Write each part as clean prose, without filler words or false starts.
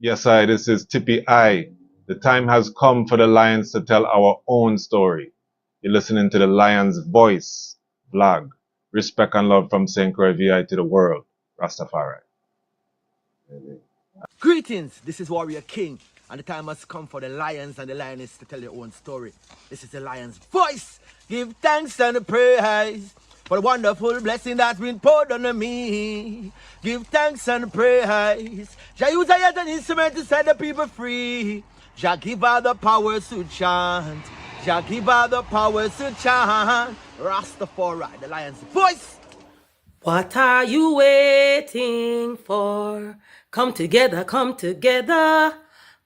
Yes, I, this is Tippy I. The time has come for the Lions to tell our own story. You're listening to the Lion's Voice vlog. Respect and love from St. Croix VI to the world. Rastafari. Greetings, this is Warrior King, and the time has come for the lions and the lioness to tell their own story. This is the Lion's Voice. Give thanks and praise for the wonderful blessing that's been poured on me. Give thanks and praise. Jah use I as an instrument to set the people free. Jah give all the powers to chant. Jah give all the powers to chant. Rastafari, the Lion's Voice. What are you waiting for? Come together,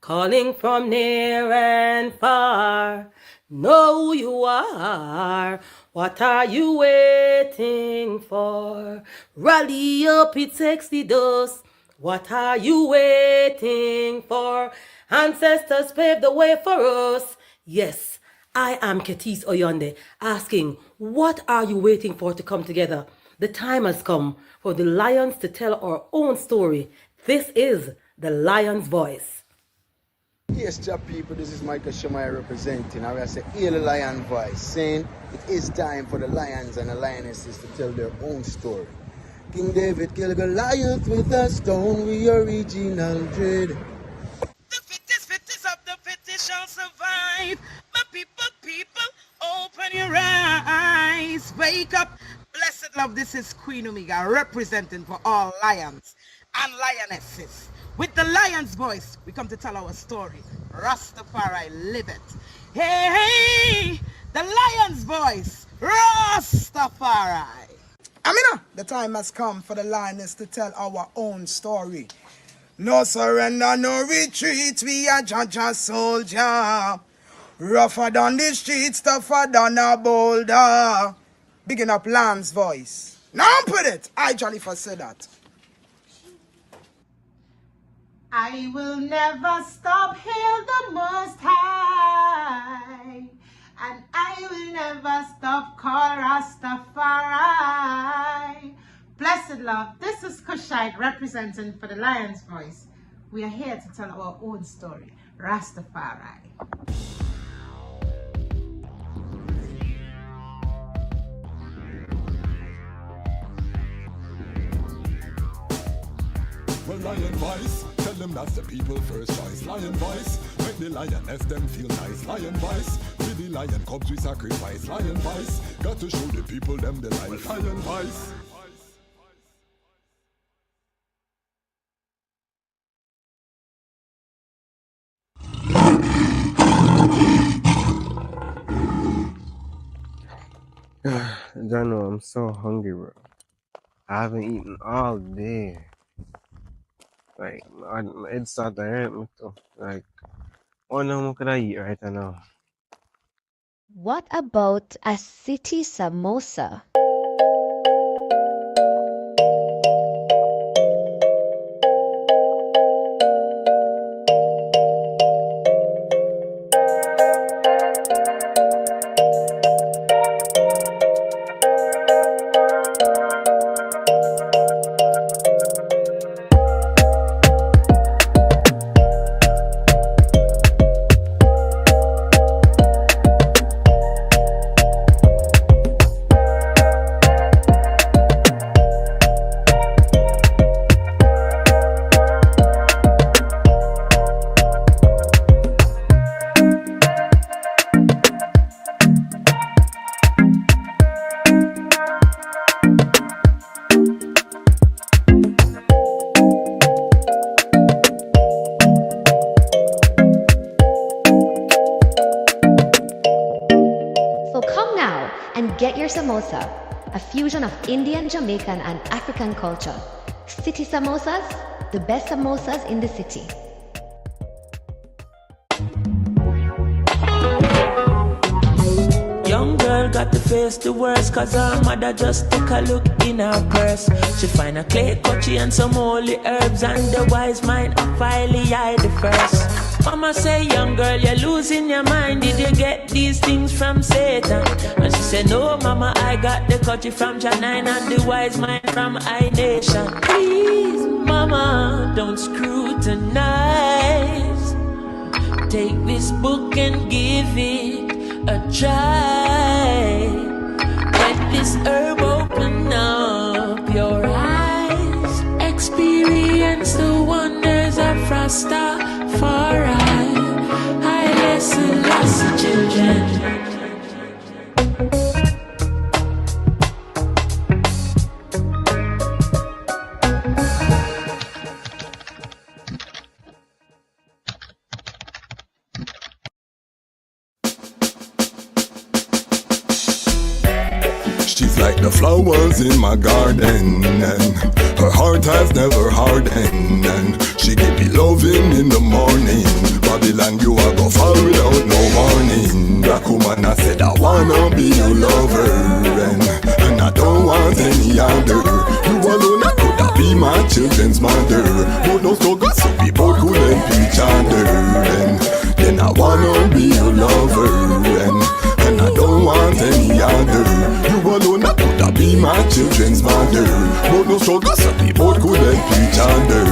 calling from near and far. Know who you are. What are you waiting for? Rally up, it takes the dose. What are you waiting for? Ancestors paved the way for us. Yes, I am Ketis Oyonde, asking, what are you waiting for to come together? The time has come for the lions to tell our own story. This is the Lion's Voice. Yes, Jah people, this is Michael Shemai representing. I will say, hear the Lion Voice, saying it is time for the lions and the lionesses to tell their own story. King David killed Goliath with a stone, we original dread. The fittest of the fittest shall survive. My people, open your eyes, wake up. Blessed love, this is Queen Omega representing for all lions and lionesses. With the Lion's Voice, we come to tell our story. Rastafari, live it. Hey, the Lion's Voice, Rastafari. Amina, the time has come for the lioness to tell our own story. No surrender, no retreat, we are Jaja soldier. Rougher than the streets, tougher than a boulder. Bigging up Lion's Voice. Now put it, I Jollifer said that. I will never stop, hail the Most High, and I will never stop, call Rastafari. Blessed love, this is Kushite representing for the Lion's Voice. We are here to tell our own story, Rastafari. Well, Lion Voice, tell them that's the people first choice. Lion Voice, make the lioness them feel nice. Lion Voice, with the lion cubs we sacrifice. Lion Voice, got to show the people them the life. Lion Voice. Jano, I'm so hungry, bro. I haven't eaten all day. Like, my head started to hurt me too. Like, what more could I eat right now? What about a city samosa? Get your samosa, a fusion of Indian, Jamaican, and African culture. City samosas, the best samosas in the city. Young girl got to face the worst, cause her mother just took a look in her purse. She find a clay cutchy and some holy herbs, and the wise mind of Haile the first. Mama say, young girl, you're losing your mind. Did you get these things from Satan? And she said, no, mama, I got the country from Janine and the wise mind from I Nation. Please, mama, don't scrutinize. Take this book and give it a try. Let this herb open up your eyes. Experience the wonders of Rastafari. Haile Selassie children. She's like the flowers in my garden, and her heart has never hardened, and she give me loving in the morning. Babylon, you are go far without no warning. Black woman, I said I wanna be your lover, and I don't want any other. You alone, I could have be my children's mother, but no struggle, so we both could help each other. And then I wanna be your lover, and I don't want any other. You alone, I could have be my children's mother, but no struggle, so we both could help each other.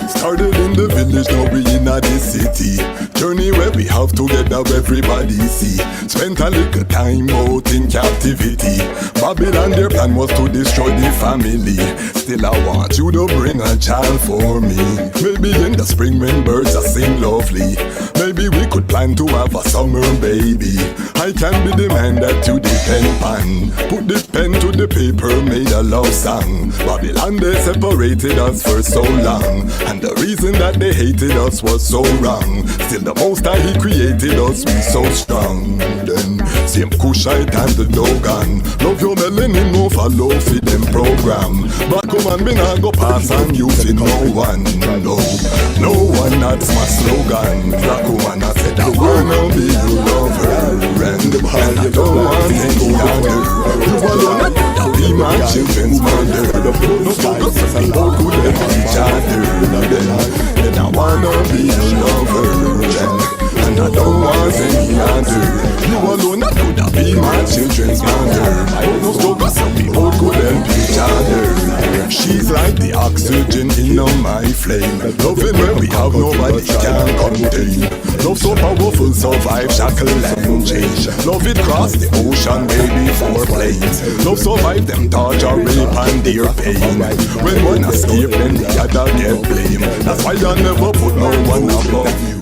Started in the village, now we in the city. Journey where we have together, everybody see. Spent a little time out in captivity. Babylon, their plan was to destroy the family. Still I want you to bring a child for me. Maybe in the spring when birds are sing lovely, maybe we could plan to have a summer baby. I can be the man that you depend on. Put the pen to the paper, made a love song. Babylon, they separated us for so long, and the reason that they hated us was so wrong. Still the most that he created us, we so strong. Then same Kushite and the Dogon. Love your melanin, no follow fit them program. But come on, me not go pass on you fit no one. No one, that's my slogan. Black woman, I said I wanna be your lover, and I don't want any other. You alone, I be my children's mother. No struggle, we both could help each other. Then I wanna be your lover, and I don't want any other. You alone, I could have be my children's mother. No struggle, we both could help each other. She's like the oxygen in my flame. Loving when we have nobody can contain. Love so powerful, survive shackle and change. Love it cross the ocean, baby, for planes. Love survive them torture, rape and their pain. When one escape, then the other get blame. That's why I never put no one above you.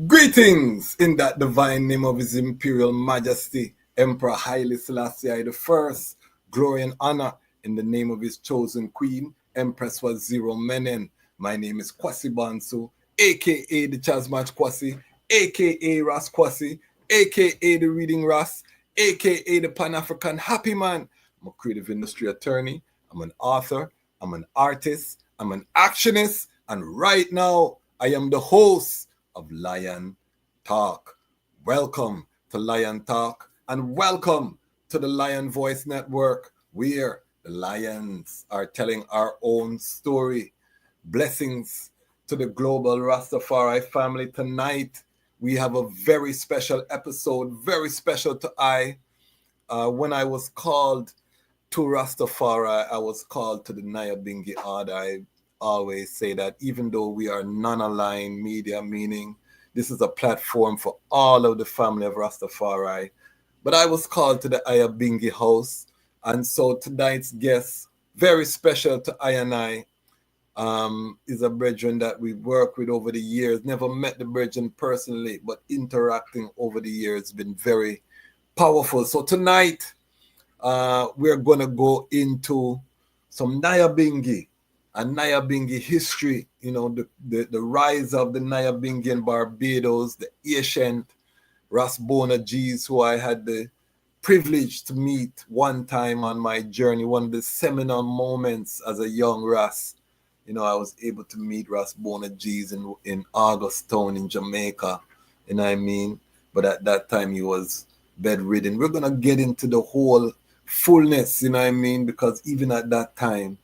Greetings in that divine name of His Imperial Majesty, Emperor Haile Selassie I. Glory and honor in the name of his chosen queen, Empress Waziro Menen. My name is Kwasi Bonsu, aka DejazmatchKwasi, aka Ras Kwasi, aka the Reading Ras, aka the Pan-African Happy Man. I'm a creative industry attorney, I'm an author, I'm an artist, I'm an actionist, and right now I am the host of Lion Talk. Welcome to Lion Talk and welcome to the Lion Voice Network, where the lions are telling our own story. Blessings to the global Rastafari family. Tonight we have a very special episode, very special to I. When I was called to Rastafari, I was called to the Nyabinghi order. I always say that even though we are non-aligned media, meaning this is a platform for all of the family of Rastafari, but I was called to the Nyabinghi house. And so tonight's guest, very special to I and I, is a brethren that we work with over the years. Never met the brethren personally, but interacting over the years been very powerful. So tonight, we're going to go into some Nyabinghi and Nyabinghi history, you know, the rise of the Nyabinghi in Barbados, the ancient Ras Boanerges, who I had the privilege to meet one time on my journey, one of the seminal moments as a young Ras. You know, I was able to meet Ras Boanerges in Augustown in Jamaica, you know what I mean? But at that time he was bedridden. We're going to get into the whole fullness, you know what I mean? Because even at that time,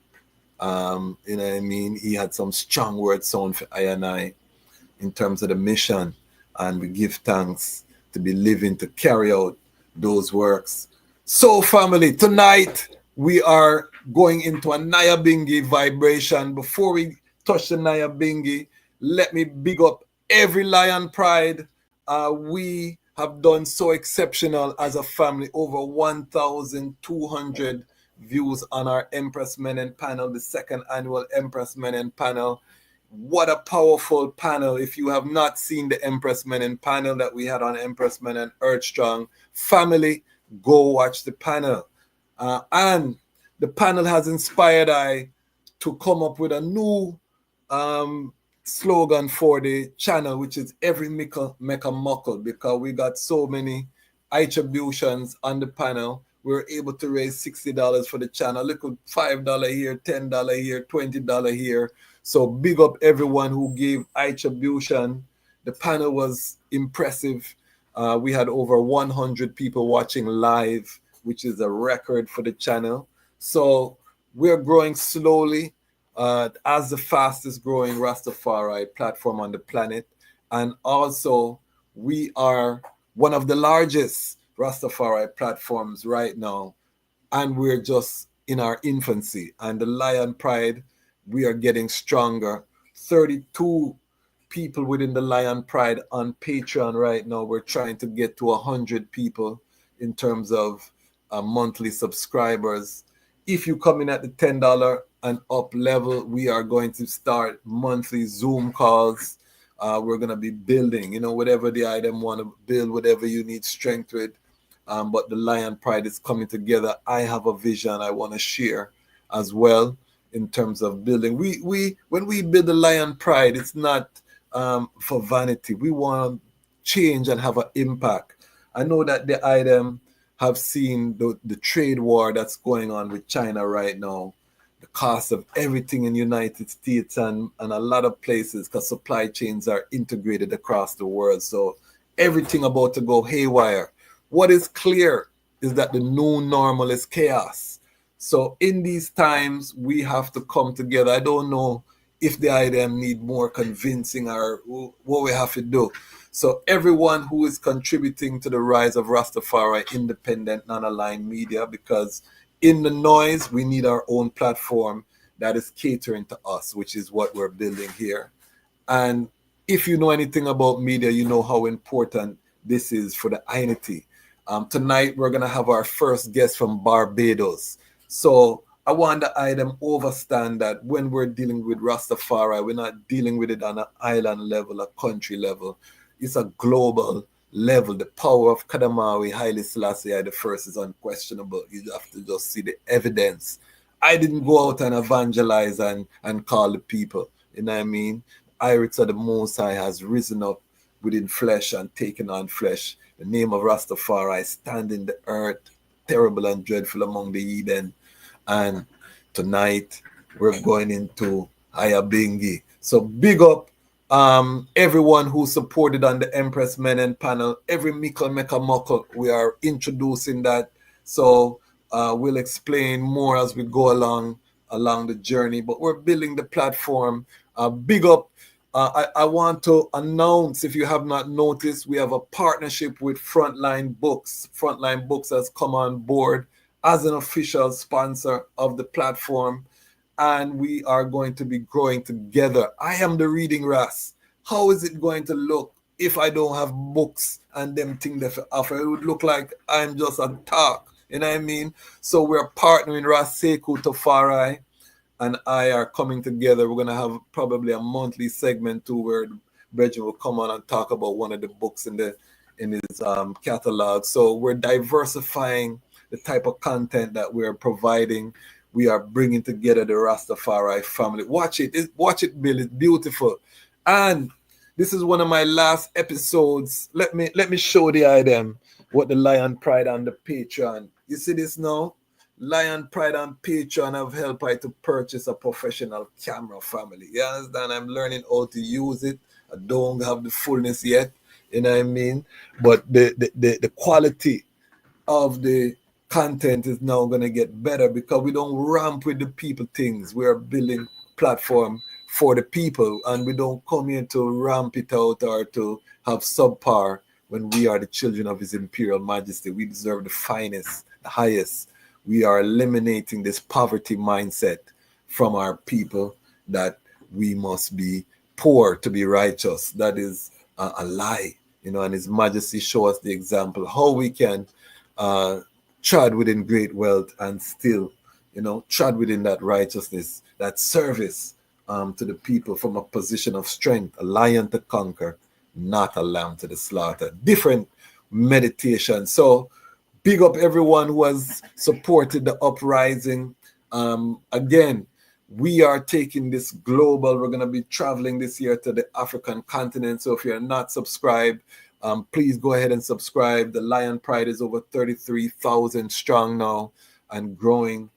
you know what I mean, he had some strong word sound for I and I in terms of the mission, and we give thanks to be living to carry out those works. So family, tonight we are going into a Nyabinghi vibration. Before we touch the Nyabinghi, let me big up every Lion Pride. We have done so exceptional as a family, over 1,200 views on our Empress Menen panel, the second annual Empress Menen panel. What a powerful panel. If you have not seen the Empress Menen panel that we had on Empress Menen Earthstrong, family, go watch the panel. And the panel has inspired I to come up with a new slogan for the channel, which is every mickle make a muckle, because we got so many attributions on the panel. We were able to raise $60 for the channel. Look at $5 here, $10 here, $20 here. So big up everyone who gave attribution. The panel was impressive. We had over 100 people watching live, which is a record for the channel. So we're growing slowly as the fastest growing Rastafari platform on the planet. And also, we are one of the largest Rastafari platforms right now. And we're just in our infancy. And the Lion Pride, we are getting stronger. 32 people within the Lion Pride on Patreon right now. We're trying to get to 100 people in terms of monthly subscribers. If you come in at the $10 and up level, we are going to start monthly Zoom calls. We're going to be building, you know, whatever the item want to build, whatever you need strength with. But the Lion Pride is coming together. I have a vision I want to share as well in terms of building. When we build the Lion Pride, it's not for vanity. We want to change and have an impact. I know that the item have seen the trade war that's going on with China right now, the cost of everything in the United States and a lot of places, because supply chains are integrated across the world. So everything about to go haywire. What is clear is that the new normal is chaos. So in these times, we have to come together. I don't know if the item need more convincing or what we have to do. So everyone who is contributing to the rise of Rastafari, independent, non-aligned media, because in the noise, we need our own platform that is catering to us, which is what we're building here. And if you know anything about media, you know how important this is for the entity. Tonight, we're going to have our first guest from Barbados. So I want the item overstand that when we're dealing with Rastafari, we're not dealing with it on an island level, a country level. It's a global level. The power of Kadamawi, Haile Selassie the first is unquestionable. You have to just see the evidence. I didn't go out and evangelize and call the people. You know what I mean? Iris of the Most High has risen up within flesh and taken on flesh. The name of Rastafari stand in the earth, terrible and dreadful among the heathen. And tonight we're going into Nyabinghi. So big up everyone who supported on the Empress Menen panel. Every Mikkel Meka Muckle, we are introducing that. So we'll explain more as we go along the journey. But we're building the platform. Big up. I want to announce, if you have not noticed, we have a partnership with Frontline Books. Frontline Books has come on board as an official sponsor of the platform, and we are going to be growing together. I am the reading Ras. How is it going to look if I don't have books and them things that offer. It would look like I'm just a talk. You know what I mean? So we're partnering Ras Sekou Tafari and I are coming together. We're gonna have probably a monthly segment too, where Bridget will come on and talk about one of the books in his catalog. So we're diversifying the type of content that we're providing. We are bringing together the Rastafari family. Watch it, Bill. It's beautiful. And this is one of my last episodes. Let me show the item what the Lion Pride on the Patreon. You see this now? Lion Pride on Patreon have helped I to purchase a professional camera, family. You understand? I'm learning how to use it. I don't have the fullness yet, you know what I mean? But the quality of the content is now going to get better because we don't ramp with the people things. We are building platform for the people, and we don't come here to ramp it out or to have subpar when we are the children of His Imperial Majesty. We deserve the finest, the highest. We are eliminating this poverty mindset from our people that we must be poor to be righteous. That is a lie, and His Majesty show us the example how we can trod within great wealth and still, trod within that righteousness, that service to the people from a position of strength, a lion to conquer, not a lamb to the slaughter. Different meditation. So big up everyone who has supported the uprising. Again, we are taking this global. We're going to be traveling this year to the African continent. So if you're not subscribed, please go ahead and subscribe. The Lion Pride is over 33,000 strong now and growing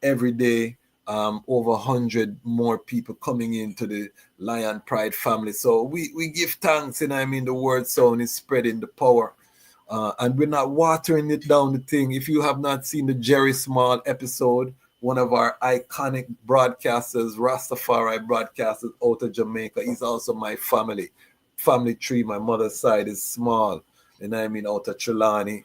every day. Over 100 more people coming into the Lion Pride family. So we give thanks, the word sound is spreading the power. And we're not watering it down the thing. If you have not seen the Jerry Small episode, one of our iconic broadcasters, Rastafari broadcasters out of Jamaica, he's also my family tree. My mother's side is Small, out of Trelawney.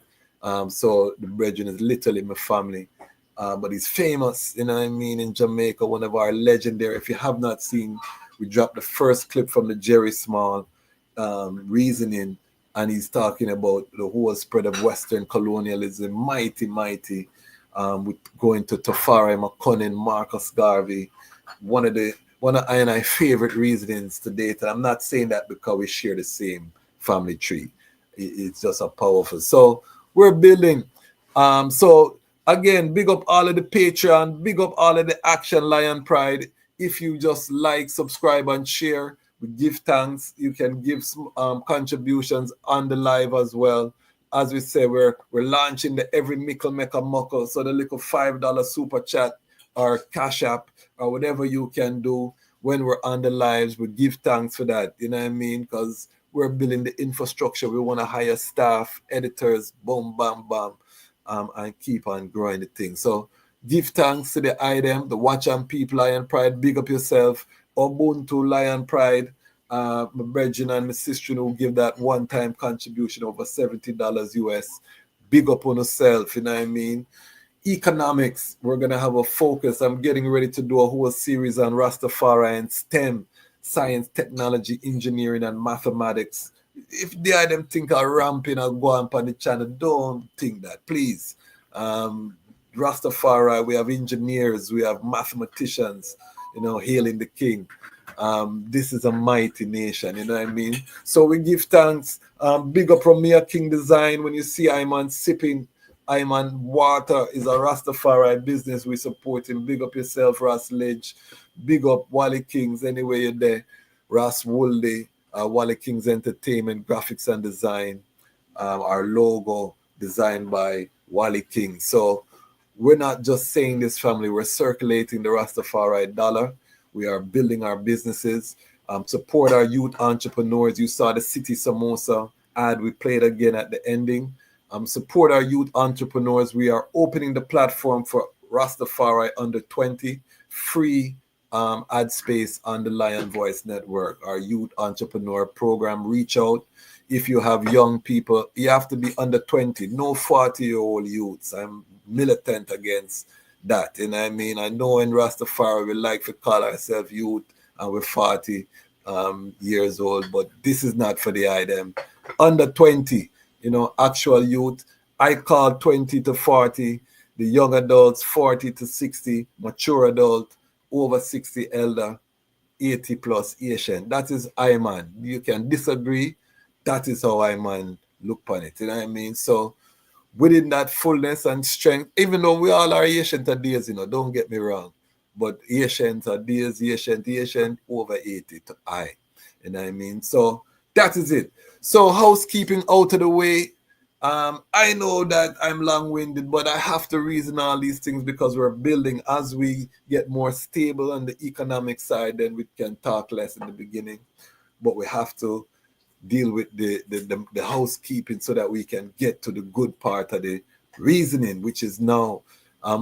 So the brethren is literally my family. But he's famous, in Jamaica, one of our legendary. If you have not seen, we dropped the first clip from the Jerry Small reasoning, and he's talking about the whole spread of Western colonialism, mighty, with going to Tafari, McCunnin, Marcus Garvey, one of my favorite reasonings to date. And I'm not saying that because we share the same family tree. It's just a powerful. So we're building. So again, big up all of the Patreon, big up all of the Action Lion Pride. If you just like, subscribe, and share, we give thanks. You can give some contributions on the live as well. As we say, we're launching the every mickle make a muckle. So the little $5 super chat or Cash App or whatever you can do when we're on the lives, we give thanks for that. You know what I mean? Because we're building the infrastructure. We want to hire staff, editors, boom, bam, bam. And keep on growing the thing. So give thanks to the item, the Watch and Peep Lion Pride, big up yourself. Ubuntu Lion Pride, my brethren and my sister who give that one-time contribution over $70 US. Big up on yourself, you know what I mean? Economics, we're going to have a focus. I'm getting ready to do a whole series on Rastafari and STEM, science, technology, engineering, and mathematics. If the item think are ramping or go on the channel, don't think that, please. Rastafari, we have engineers, we have mathematicians, hailing the king. This is a mighty nation, you know what I mean? So we give thanks. Big up Premier King Design. When you see Iman sipping, Iman water is a Rastafari business. We support him. Big up yourself, Ras Ledge. Big up Wally Kings, anywhere you're there. Ras Wooley. Wally King's Entertainment, Graphics and Design. Our logo designed by Wally King. So we're not just saying this, family. We're circulating the Rastafari dollar. We are building our businesses. Support our youth entrepreneurs. You saw the City Samosa ad we played again at the ending. Support our youth entrepreneurs. We are opening the platform for Rastafari under 20. Free ad space on the Lion Voice Network, our youth entrepreneur program. Reach out. If you have young people, you have to be under 20, no 40-year-old youths. I'm militant against that. And I know in Rastafari, we like to call ourselves youth and we're 40. years old, but this is not for the item. Under 20, actual youth. I call 20 to 40, the young adults 40 to 60, mature adult, over 60 elder, 80 plus Asian. That is I man. You can disagree. That is how I man look upon it. You know what I mean? So within that fullness and strength, even though we all are Asian today, don't get me wrong. But Asians are days, Asian over 80 to I. You know what I mean? So that is it. So housekeeping out of the way. I know that I'm long-winded, but I have to reason all these things because we're building. As we get more stable on the economic side, then we can talk less in the beginning. But we have to deal with the housekeeping so that we can get to the good part of the reasoning, which is now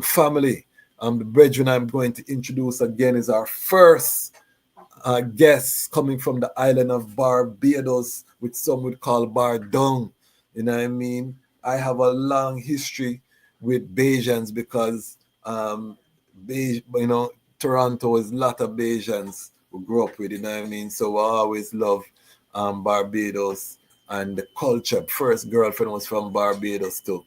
family. The brethren I'm going to introduce again is our first guest coming from the island of Barbados, which some would call Bardung. You know what I mean? I have a long history with Bajans because, Toronto is a lot of Bajans who grew up with, you know what I mean? So I always love Barbados and the culture. First girlfriend was from Barbados too.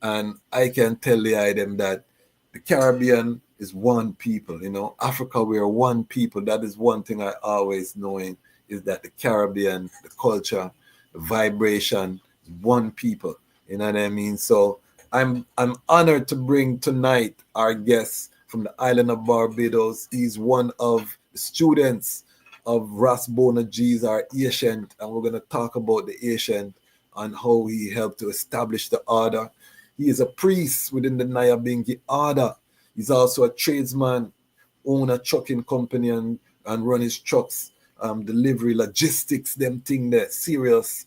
And I can tell the item that the Caribbean is one people, Africa, we are one people. That is one thing I always knowing is that the Caribbean, the culture, the vibration, one people. You know what I mean? So I'm honored to bring tonight our guest from the island of Barbados. He's one of the students of Ras Boanerges, our ancient, and we're going to talk about the ancient and how he helped to establish the order. He is a priest within the Nyabinghi order. He's also a tradesman, own a trucking company and run his trucks, delivery, logistics, them thing there, serious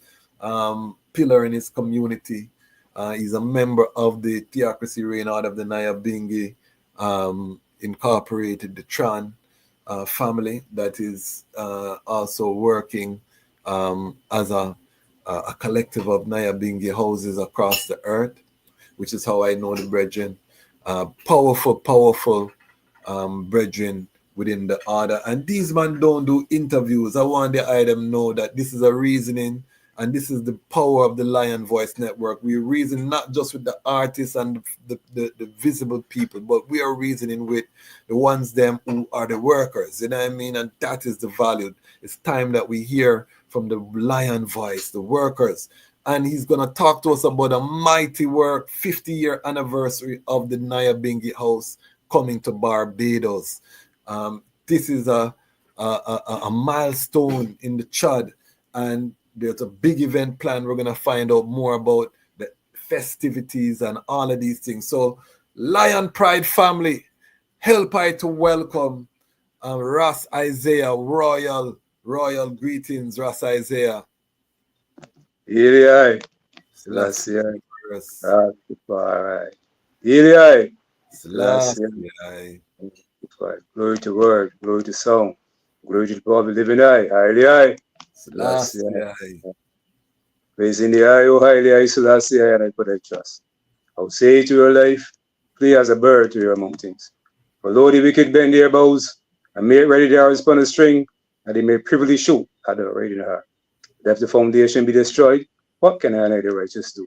pillar in his community. He's a member of the Theocracy Reign out of the Nyabinghi, incorporated the Tran family that is also working as a collective of Nyabinghi houses across the earth, which is how I know the brethren. Powerful brethren within the order. And these men don't do interviews. I want the item know that this is a reasoning, and this is the power of the Lion Voice Network. We reason not just with the artists and the visible people, but we are reasoning with the ones them who are the workers. You know what I mean? And that is the value. It's time that we hear from the Lion Voice, the workers. And he's going to talk to us about a mighty work, 50-year anniversary of the Nyabinghi House coming to Barbados. This is a milestone in the Chad, and there's a big event plan. We're going to find out more about the festivities and all of these things. So, Lion Pride family, help I to welcome Ras Isaiah. Royal greetings, Ras Isaiah. Haile, Selassie, Rastafari. Haile, Selassie, glory to word, glory to song, glory to the power of the living eye. Haile, Selassie, praise in the eye, O Haile, Selassie, and I put I trust. I'll say to your life, flee as a bird to your mountains. For though the wicked bend their bows and make ready their arrows upon a string, and they may privily shoot at the raging heart. Let the foundation be destroyed, what can I and the righteous do?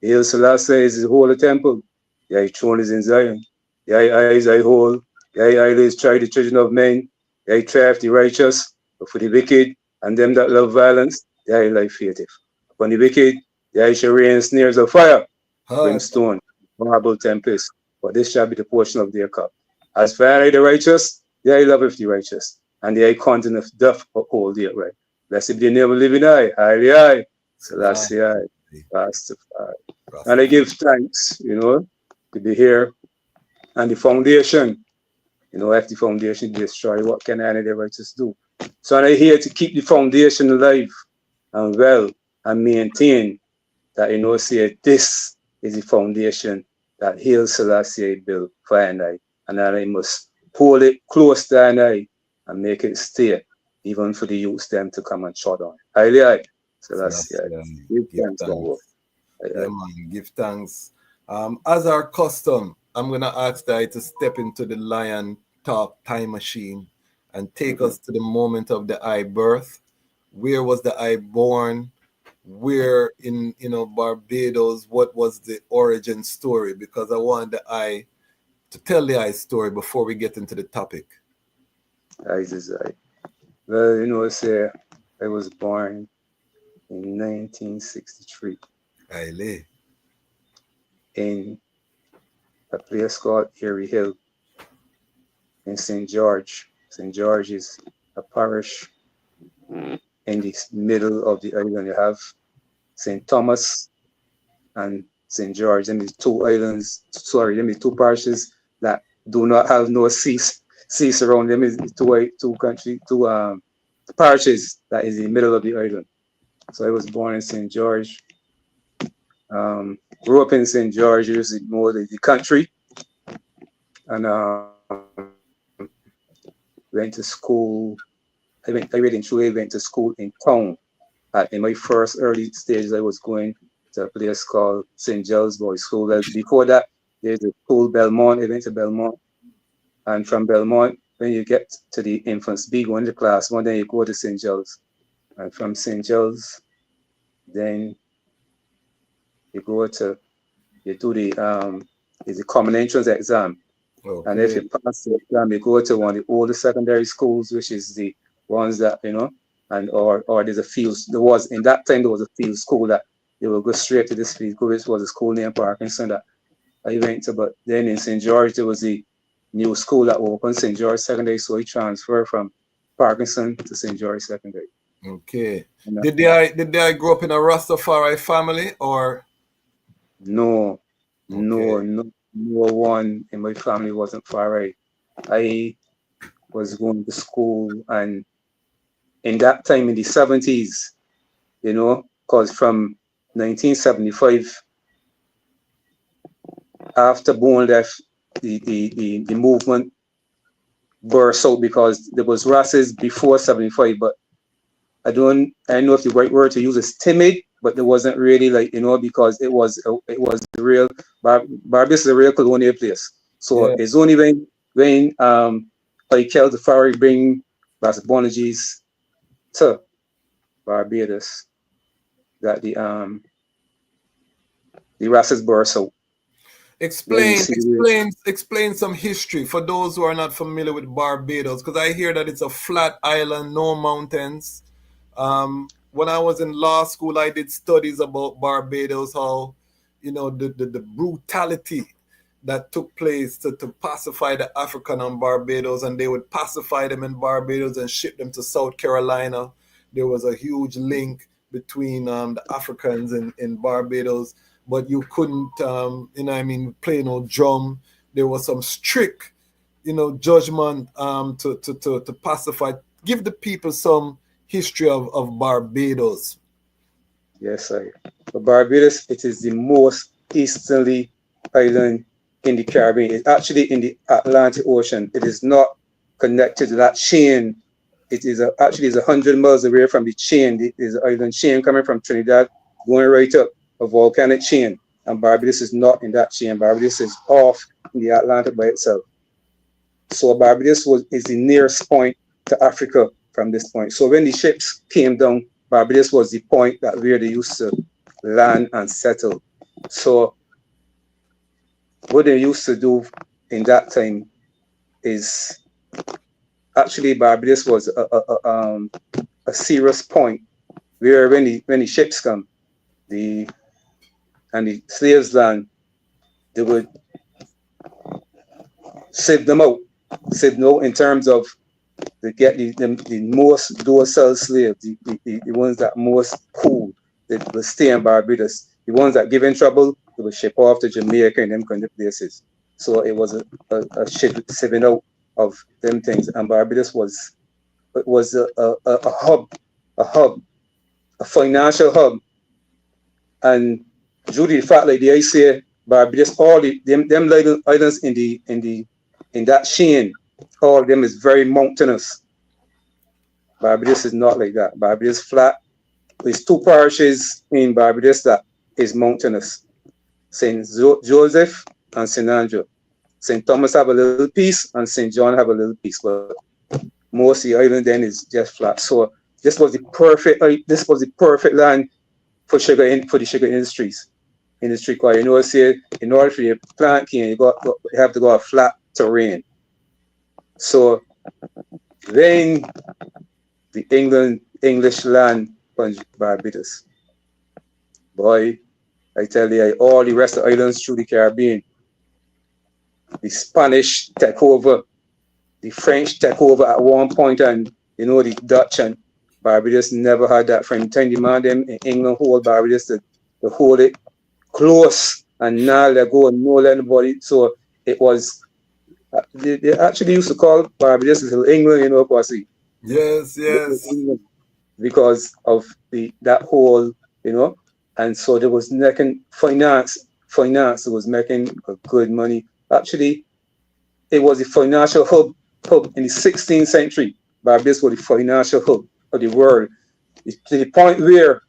Hail Selassie is his holy temple. Thy throne is in Zion. Thy eyes I hold. Thy eyelids try the children of men. Thy triumph the righteous, but for the wicked and them that love violence, thy life feateth. Upon the wicked, thy shall rain snares of fire, brimstone, marble tempest. For this shall be the portion of their cup. As for I the righteous, thy loveth the righteous, and thy countenance doth uphold the upright. Blessed be the name of living eye, Haile, Selassie, Rastafari. And I give thanks, to be here. And the foundation, if the foundation destroy, what can any of the righteous do? So I'm here to keep the foundation alive and well and maintain that, say this is the foundation that Haile Selassie built for I. And that I must hold it close to I and make it stay. Even for the youths them to come and shut on. Haile, Selassie. Give thanks. Give thanks. As our custom, I'm going to ask Dai to step into the Lion Talk time machine and take us to the moment of the I birth. Where was the I born? Where in Barbados? What was the origin story? Because I want the I to tell the I story before we get into the topic. Ras Isaiah. Well, say I was born in 1963 Haile. in a place called Erie Hill in St. George. St. George is a parish in the middle of the island. You have St. Thomas and St. George. Them is two islands, them is two parishes that do not have no seas around them. Is two parishes that is in the middle of the island. So I was born in St. George. Grew up in St. George, usually more the country, and went to school. I went to school in town. In my first early stages, I was going to a place called St. Giles Boys School. Well, before that, there's a school, Belmont. I went to Belmont. And from Belmont, when you get to the infants B, go into class 1, then you go to St. Giles. And from St. Giles, then you do the common entrance exam. Okay. And if you pass the exam, you go to one of the older secondary schools, which is the ones that, and or there's a field. In that time there was a field school that they will go straight to this field school, which was a school named Parkinson that I went to. But then in St. George there was the new school that opened, St. George Secondary, so I transferred from Parkinson to St. George Secondary. Okay. Did they grow up in a Rastafari family or? No, okay. No one in my family wasn't Fari. I was going to school, and in that time in the 70s, because from 1975, after Boone left, the movement burst out because there was races before 75, but I don't know if the right word to use is timid, but there wasn't really because it was the real Barbados is a real colonial place. So it's only when Ital the Fari bring Ras Boanerges to Barbados that the races burst out. Explain some history for those who are not familiar with Barbados, because I hear that it's a flat island, no mountains. When I was in law school, I did studies about Barbados, how the brutality that took place to pacify the African on Barbados, and they would pacify them in Barbados and ship them to South Carolina. There was a huge link between the Africans in Barbados, but you couldn't, play no drum. There was some strict, judgment to pacify. Give the people some history of Barbados. Yes, sir. For Barbados, it is the most easterly island in the Caribbean. It's actually in the Atlantic Ocean. It is not connected to that chain. It is actually 100 miles away from the chain. It is an island chain coming from Trinidad, going right up a volcanic chain. And Barbados is not in that chain. Barbados is off in the Atlantic by itself. So Barbados is the nearest point to Africa from this point. So when the ships came down, Barbados was the point that where they used to land and settle. So what they used to do in that time is actually Barbados was a serious point where when the ships come, the slaves land, they would sieve them out in terms of they get the most docile slaves, the ones that most cool, that will stay in Barbados. The ones that give in trouble, they will ship off to Jamaica and them kind of places. So it was a sieving out of them things. And Barbados was a hub, a financial hub. And due to the fact, like I say, Barbados, all them islands in that chain, all of them is very mountainous. Barbados is not like that. Barbados flat. There's two parishes in Barbados that is mountainous. St. Joseph and St. Andrew. St. Thomas have a little piece and St. John have a little piece. But most of the island then is just flat. So this was the perfect land for the sugar industries. Because you know, say in order for the plant cane, you have to go a flat terrain. So then the English land on Barbados. Boy, I tell you, all the rest of the islands through the Caribbean, the Spanish take over, the French take over at one point, and you know the Dutch and Barbados never had that. From the time the man them in England hold Barbados to hold it close and now let go and no let anybody. So it was they actually used to call Barbados Little England, you know, Kwasi. Yes, because of that whole, you know, and so there was making finance was making a good money. Actually, it was a financial hub in the 16th century. Barbados was the financial hub of the world. To the point where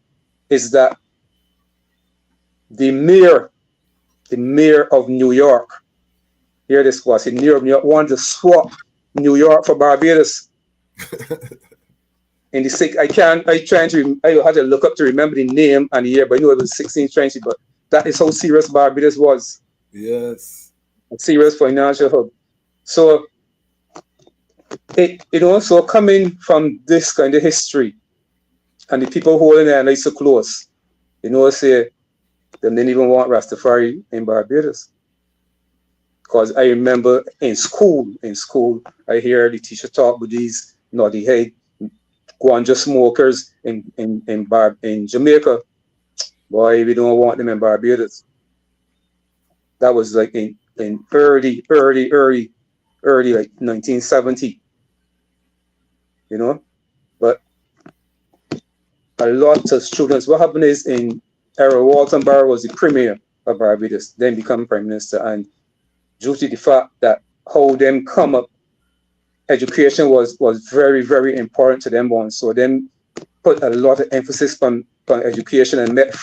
is that the mayor of New York, hear this was in New York wanted to swap New York for Barbados. In the I had to look up to remember the name and the year, but I knew it was 16th century. But that is how serious Barbados was. Yes, a serious financial hub. So it also coming from this kind of history, and the people holding it like so close, you know, say they didn't even want Rastafari in Barbados. Because I remember in school, I hear the teacher talk with these naughty head ganja smokers in Jamaica. Boy, we don't want them in Barbados. That was like in early like 1970. You know, but a lot of students. What happened is in Errol Walton Barrow was the premier of Barbados, then become prime minister, and due to the fact that how them come up, education was very, very important to them one. So them put a lot of emphasis on education and met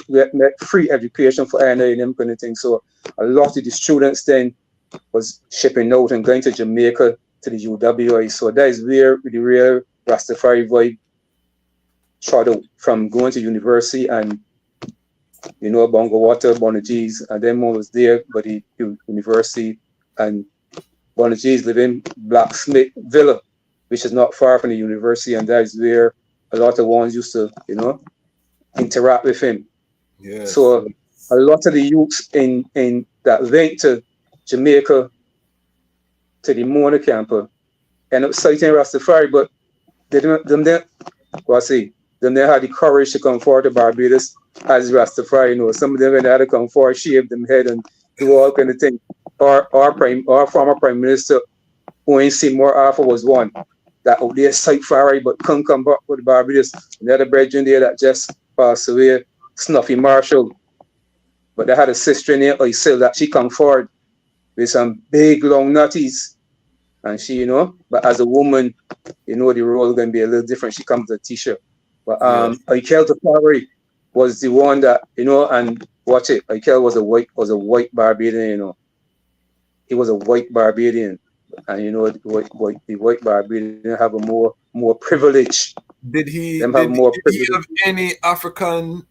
free education for NA and them kind of thing. So a lot of the students then was shipping out and going to Jamaica to the UWI. So that is where the real Rastafari vibe shot out, from going to university. And you know, Bongo Water, Boanerges, and them all was there by the university, and Boanerges live in Blacksmith Villa, which is not far from the university, and that is where a lot of ones used to, you know, interact with him. Yes. So a lot of the youths in that went to Jamaica to the Mona camper end up citing Rastafari, but they didn't had the courage to come forward to Barbados as Rastafari. You know, some of them had to come forward, shave them head and do all kind of things. Our former Prime Minister Owen Seymour Arthur was one that out there cite Fari but couldn't come back with Barbados. Another brethren there that just passed away, Snuffy Marshall. But they had a sister in there, Ital, that she come forward with some big long nutties. And she, you know, but as a woman, you know, the role is going to be a little different. She comes with a t-shirt. But Ital Tafari was the one that, you know, and watch it, Ital was a white Barbadian, you know. He was a white Barbadian. And you know, the white Barbadian have a more privilege. Did he have any African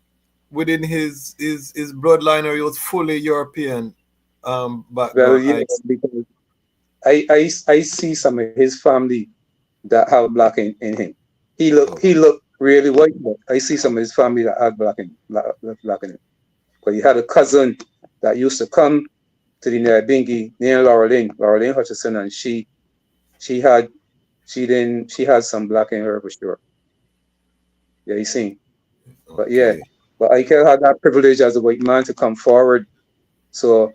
within his bloodline, or he was fully European background? Well, yes, because I see some of his family that have black in him. He look really white, but I see some of his family that have black in him. But he had a cousin that used to come to the Nyabinghi near Laureline Hutchison, and she had some black in her for sure. Yeah, you see. But yeah, but Ikel had that privilege as a white man to come forward. So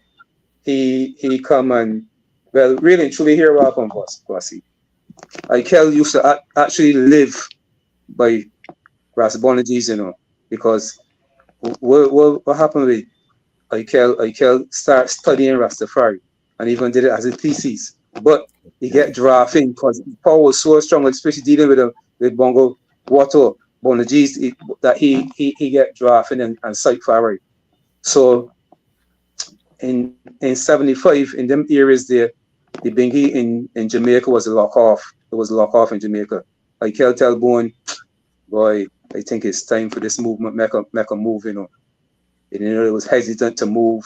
he come and, well, really and truly hear what happened was Kwasi. Ikel used to actually live by Ras Boanerges, you know, because what happened with Ikel started studying Rastafari and even did it as a thesis. But he get drafted because Paul was so strong, especially dealing with Bongo Water, Boanerges, that he get drafted and cite Fari. So in 75, in them areas there, the Bingi in Jamaica was a lock off. It was a lock off in Jamaica. I tell Talbone, boy, I think it's time for this movement make a move, you know. And, you know, it was hesitant to move,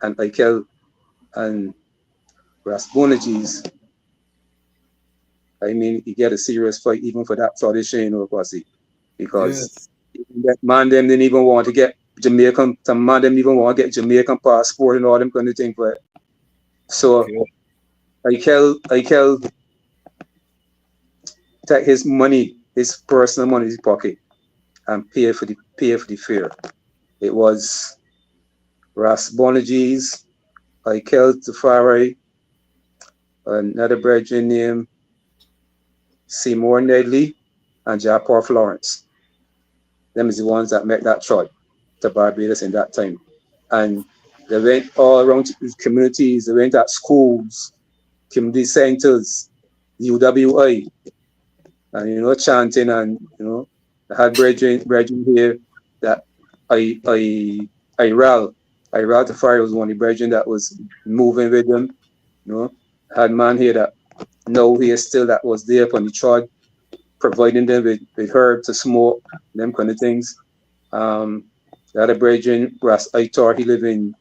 and Ikel and Ras Boanerges, I mean, he get a serious fight even for that tradition, you know, Kwasi, because that man them didn't even want to get Jamaican. Some man them even want to get Jamaican passport and all them kind of thing for it. So Ikel take his money, his personal money in his pocket, and pay for the fare. It was Ras Boanerges, Ikel Tafari, another brethren named Seymour Nedley, and Japar Florence. Them is the ones that make that trip to Barbados in that time. And they went all around communities, they went at schools, community centers, UWI, and, you know, chanting, and, you know, I had brethren here that Iral Tafari was one of the brethren that was moving with them, you know. I had man here that know here still that was there on the trod, providing them with herb to smoke, them kind of things. The other brethren, Ras Isaiah, he live in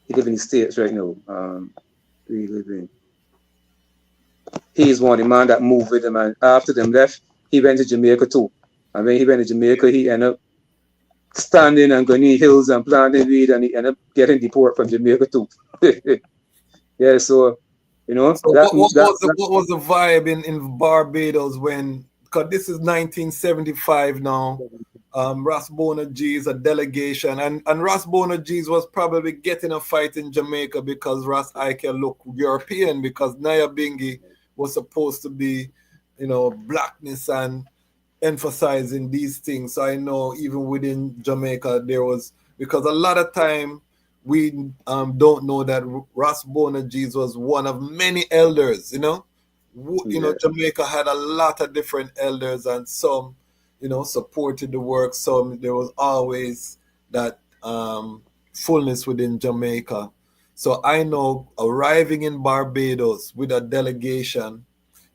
the States right now. He's one of the man that moved with them, and after them left, he went to Jamaica too. And when he went to Jamaica, he ended up standing on Gurney Hills and planting weed, and he ended up getting deported from Jamaica too. Yeah, so, you know. So what was the vibe in Barbados when, because this is 1975 now, Ras Boanerges, a delegation, and Ras Boanerges was probably getting a fight in Jamaica because Ras Isaiah looked European, because Nyabinghi was supposed to be, you know, blackness and emphasizing these things. So I know even within Jamaica there was, because a lot of time we don't know that Ras Boanerges was one of many elders, you know. You know, Jamaica had a lot of different elders, and some, you know, supported the work. Some, there was always that fullness within Jamaica. So I know arriving in Barbados with a delegation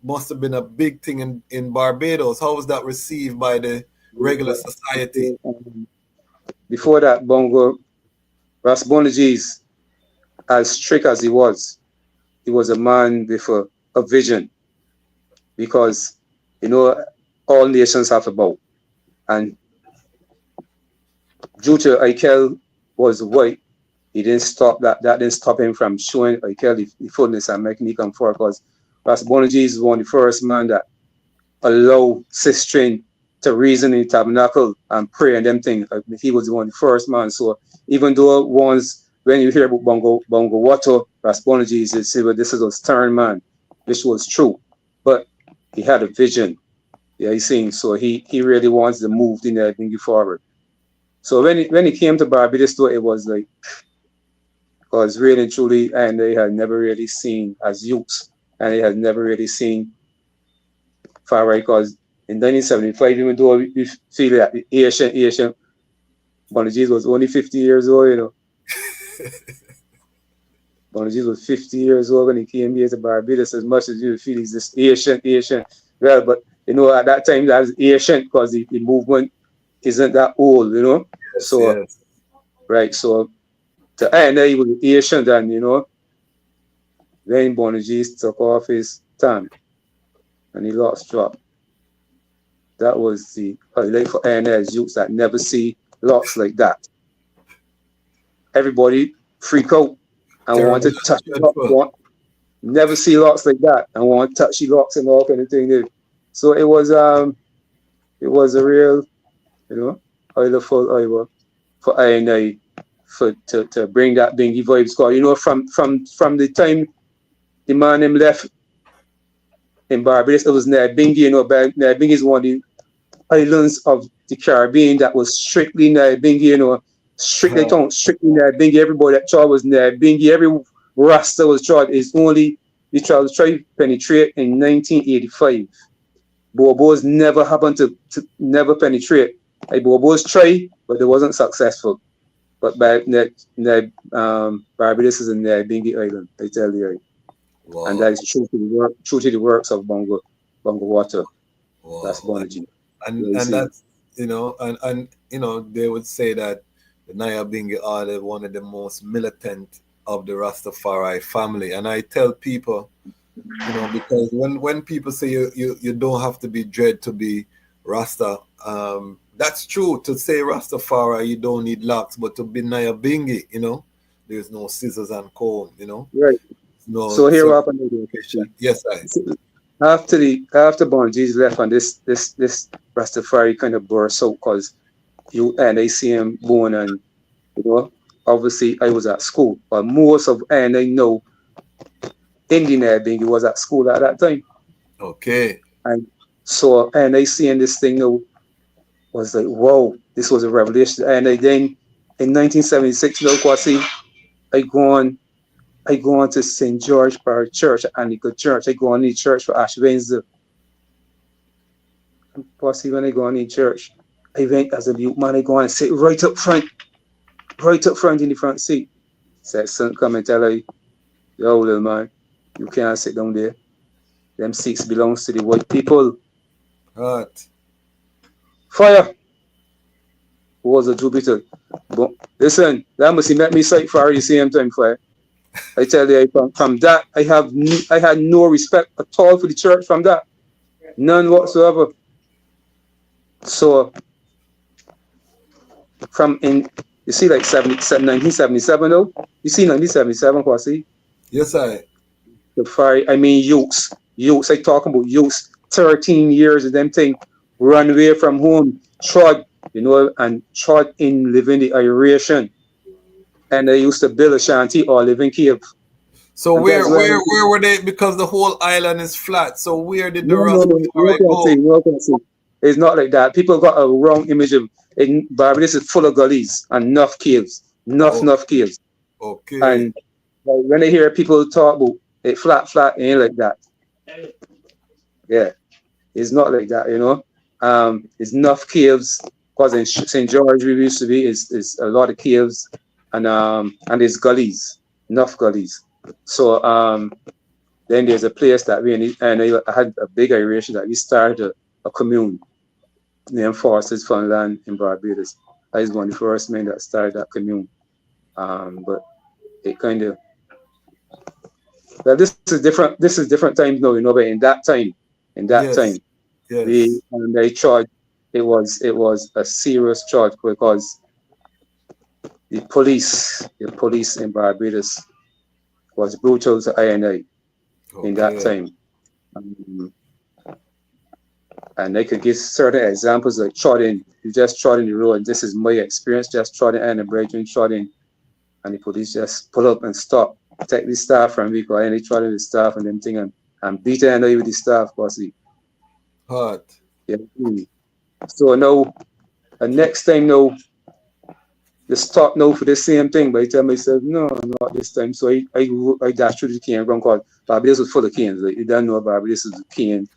must have been a big thing in Barbados. How was that received by the regular society? Before that, Ras Boanerges, as strict as he was a man with a vision, because, you know, all nations have a bow. And due to Ikel was white, he didn't stop that didn't stop him from showing Ikel the fullness and making me come forward, because Ras Boanerges is one of the first man that allow sistering to reason in the tabernacle and pray and them things. He was one of the first man. So even though once when you hear about Bongo Wato, Ras Boanerges, you see, well, this is a stern man, which was true. But he had a vision. Yeah, you see, so he really wants to move the Nyabinghi forward. So when he came to Barbados, though, it was like, because really and truly, and they had never really seen as youths, and they had never really seen far right, because in 1975, even though we feel that the Asian Boanerges was only 50 years old, you know. Boanerges was 50 years old when he came here to Barbados. As much as you feel he's this Asian, well, but, you know, at that time that was Asian because the movement isn't that old, you know. Yes, so yes. Right, so to end he was Asian, and, you know, then Boanerges took off his tan and he lost drop. That was the highlight for ANS youths that never see locks like that. Everybody freak out and want to touch locks. Never see locks like that and want to touch the locks and all kind of thing. So it was a real, you know, highlight for ANI to bring that Bingi vibes. Because, you know, from the time the man him left in Barbados, it was Nyabinghi, you know. Nyabinghi is one of the islands of the Caribbean that was strictly Nyabinghi, you know, strictly Nyabinghi. Everybody that tried was Nyabinghi. Every Rasta was tried. Is only the tried to penetrate in 1985. Bobos never happened to never penetrate. Like, Bobos tried, but they wasn't successful. But Barbados is a Nyabinghi island, I tell you. And Wow. that is true to the works of Bongo Water, Ras Wow. Boanerges. And that's, and they would say that the Nyabinghi are one of the most militant of the Rastafari family. And I tell people, because when people say you don't have to be dread to be Rasta, that's true. To say Rastafari, you don't need locks, but to be Nyabinghi, there's no scissors and comb, Right. no So here what happened. certification. Yes, I. After Boanerges left and this Rastafari kind of burst out because I see him born and obviously I was at school, but most of and I know Indian Nyabinghi was at school at that time. Okay. And so and I seeing this thing now was like, whoa, this was a revelation. And then in 1976, Kwasi, I go on to St. George Parish Church, Anglican Church. I go on in church for Ash Wednesday. Kwasi, when I go on in church, I went as a youth man, I go on and sit right up front in the front seat. Said, son, come and tell her, yo, little man, you can't sit down there. Them seats belongs to the white people. Right. Fire! Who was a Jupiter? But listen, that must have met me sight fire at the same time, fire. I tell you, from that, I had no respect at all for the church from that. None whatsoever. So, you see, like 1977, though? You see 1977, Kwasi? Yes, I. The fire, I mean, youths, I talking about youths, 13 years of them thing, run away from home, trod in living the aeration. And they used to build a shanty or live in cave. So And where that's where were they? Because the whole island is flat. So where did the no, Rastafari go? no, it's not like that. People got a wrong image of Barbados is full of gullies and enough caves, enough caves. Okay. And when they hear people talk about it flat, it ain't like that. Yeah, it's not like that, It's enough caves because in St. George we used to be is a lot of caves and there's gullies, enough gullies. So then there's a place that I had a big aeration that we started a commune named Forces Funland in Barbados. I was one of the first men that started that commune. But it kind of this is different. This is different times now, But in that time, Yes. they charged. It was a serious charge because the police in Barbados was brutal to I in that time. And I could give certain examples like trotting. You just trot in the road, and this is my experience. Just trotting and the brethren trotting, and the police just pull up and stop, take the staff from me, and they trotting the staff and them thing and beating another with the staff, Kwasi. Hard. Yeah. So now, the next time now, the stop now for the same thing. But I tell myself, no, not this time. So I dashed through the cane ground because Barbados was full of canes. Like, you don't know Barbados is a cane.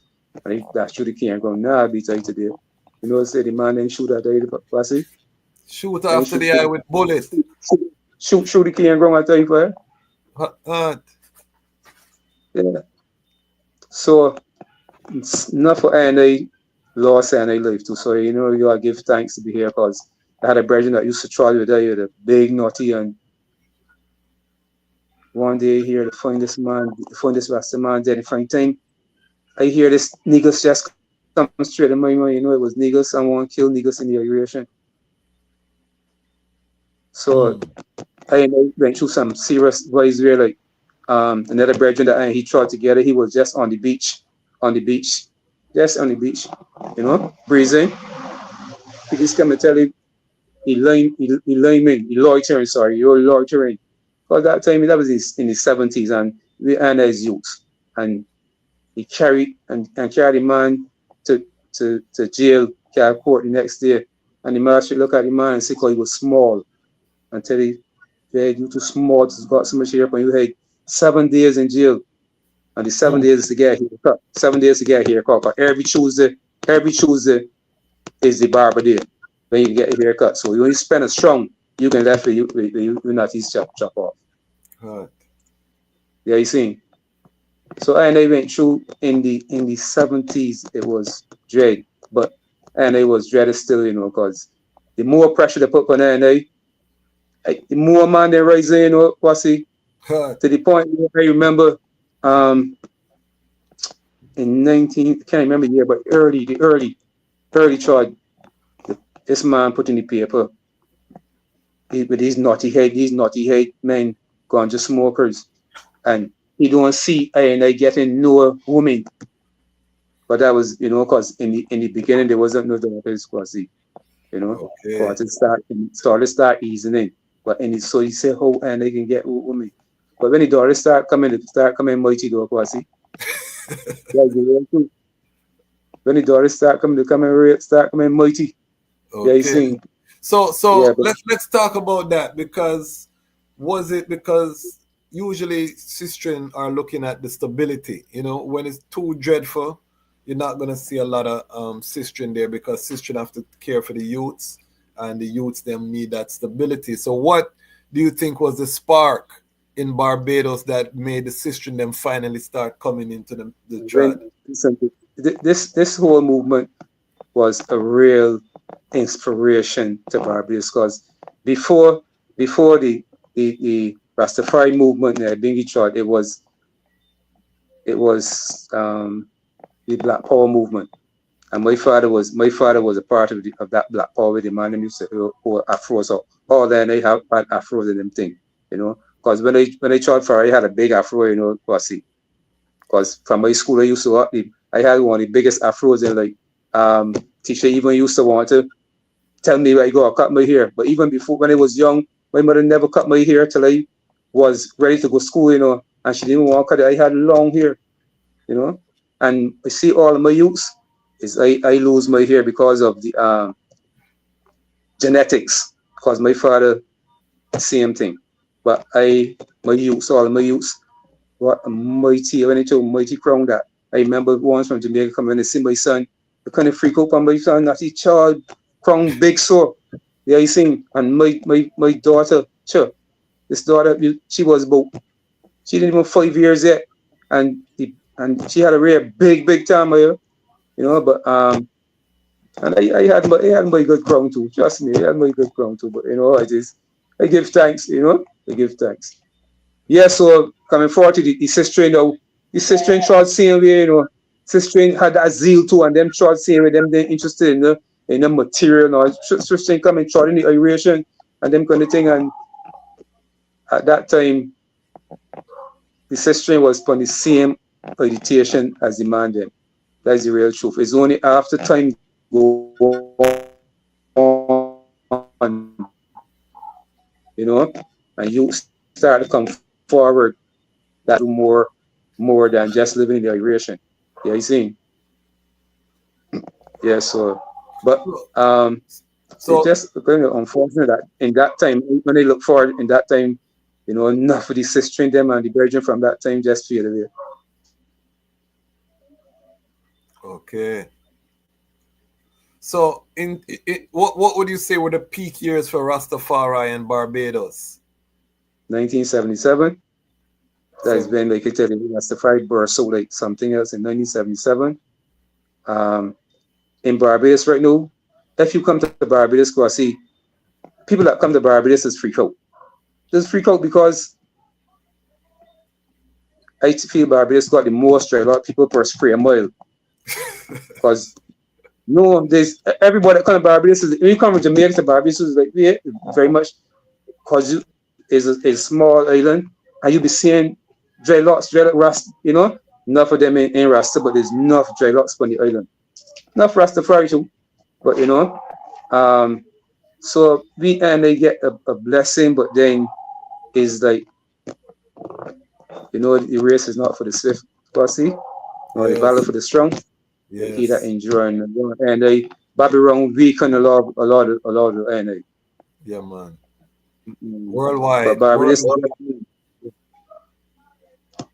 And I dashed through the cane ground. Nah, I'll be tight today. Say the man then shoot at the Kwasi. Shoot after the eye with bullet. Shoot the cane ground, I tell you, for Hard. Yeah. So it's not for I lost and I life too. So you gotta give thanks to be here because I had a brother that used to try with a big naughty, and one day here to find this Rasta man dead in front time. I hear this niggas just come straight in my mind, it was niggas, someone killed niggas in the aggression. So I went through some serious ways where like another brother that he tried together, he was just on the beach, breezing. He just come and tell him you're loitering. Because that time that was in the 70s and we and as youth. And he carried the man to jail, court the next day. And the magistrate look at the man and say, because he was small. And tell him, yeah, you too small, to got so much hair on your head. 7 days in jail. And the 7 days is to get a haircut. 7 days to get a haircut. But every Tuesday is the barber day when you get a haircut. So you only spend a strong you can left with you not his chop off. Right. Yeah, you see. So and they went through in the 70s. It was dread, but and it was dread still, because the more pressure they put on NA, the more man they raise, Kwasi, Right. to the point where I remember in 19, can't remember the year, but early tried, this man put in the paper with these naughty head men ganja smokers, and he don't see and I getting no woman. But that was, because in the beginning there wasn't no daughters, Kwasi, Okay. Kwasi start easing in. But so he said how and they can get women. But when the daughters start coming mighty though, Kwasi. That's the real truth. When the daughters start coming mighty. Yeah, you Okay. see. Yeah, So but let's talk about that, because was it because usually sistren are looking at the stability, when it's too dreadful, you're not gonna see a lot of sistren there, because sistren have to care for the youths, and the youths them need that stability. So what do you think was the spark in Barbados that made the sistren them finally start coming into the when trad? listen, this whole movement was a real inspiration to Barbados, because before before the Rastafari movement, the Nyabinghi chart, it was the Black Power movement, and my father was a part of that Black Power with the man them used to who afros, so all then they have had afros in them thing, because when they chart for I had a big afro, Kwasi, because from my school I had one of the biggest afros, and like teacher even used to want to tell me where I go, cut my hair. But even before, when I was young, my mother never cut my hair till I was ready to go to school, and she didn't want to cut it. I had long hair, you know. And I see all of my youths is I lose my hair because of the genetics, because my father, same thing. But all of my youths, what a mighty, when I told mighty crown that. I remember once from Jamaica coming to see my son, I kind of freak out on my son, that he child, crown big sore. Yeah, you sing. And my daughter, sure, this daughter, she didn't even 5 years yet. And she had a real big time, but and I had my good crown too. Trust me, I had my good crown too. But it is, I give thanks, I give thanks. Yeah, so coming forward to the sister, the sister tried same way, sister had that zeal too, and them tried same way, them they interested in the material, sister coming tried in the Iration and them kind of thing, and at that time the sister was on the same meditation as the man them. That's the real truth. It's only after time go on, and you start to come forward that do more than just living in the iration. Yeah, you see. Yeah, so but it's So just kind of unfortunate that in that time when they look forward in that time, enough of the sistering them and the virgin from that time just fade away. okay. So, what would you say were the peak years for Rastafari and Barbados? 1977. That's Seven. when, like I tell you, Rastafari burst out like something else in 1977. In Barbados right now, if you come to Barbados, go see people that come to Barbados is freak out. Just freak out because I feel Barbados got the most a lot of people per square mile. Because no, there's everybody that come to Barbados is when you come from Jamaica to Barbados is like very much because it's a small island and you be seeing dreadlocks, rust, enough of them in Rasta, but there's enough dreadlocks on the island. Enough Rastafari too, but so we and they get a blessing, but then is like the race is not for the swift, Kwasi, nor the valor Yes. for the strong. He that Yes. endure and they Babylon weaken a lot and Yeah, man. but Worldwide. Barbados Worldwide.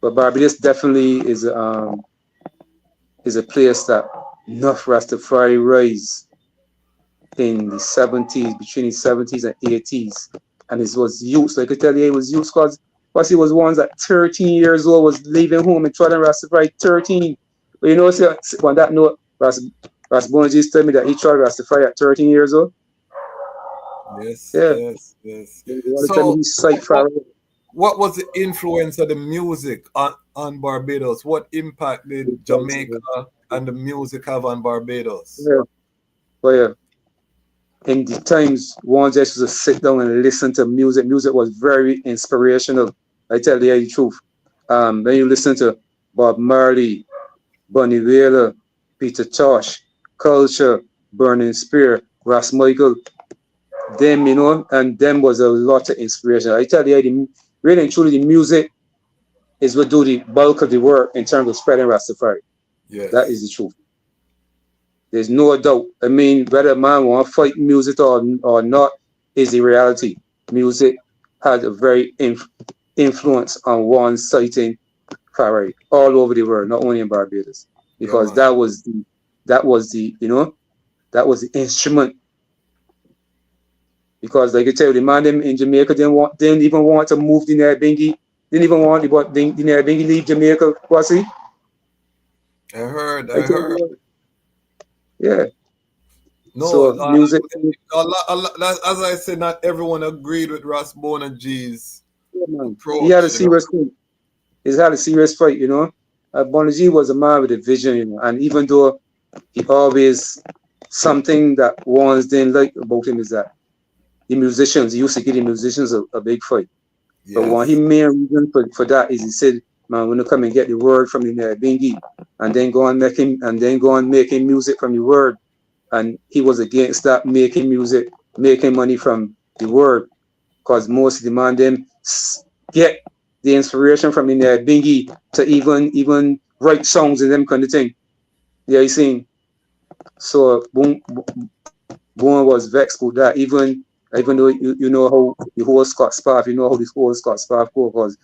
but Barbados definitely is a place that enough Rastafari rise in the 70s, between the 70s and 80s. And it was youth. So I could tell you it was youth because he was ones at 13 years old, was leaving home and trying to Rastafari 13. But you know, so on that note, Ras Boanerges told me that he tried Rastafari at 13 years old. Yes, Yeah. yes, yes. So, what was the influence of the music on Barbados? What impact did Jamaica and the music have on Barbados? Yeah. Well, yeah. In the times, one just used to sit down and listen to music. Music was very inspirational. I tell you the truth. When you listen to Bob Marley, Bunny Wailer, Peter Tosh, Culture, Burning Spear, Ras Michael, them, you know, and them was a lot of inspiration. I tell you, really and truly, the music is what do the bulk of the work in terms of spreading Rastafari. Yes. That is the truth. There's no doubt. I mean, whether a man want to fight music or not is the reality. Music had a very influence on one citing Rastafari all over the world, not only in Barbados, because that was the you know, that was the instrument. Because like I tell you, the man them in Jamaica didn't even want to move the Nyabinghi, didn't even want the Nyabinghi leave Jamaica, Kwasi. I heard. Yeah. No, so music. As I said, not everyone agreed with Ras Boanerges' approach. He had a serious thing. He had a serious fight, you know. Boanerges was a man with a vision, you know, and even though he always something that ones didn't like about him is that the musicians, he used to give the musicians a big fight. Yes. But one his main reason for that is he said, man, when you come and get the word from the Nyabinghi and then go on making music from the word. And he was against that, making music, making money from the word. Because most of the man them get the inspiration from the Nyabinghi to even write songs and them kind of thing. Yeah, you see. So Boone was vexed with that, even though you know how the whole Scott Sparf, you know how this whole Scott Sparf go, because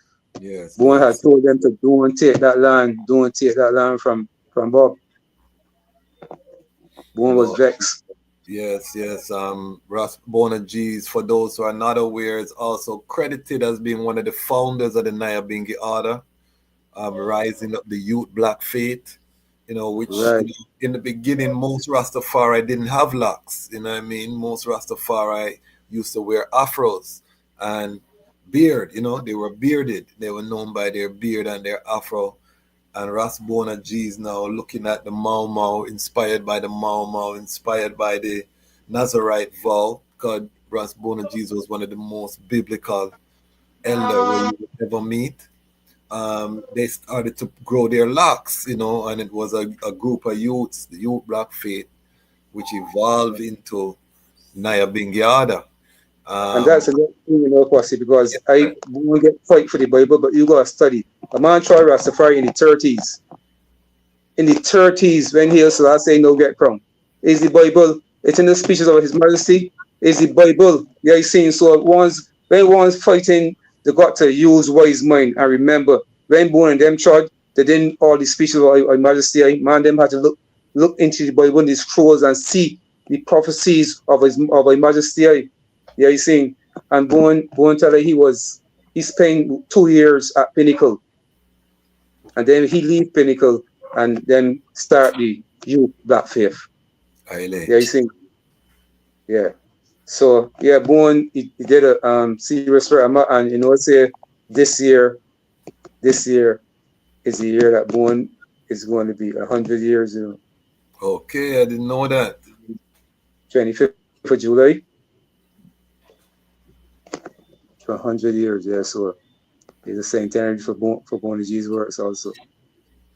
Boone had told them to don't take that land from Bob. Boone was vexed. Yes. Ras Boanerges, for those who are not aware, is also credited as being one of the founders of the Nyabinghi Order, rising up the youth black faith. You know, which in the beginning, most Rastafari didn't have locks. You know what I mean? Most Rastafari used to wear afros and beard. You know, they were bearded. They were known by their beard and their afro. And Ras Boanerges now looking at the Mau Mau, inspired by the Mau Mau, inspired by the Nazarite vow, because Ras Boanerges was one of the most biblical elder you would ever meet. They started to grow their locks, you know, and it was a group of youths, the youth black faith, which evolved into Nyabinghi Order. And that's a good thing, you know, Kwasi, because I won't get fight for the Bible, but you gotta study. A man tried Rastafari in the 30s. In the 30s, when Haile Selassie no get crown, is the Bible? It's in the speeches of His Majesty. Is the Bible? Yeah, you seen. So when one's fighting, they got to use wise mind and remember when Boone and them tried, they didn't all the speeches of His Majesty. Man, them had to look into the Bible and the scrolls and see the prophecies of His Majesty. Yeah, you seen. And Boone tell her he spent 2 years at Pinnacle. And then he leave Pinnacle and then start the youth black faith. Haile. Yeah, you see. Yeah. So yeah, Boone he did a serious work, and you know, say this year is the year that Boone is going to be 100 years, you know. Okay, I didn't know that. 25th of July. 100 years, yeah. So it's the same time for Boanerges works also.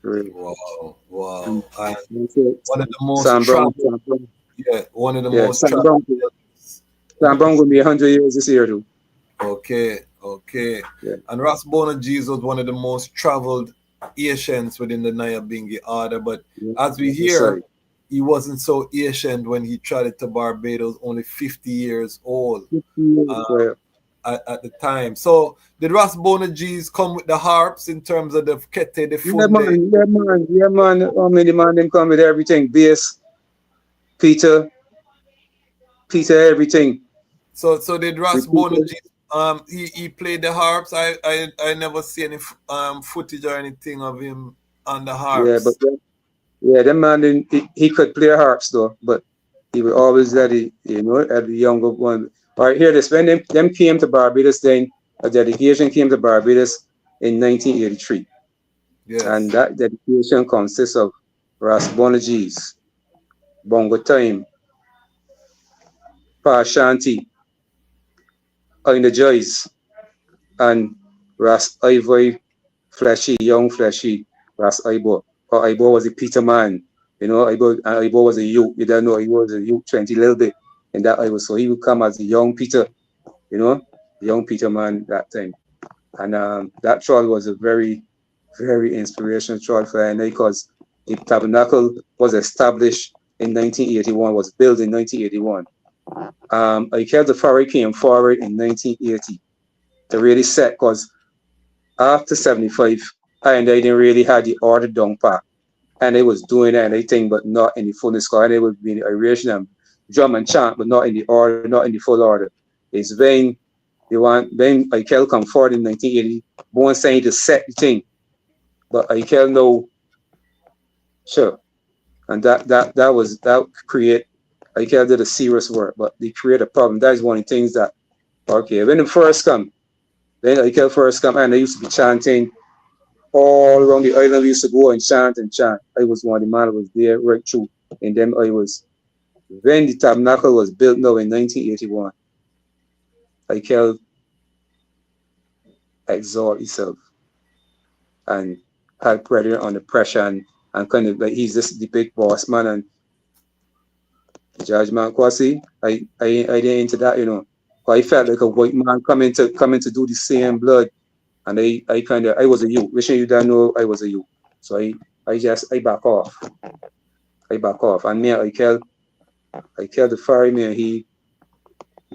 Really. Wow. One of the most traveled. Yeah, one of the most traveled. Sam Brown will be 100 years this year too. Okay. Yeah. And Ras Boanerges was one of the most traveled Asians within the Nyabinghi Order, but as we hear, he wasn't so ancient when he traveled to Barbados, only 50 years old. 50 years, at the time. So did Ras Boanerges come with the harps in terms of the kete, the funde? Yeah, man. How many man them come with everything? Bass, Peter, piece of everything. So did Ras Repeated. Boanerges, he played the harps. I never see any footage or anything of him on the Yeah, but harps. yeah, that man didn't, he could play harps though, but he was always at the younger one. All right, here this when them came to Barbados, then a dedication came to Barbados in 1983, and Yes. that dedication consists of Ras Boanerges, Bongo Time, Pa Shanti, In the Joys, and Ras Ivory, young fleshy Ras Ibo. Or Ibo was a Peter man, Ibo was a youth. You don't know he was a youth 20 little bit, and that Ibo, so he would come as a young Peter, young Peter man that time. And that trial was a very, very inspirational trial for NA because the tabernacle was established in 1981, was built in 1981. Ikel the Pharaoh came forward in 1980 to really set, because after 75, I didn't really have the order down pat. And they was doing anything but not in the fullness, because they would be Irish and drum and chant, but not in the order, not in the full order. It's when Ikel come forward in 1980, Bowen saying to set the thing. But Ikel know, sure. And that create, Ikel did a serious work, but they create a problem. That is one of the things that, okay, when the first come, then Ikel first come, and they used to be chanting all around the island. We used to go and chant and chant. I was one of the man that was there right through. And then when the tabernacle was built now in 1981, Ikel exalt himself and had pressure on the pressure, and kind of like he's just the big boss man. And DejazmatchKwasi, I didn't into that, I felt like a white man coming to do the same blood. And I was a youth. Wishing you don't know I was a youth. So I back off. And me, I killed the fiery man. He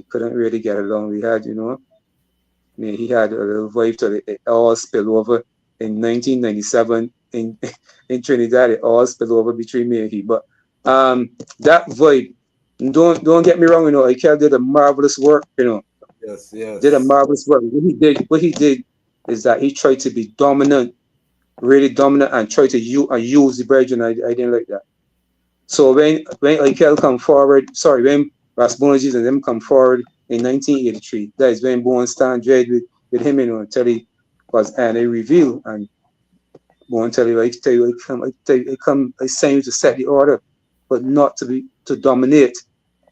couldn't really get along. We had, he had a little vibe to it all spill over in 1997 in Trinidad. It all spilled over between me and he. But that vibe, don't get me wrong, Ikel did a marvelous work, Yes. Did a marvelous work. What he did is that he tried to be dominant, really dominant, and try to use the brethren. I didn't like that. So when Ikel come forward, when Ras Boanerges and them come forward in 1983, that is when Bowen stand dread with him, tell he was, and they reveal, and Bowen tell you, I send you to set the order, but not to dominate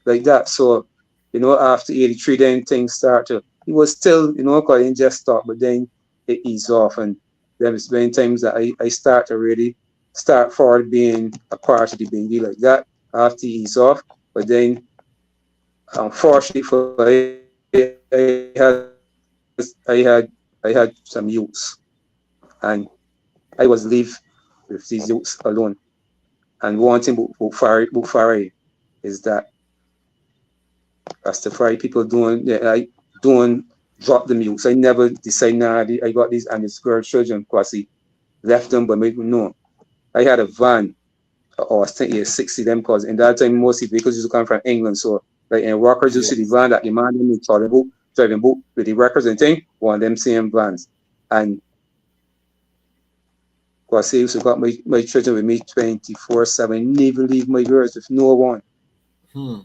like that. So, after 83, then things start to, he was still, because he didn't just stop, but then it eased off. And there's been times that I start to really start forward being a part of the Bingi like that after he eased off. But then, unfortunately for I had some youths, and I was leave with these youths alone. And one thing Bukfari is that Rastafari people doing drop the youths. I never decide, I got these and this girl children, Kwasi, left them, but maybe no. I had a van, or I think 60 them, because in that time mostly vehicles used to come from England. So like in workers, you see the van that the man them driving boat with the workers and thing, one of them same vans. And Kwasi used to got my children with me 24/7. Never leave my girls with no one.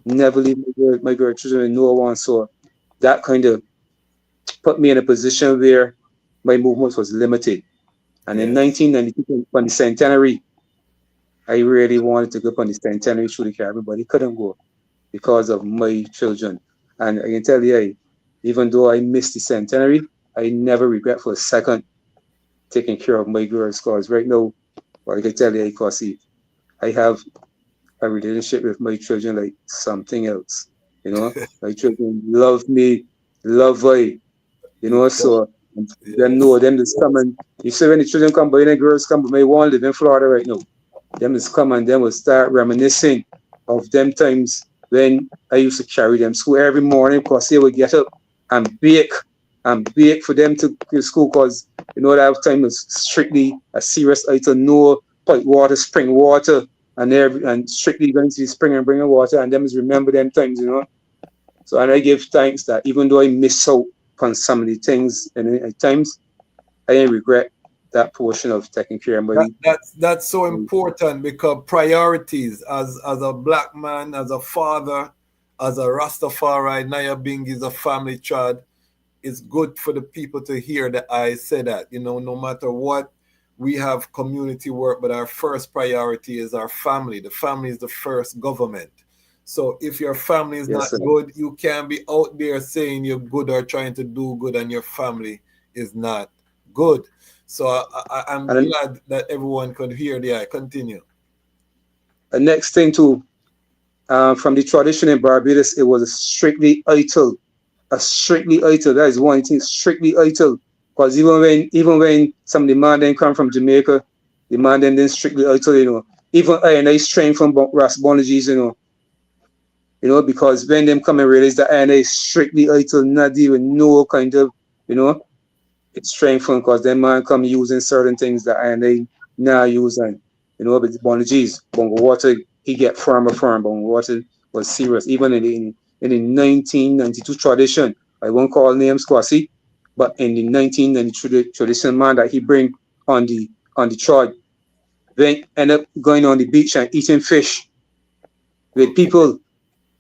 Never leave my girl children with no one. So that kind of put me in a position where my movement was limited. And in 1992, on the centenary, I really wanted to go on the centenary through the Caribbean, but I couldn't go because of my children. And I can tell you, even though I missed the centenary, I never regret for a second taking care of my girls, because right now, well, I can tell you, Kwasi, I have a relationship with my children like something else. My children love me, love I, so them know them just come, and you see when the children come, but the girls come, but my one live in Florida right now. Them just come and them will start reminiscing of them times when I used to carry them to school every morning, because they would get up and bake for them to school, because that time was strictly a serious item, no pipe water, spring water, and strictly going to the spring and bringing water, and them is remember them times, So and I give thanks that even though I miss out on some of the things and at times I didn't regret that portion of taking care of my That's so important because priorities as a black man, as a father, as a Rastafari, Nyabinghi is a family child. It's good for the people to hear that I say that. You know, no matter what, we have community work, but our first priority is our family. The family is the first government. So if your family is not good, you can't be out there saying you're good or trying to do good and your family is not good. So I'm glad that everyone could hear the I continue. The next thing too, from the tradition in Barbados, it was a strictly Ital. That is one thing, strictly Ital. Because even when some of the man then come from Jamaica, the man then strictly Ital, you know. Even I strain from Ras Boanerges, you know, because when them come and realize that I strictly Ital, not even no kind of, you know, it's strengthened because them man come using certain things that I now using, you know, but Boanerges, Bongo Water, he get firmer. Bongo Water was serious. Even in the 1992 tradition, I won't call names Kwasi, but in the 1993 tradition man that he bring on the trod, then end up going on the beach and eating fish with people.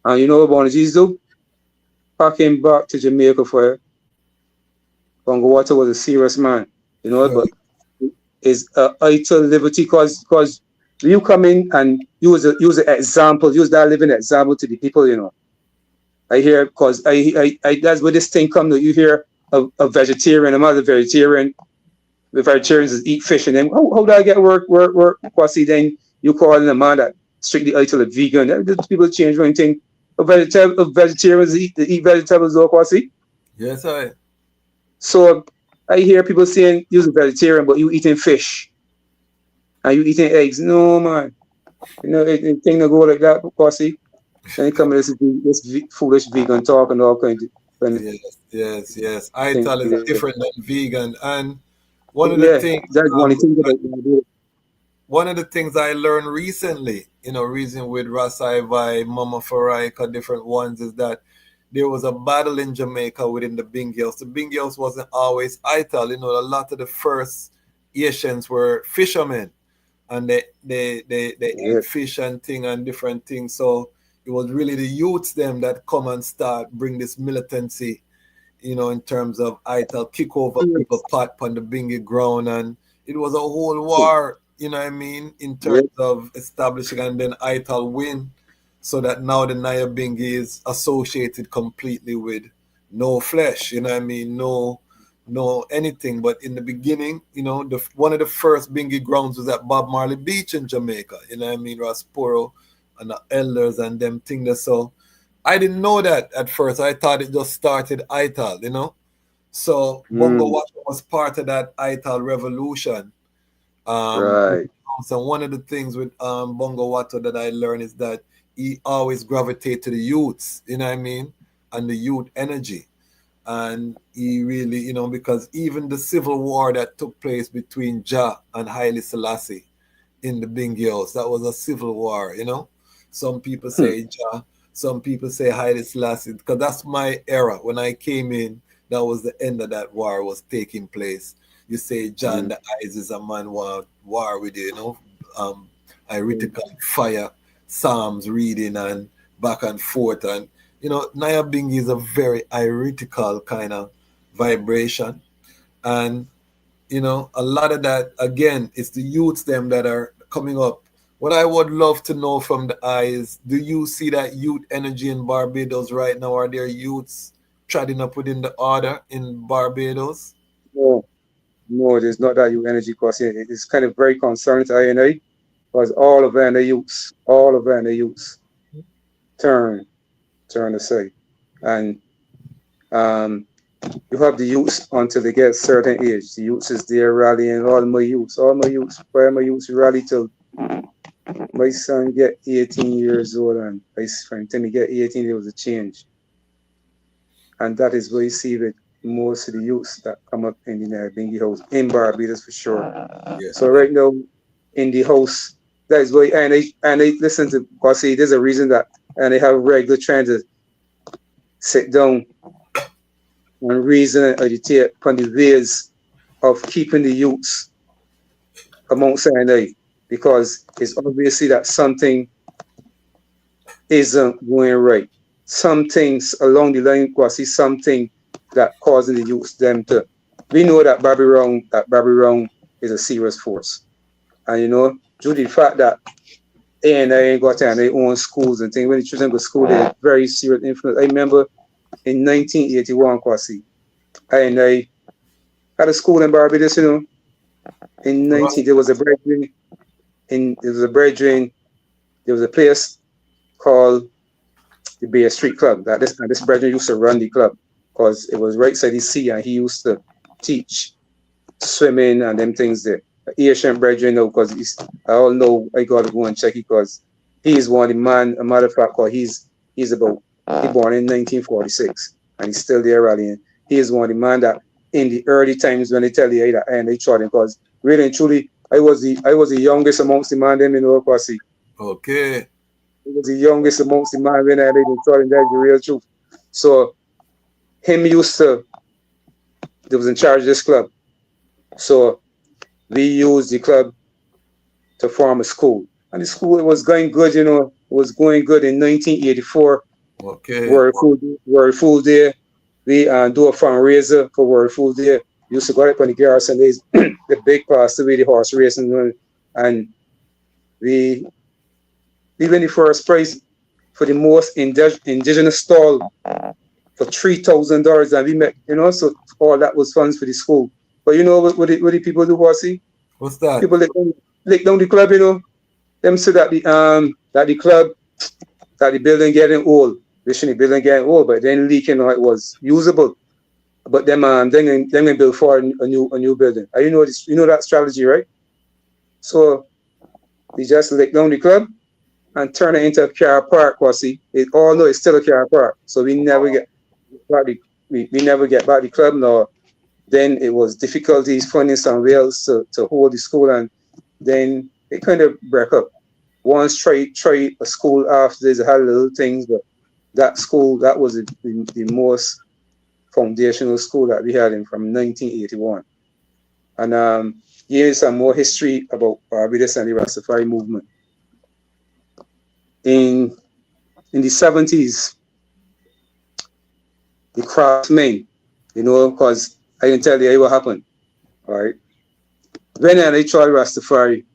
And you know what Boanerges do? Pack him back to Jamaica for Bongo Water was a serious man, you know, but is Ital liberty because you come in and use an example, use that living example to the people, you know. I hear because I that's where this thing come that you hear a vegetarian, a mother vegetarian, the vegetarians eat fish and then how do I get work Kwasi then you call in a man that strictly Ital a vegan. People change one thing. Vegetarians eat vegetables or Kwasi. Yes, I. So I hear people saying you're a vegetarian, but you eating fish and you eating eggs. No, man. You know, it thing to go like that, Kwasi. Then you come with this foolish vegan talk and all kinds of Yes. Ital is different than vegan. And one of the things I learned recently, you know, reason with Ras Isaiah, Mama Faraika, different ones, is that there was a battle in Jamaica within the Bingales. The Bingales wasn't always Ital. You know, a lot of the first Asians were fishermen, and they ate fish and thing and different things. So it was really the youths them that come and start bring this militancy, you know, in terms of Ital kick over people pot on the Bingy ground, and it was a whole war. You know what I mean, in terms of establishing, and then Ital win. So that now the Nyabinghi is associated completely with no flesh, you know what I mean? No anything. But in the beginning, you know, one of the first Bingy grounds was at Bob Marley Beach in Jamaica, you know what I mean? Rasporo and the elders and them things. So I didn't know that at first. I thought it just started Ital, you know? So Bongo Water was part of that Ital revolution. Right. So one of the things with Bongo Water that I learned is that he always gravitate to the youths, you know what I mean? And the youth energy. And he really, you know, because even the civil war that took place between Jah and Haile Selassie in the Bingios, that was a civil war, you know? Some people say Jah, some people say Haile Selassie, because that's my era. When I came in, that was the end of that war was taking place. You say Jah and the eyes is a man war with you, you know? Heretical fire, Psalms reading and back and forth. And, you know, Nyabinghi is a very heretical kind of vibration. And, you know, a lot of that, again, it's the youths them that are coming up. What I would love to know from the eyes, do you see that youth energy in Barbados right now? Are there youths treading up within the order in Barbados? No, there's not that youth energy because it's kind of very concerning to I because all of the youths turn aside. And you have the youths until they get a certain age. The youths is there rallying, all my youths, where my youths rally till my son get 18 years old, and by the time he get 18, there was a change. And that is where you see that most of the youths that come up in the Nyabinghi house in Barbados for sure. Yeah. So right now in the house, that is why and they listen to Kwasi. There's a reason that and they have regular transit sit down and reason and agitate upon the ways of keeping the youths amongst Sinai, because it's obviously that something isn't going right. Some things along the line, Kwasi, something that causing the youths them to. We know that Babylon is a serious force, and due to the fact that A&I ain't got their own schools and things. When the children go to school, they're very serious influence. I remember in 1981, Kwasi, I had a school in Barbados, In 19, there was a place called the Bay Street Club. This brethren used to run the club because it was right side the sea, and he used to teach swimming and them things there. Asian brethren, because I all know I got to go and check it, because he is one of the man. A matter of fact, cause he born in 1946 and he's still there rallying. He is one of the man that in the early times when they tell you that and they tried him, because really and truly I was the youngest amongst the man them in Kwasi. Okay. He was the youngest amongst the man when I they tried him. That's the real truth. So him they was in charge of this club. So we used the club to form a school. And the school, it was going good, it was going good in 1984. Okay. World Food Day. We do a fundraiser for World Food Day. We used to go up on the garrison days, the big passed away, the horse racing, and we win the first prize for the most indigenous stall for $3,000, and we met, so all that was funds for the school. But what the people do, Kwasi? What's that? People lick down the club, Them say that the building getting old. They shouldn't be building getting old, but then leaking, it was usable. But them they build for a new building. And you know that strategy, right? So we just lick down the club and turn it into a car park, Kwasi. All know it's still a car park. So we never get back the club, nor then it was difficulties finding somewhere else to hold the school, and then it kind of broke up. Once tried a school after this, had little things, but that school, that was the most foundational school that we had from 1981. And here's some more history about Barbados and the Rastafari movement. In the 70s, the craftsmen, because I can tell you what happened. All right. When I tried Rastafari,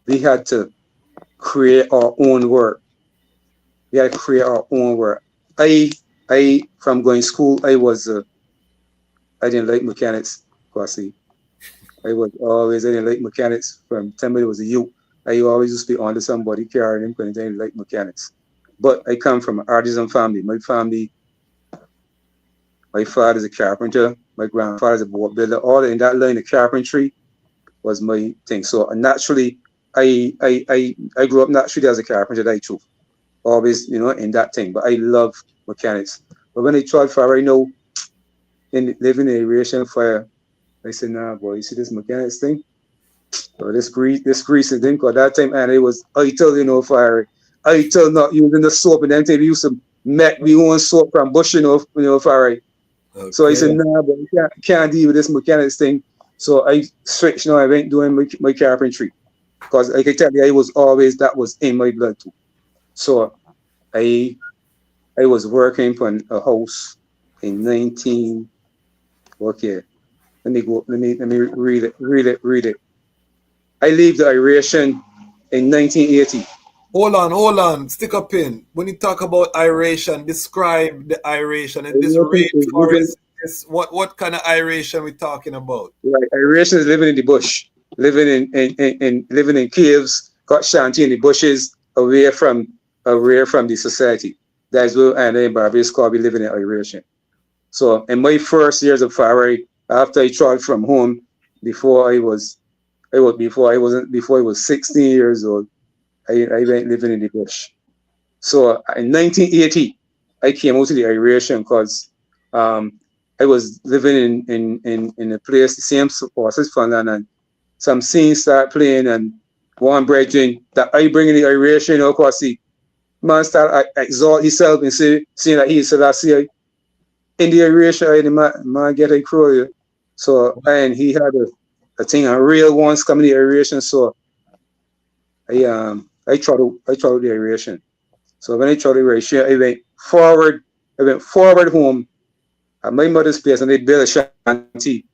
we had to create our own work. We had to create our own work. I from going to school, I didn't like mechanics, Kwasi. I didn't like mechanics from the time I was a youth. I always used to be under somebody carrying him because I didn't like mechanics. But I come from an artisan family. My father's a carpenter, my grandfather's a boat builder. All in that line of carpentry was my thing. So naturally, I grew up naturally as a carpenter, that truth. Always, in that thing. But I love mechanics. But when I tried fire, I know living in aeration fire, I said, nah, boy, you see this mechanics thing? Or this grease thing, because that time, and it was Ital, fire. Ital not using the soap, and then we used to make we own soap from bush, fire. Okay. So I said, nah, but you can't deal with this mechanics thing. So I switched, I went doing my carpentry. Because I can tell you, that was in my blood too. So I was working on a house in 19. Okay, let me read it. I leave the aeration in 1980. Hold on. Stick a pin. When you talk about aeration, describe the aeration. Is this rainforest? What kind of aeration we talking about? Right, aeration is living in the bush, living in caves, got shanty in the bushes, away from the society. That's where and in Barbados called we living in aeration. So in my first years of Fari, after I traveled from home, before I was 16 years old, I went living in the bush. So in 1980, I came out to the aeration because I was living in a place, the same forces Funland, and some scenes start playing, and one brethren that I bring in the aeration, Kwasi, man start exalt himself and saying that he is Selassie. In the aeration, the man get a crow. So, and he had a thing, a real ones coming the aeration. So I tried the aeration. So when I tried the aeration, I went forward home at my mother's place and they built a shanty,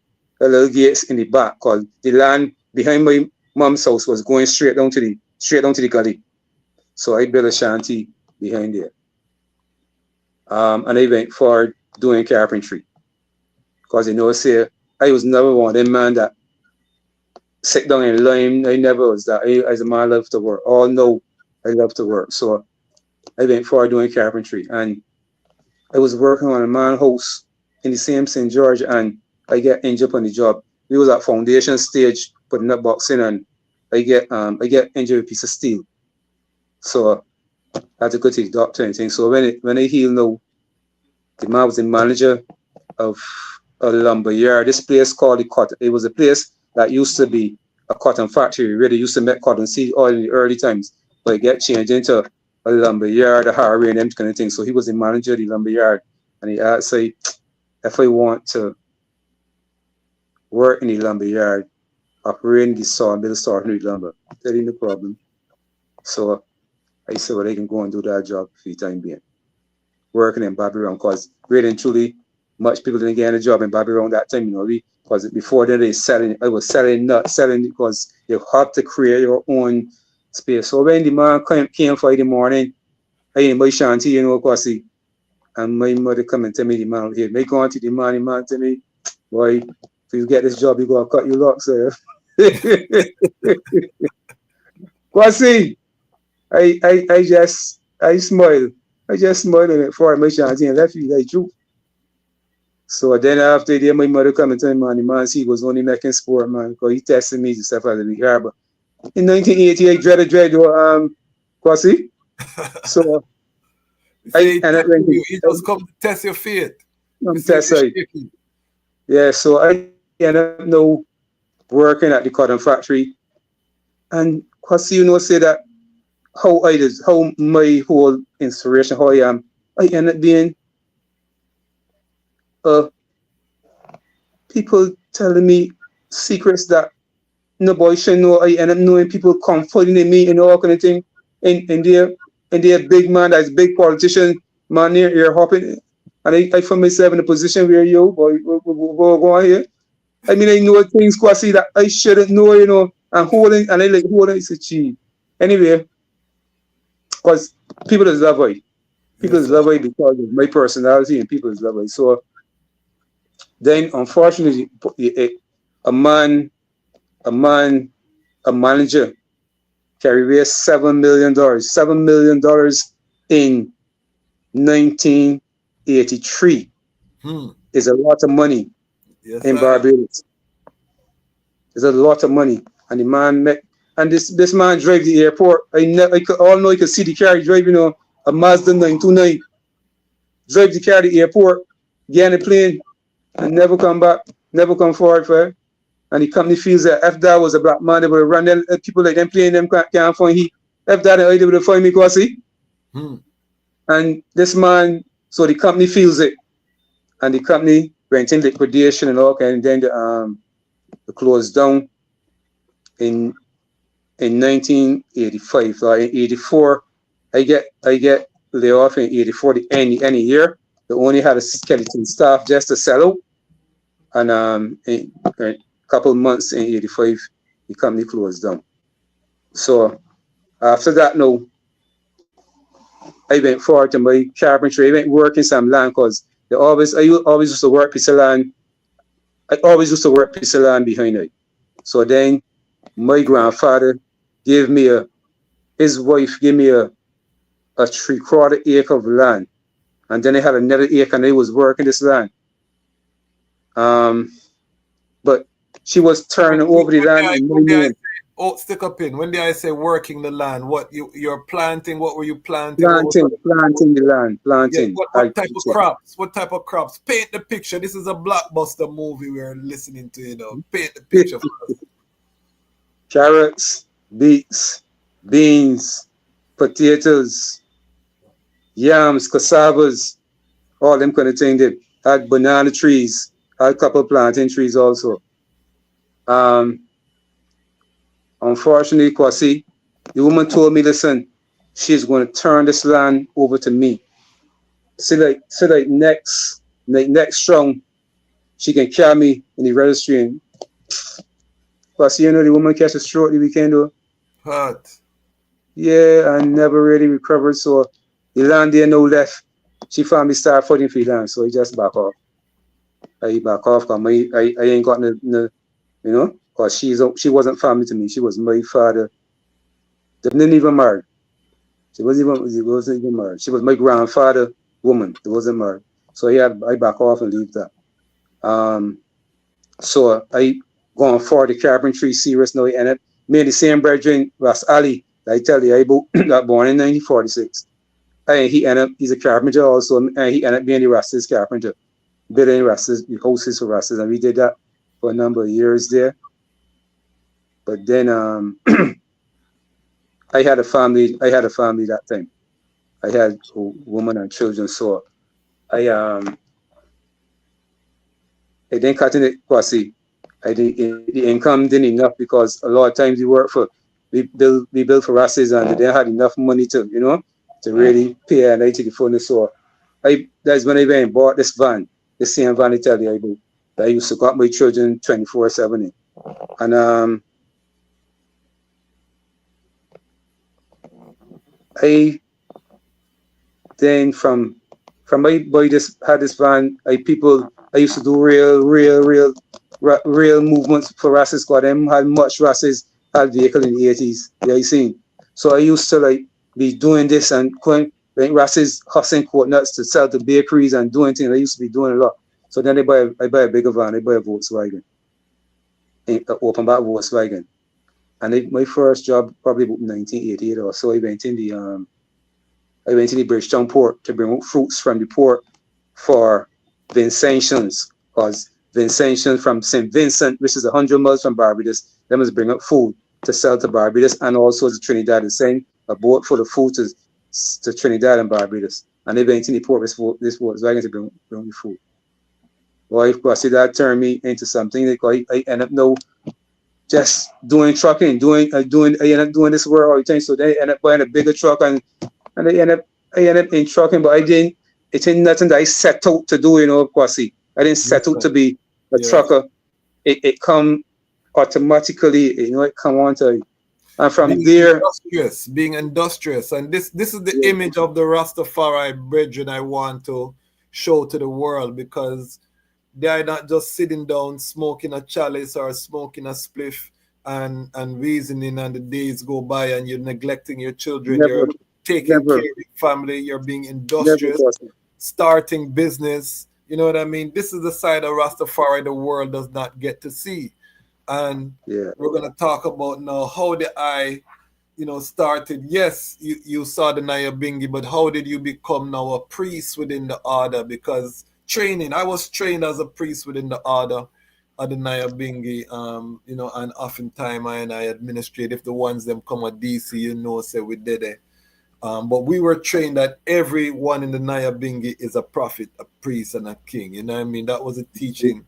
a little gates in the back, because the land behind my mom's house was going straight down to the gully. So I built a shanty behind there. And I went forward doing carpentry. Because say I was never one of them man that sit down and learn. I never was that. As a man, I love to work. All know I love to work. So I went forward doing carpentry. And I was working on a man's house in the same St. George, and I get injured on the job. We was at foundation stage putting up boxing, and I get injured with a piece of steel. So I had to go to the doctor and things. So when I heal now, the man was the manager of a lumber yard. This place called the cotton. It was a place that used to be a cotton factory where they used to make cotton seed oil in the early times, but it get changed into a lumber yard, a highway, and them kind of things. So he was the manager of the lumber yard, and he asked me if I want to work in the lumber yard, operating the sawmill, sorting the lumber. That ain't no problem. So I said, well, I can go and do that job for the time being. Working in Babylon, because really and truly, much people didn't get a job in Babylon that time, because before then I was selling nuts, because you have to create your own space. So when the man came for the morning, I in my shanty, Kwasi, and my mother come and tell me the man here, make on to the man tell me, boy, if you get this job, you gotta cut your locks, sir. Kwasi, I smile. I just smiled at it for my shanty and left you like true. So then after that, my mother come and tell me, man, he was only making sport, man, because he tested me to stuff out of the yard. But in 1980, I dreaded Kwasi. So he just come to test your faith. Yeah, so I ended up now working at the cotton factory. And Kwasi, say that how my whole inspiration, how I am, I ended up being people telling me secrets that nobody should know. I end up knowing people confiding in me and all kind of thing. And they're big man, that's big politician, man near ear hopping. And I find myself in a position where boy, go on here. I mean, I know things Kwasi that I shouldn't know, and holding, I say, gee. Anyway, because people is love I. People is love I because of my personality, and people is love I. So then, unfortunately, a manager carry away $7 million. $7 million in 1983 is a lot of money in Barbados. It's a lot of money, and the man this man drive the airport. I could see the car drive, a Mazda 929. Drive the car to the airport, get on the plane, and never come back, never come forward for it. And the company feels that if that was a black man, they would run them, people like them playing them can't find he. If that, they would find me, Kwasi. And this man, so the company feels it. And the company went in liquidation and all, and then they closed down in 1985. So in 84, I get laid off in 84, the any year. They only had a skeleton staff just to sell out. And in a couple of months in 85, the company closed down. So after that, I went forward to my carpentry. I went working some land because I always used to work piece of land. I always used to work piece of land behind it. So then my grandfather gave me his wife gave me a 3/4 acre of land. And then I had another acre and I was working this land. But she was turning over the land in my name. Stick up in. When did I say working the land? What you're planting? What were you planting? Planting the land. Planting. Yeah, what type of crops? What type of crops? Paint the picture. This is a blockbuster movie we're listening to. Paint the picture for us. Carrots, beets, beans, potatoes, yams, cassavas, all them kind of thing. They had banana trees, had a couple plantain trees also. Unfortunately, Kwasi, the woman told me, listen, she's going to turn this land over to me. So like next strong, she can carry me in the registry. And Kwasi, the woman catch a stroke the weekend though. Hurt. Yeah, I never really recovered. So the land there no left. She found me start fighting for the land, so I just back off. I back off because I ain't got no because she wasn't family to me. She was my father. They didn't even marry. She wasn't even married. She was my grandfather woman. They wasn't married. So I back off and leave that. So I going for the carpentry serious now and it made the same brethren Ras Ali. I tell you, I got born in 1946. And he's a carpenter also, and he ended up being the Rastas carpenter. Building Rastas, the houses for Rastas, and we did that for a number of years there. But then I had a family that time. I had a woman and children, so I didn't cut in it, Kwasi. The income didn't enough because a lot of times we build for Rastas and they didn't have enough money to really pay and I take the phone. So that's when I went and bought this van, the same van I tell you about. I used to got my children 24/7. And I then from I buy this had this van, I used to do real movements for Rastas because them had much Rastas had vehicle in the 80s. Yeah, you seen. So I used to like be doing this and going like Rastas hustling coconuts to sell to bakeries and doing things. I used to be doing a lot. So then I buy a bigger van, I buy a Volkswagen. Open back Volkswagen. And my first job probably about 1988 or so I went in the Bridgetown port to bring out fruits from the port for Vincentians, because Vincentians from St. Vincent, which is 100 miles from Barbados, they must bring up food to sell to Barbados and also to Trinidad and send a boat full of food to Trinidad and Barbados. And they went in the port with this Volkswagen to bring the food. Well, of course, that turned me into something like I end up now just doing trucking, I end up doing this work all the time. So they end up buying a bigger truck and I end up in trucking, but it ain't nothing that I set out to do, Kwasi. I didn't set out to be a trucker. It come automatically, it come on to and from being industrious. And this is the image of the Rastafari brethren I want to show to the world, because they are not just sitting down smoking a chalice or smoking a spliff and reasoning, and the days go by and you're neglecting your children. You're taking care of your family. You're being industrious, starting business. You know what I mean? This is the side of Rastafari the world does not get to see. And we're going to talk about now how the I, started. Yes, you saw the Nyabinghi, but how did you become now a priest within the order? Because I was trained as a priest within the order of the Nyabinghi, and oftentimes I administrate. If the ones them come at DC, say we did it. But we were trained that everyone in the Nyabinghi is a prophet, a priest, and a king. You know what I mean? That was a teaching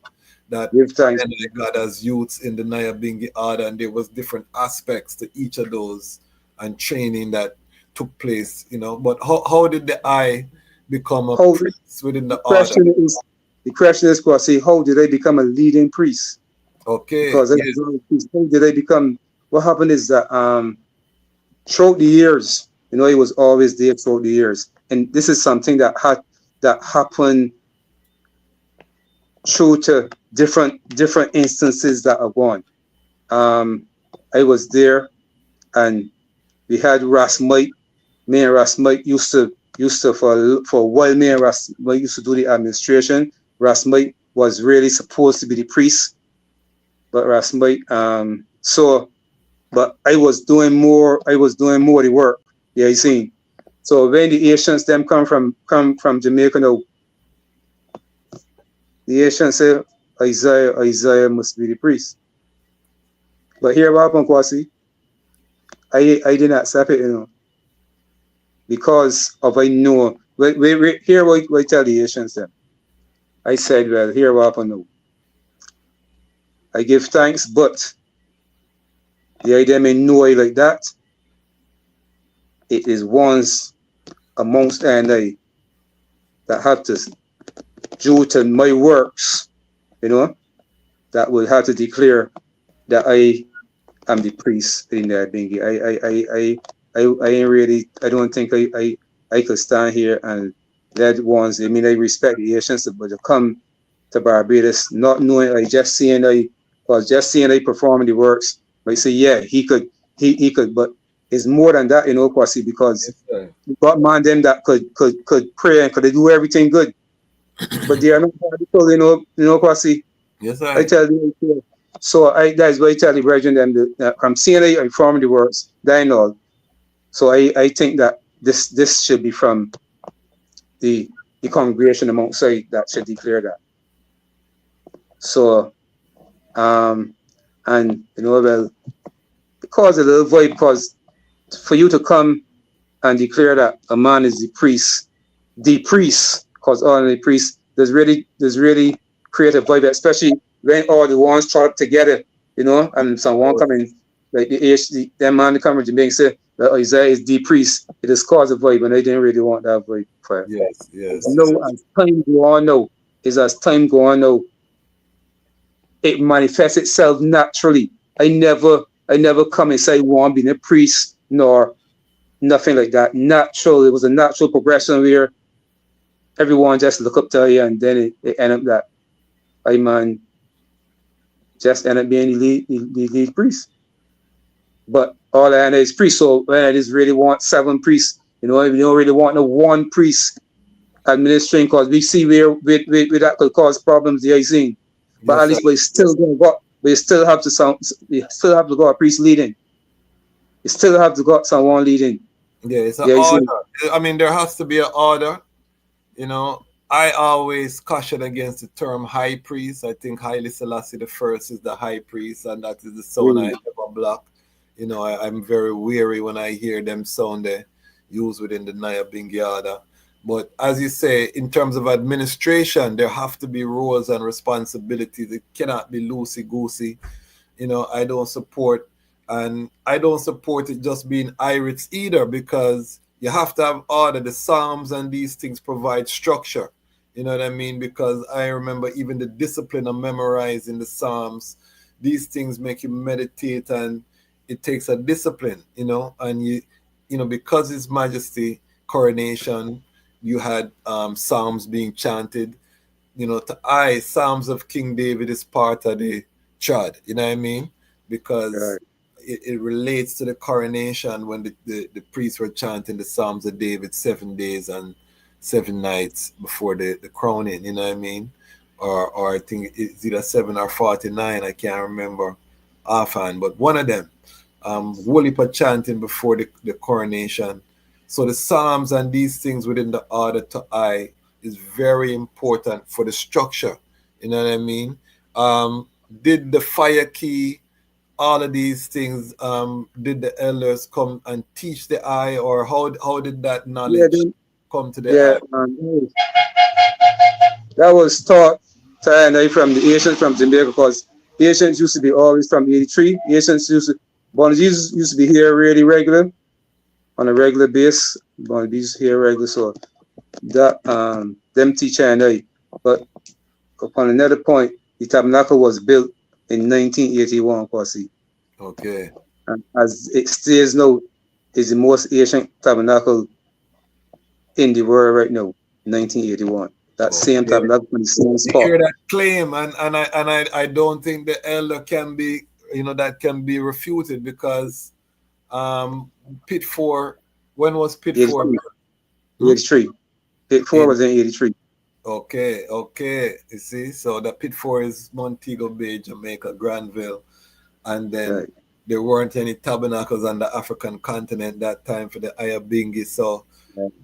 that I got as youths in the Nyabinghi order, and there was different aspects to each of those and training that took place, But how did the I become a priest within the order? The question is, Kwasi, how did I become a leading priest? Okay. Because how did I become? What happened is that throughout the years, it was always there throughout the years, and this is something that happened through to different instances that are gone. I was there, and we had Ras Mike. Me and Ras Mike used to for a while. Me and Ras Mike used to do the administration. Ras Mike was really supposed to be the priest, but Ras Mike but I was doing more of the work. Yeah, you see. So when the Asians them come from Jamaica now, the Asians say Isaiah must be the priest. But here what happened, Kwasi, I did not accept it, because of I know. Wait, here what I tell the Asians then. I said, well, here what I know. I give thanks, but the idea may know I like that. It is ones amongst and I that have to due to my works, that will have to declare that I am the priest in Nyabinghi. I ain't really. I don't think I could stand here and let ones. I mean, I respect the Asians, but to come to Barbados, not knowing, just seeing I performing the works. I say, yeah, he could, but it's more than that, Kwasi, because God man them that could pray and could do everything good, but they are not people, Kwasi. Yes, I tell you. So that's why I tell the brethren them that I'm seeing I performing the works, that and all. So I think that this should be from the congregation amongst that should declare that. So and well, cause a little void, because for you to come and declare that a man is the priest, because all the priests, there's really create a vibe, especially when all the ones trot together, and someone coming like the man coming to me say that Isaiah is the priest. It has caused a vibe, and I didn't really want that vibe. Yes. As time go on now, it manifests itself naturally. I never come and say I want to be a priest nor nothing like that. Natural. It was a natural progression where everyone just look up to you, and then it end up that I man just end up being the lead priest. But all I know is priest. So when I just really want 7 priests, we don't really want no one priest administering, because we see where that could cause problems the seen. But at least we still have to go a priest leading. You still have to got someone leading. Yeah, it's an order. I mean, there has to be an order. I always caution against the term high priest. I think Haile Selassie the first is the high priest, and that is the sound I ever block. I'm very weary when I hear them sound they use within the Nyabinghi order. But as you say, in terms of administration, there have to be roles and responsibilities. It cannot be loosey-goosey. I don't support it just being Irish either, because you have to have order. The Psalms and these things provide structure. You know what I mean? Because I remember even the discipline of memorizing the Psalms, these things make you meditate, and it takes a discipline, and because His Majesty coronation, you had Psalms being chanted. Psalms of King David is part of the chad, you know what I mean? Because it relates to the coronation when the priests were chanting the Psalms of David 7 days and 7 nights before the crowning, you know what I mean? Or I think it's either 7 or 49, I can't remember offhand, but one of them, whole heap of chanting before the coronation. So the Psalms and these things within the order to I is very important for the structure. You know what I mean? Did the fire key, all of these things, did the elders come and teach the I, or how did that knowledge come to the I? That was taught to from the Asians from Jamaica, because Asians used to be always from 83. Asians Bonsu used to be here really regular, on a regular basis. Bonsu here regular, so that them teacher and I. But upon another point, the tabernacle was built in 1981, Kwasi. Okay. And as it stays now, is the most ancient tabernacle in the world right now, 1981. That same tabernacle in the same spot. You hear that claim, and I don't think the elder can be, that can be refuted, because Pit 4, when was Pit 4? 83. Pit 4 was in 83. Okay. You see, so the Pit 4 is Montego Bay, Jamaica, Granville, and then there weren't any tabernacles on the African continent that time for the Nyabinghi. So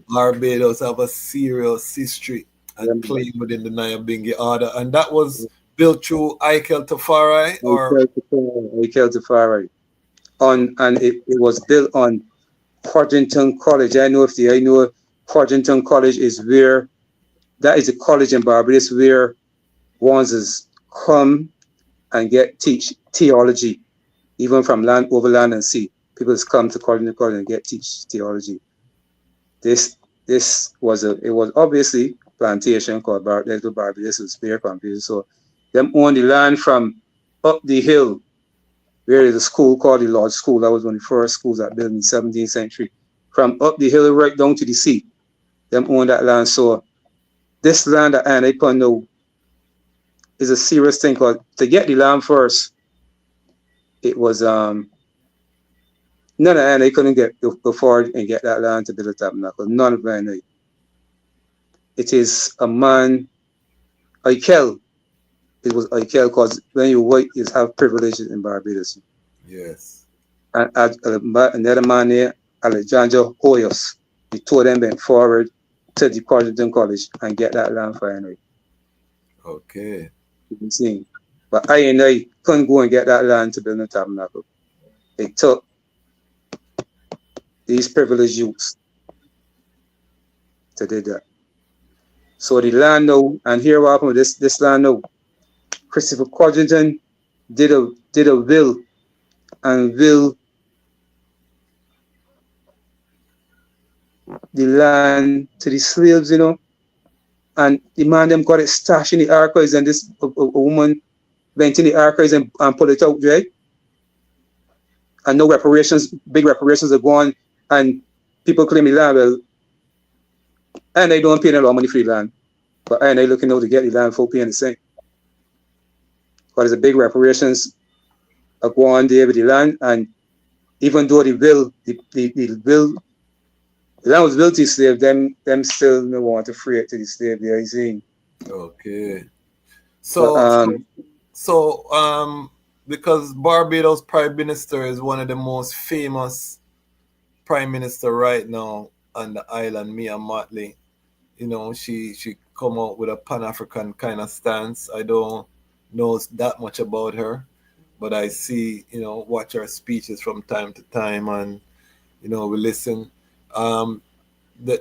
Barbados have a serious history and claim within the Nyabinghi order, and that was built through Ital Tafari or Ital Tafari. And it was built on Quadrington College. I know Quadrington College is where, that is a college in Barbados where ones is come and teach theology, even from land, over land and sea. People just come to Quadrington College and teach theology. This was it was obviously plantation called Barbados was very confused. So them own the land from up the hill, where is a school called the Lord's School. That was one of the first schools that built in the 17th century. From up the hill right down to the sea, them own that land. So this land that I upon now is a serious thing, because to get the land first, it was none of they couldn't go forward and get that land to build a tabernacle. None of them. It is a man, Ital. It was Ital, because when you white, you have privileges in Barbados. Yes. And another man there, Alexander Hoyos, the two of them went forward to the Quadrington College and get that land for Henry. Okay. You can see. But I couldn't go and get that land to build a tabernacle. It took these privileged youths to do that. So the land now, and here what happened with this land now, Christopher Quadrington did a will, and will the land to the slaves, and the man them got it stashed in the archives, and this a woman went in the archives and pulled it out, right? And no reparations, big reparations are gone, and people claim the land, well, and they don't pay a lot of money for the land, but and they looking out to get the land for paying the same. Because there's a big reparations are going there with the land, and even though the land was built to slave, them still no want to free it to the slave. There, you see. Okay. So, because Barbados Prime Minister is one of the most famous Prime Minister right now on the island, Mia Mottley. She come out with a Pan-African kind of stance. I don't know that much about her, but I see, watch her speeches from time to time, and we listen. How does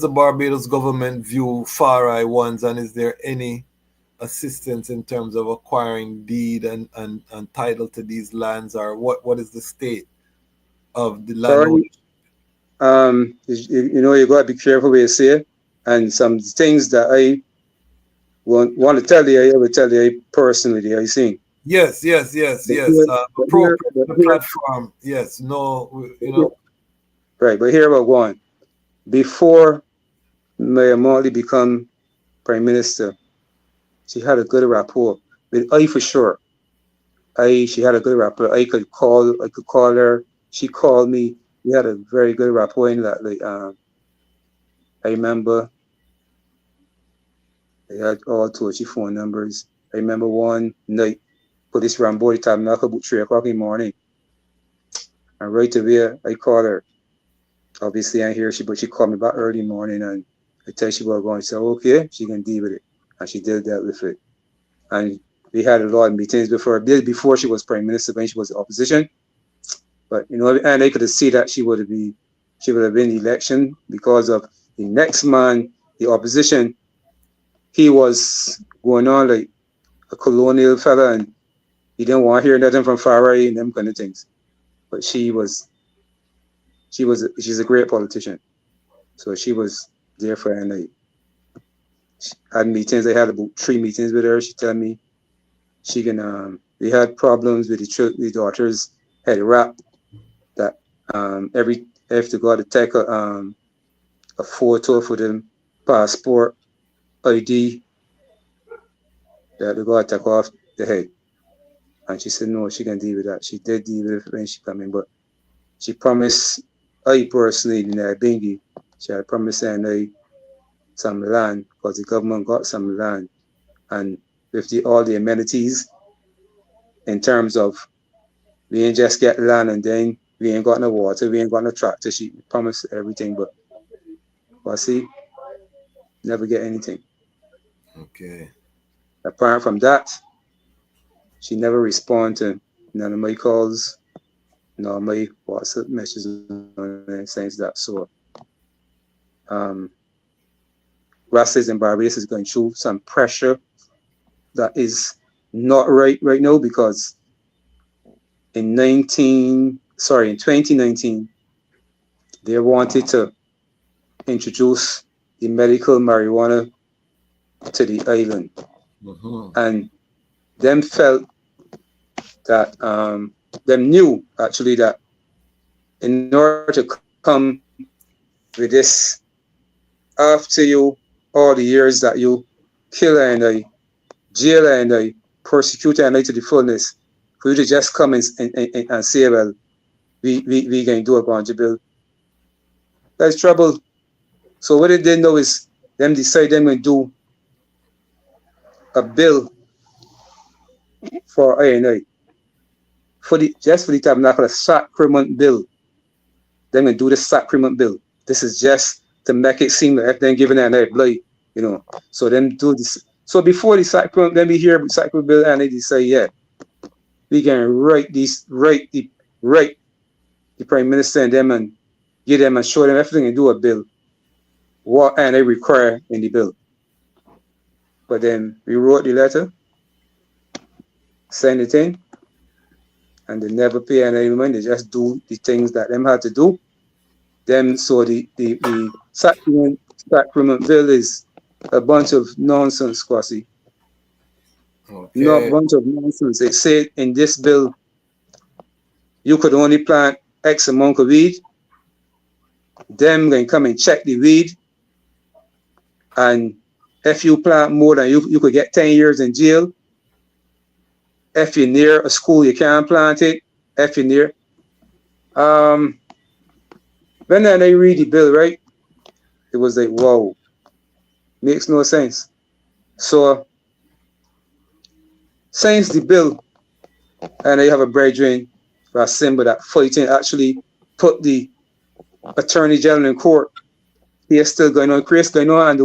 the Barbados government view Farai ones, and is there any assistance in terms of acquiring deed and title to these lands, or what is the state of the land? You got to be careful what you say, and some things that I want to tell you, I will tell you personally. You see. Yes. Appropriate the platform. Yes. No. Right, but here about one. Before Mayor Morley become Prime Minister, she had a good rapport with I for sure. She had a good rapport. I could call her. She called me. We had a very good rapport in that. I remember they had all two of phone numbers. I remember one night, police ran board tabernacle about 3:00 in the morning. And right away, I called her. Obviously, I hear but she called me back early morning, and I tell she was going. She said, okay, she can deal with it. And she did that with it. And we had a lot of meetings before she was Prime Minister, when she was the opposition. But, and I could see that she would have been the election, because of the next man, the opposition. He was going on like a colonial fella, and he didn't want to hear nothing from Farai and them kind of things. But she's a great politician. So she was there for her, and I had meetings. I had about 3 meetings with her. She told me she can we had problems with the daughters had a rap that if they got to take a photo for them passport ID, that they got to take off the head. And she said no, she can deal with that. She did deal with it when she came in, but she promised I personally in Nyabinghi, she had promised I some land, because the government got some land, and with all the amenities in terms of we ain't just get land and then we ain't got no water, we ain't got no tractor. She promised everything, but Kwasi never get anything. Okay. Apart from that, she never respond to none of my calls. my WhatsApp messages on the sense that um, Rastas in Barbados is going through some pressure that is not right now because in 2019 they wanted to introduce the medical marijuana to the island, and them felt that them knew actually that in order to come with this after you all the years that you kill and I jail and I persecute and I to the fullness, for you to just come and say, well, we can do a ganja bill. That's trouble. So what they did know is them decide them going to do a bill for I for the just for the tabernacle, a sacrament bill. They're going to do the sacrament bill. This is just to make it seem like they're giving that blood, So them do this. So before the sacrament, then we hear sacrament bill and they say, yeah, we can write the prime minister and them and give them and show them everything and do a bill. What and they require in the bill. But then we wrote the letter, send it in, and they never pay any money. They just do the things that them had to do. Them so the sacrament bill is a bunch of nonsense, Kwasi. Okay. Not a bunch of nonsense. They say in this bill you could only plant X amount of weed. Them can come and check the weed, and if you plant more than you could get 10 years in jail. If you're near a school, you can't plant it. If you're near, when they read the bill, right, it was like, whoa, makes no sense. So, since the bill, and I have a brethren, Rasimba, that fighting actually put the attorney general in court. Case still going on, case going on, and they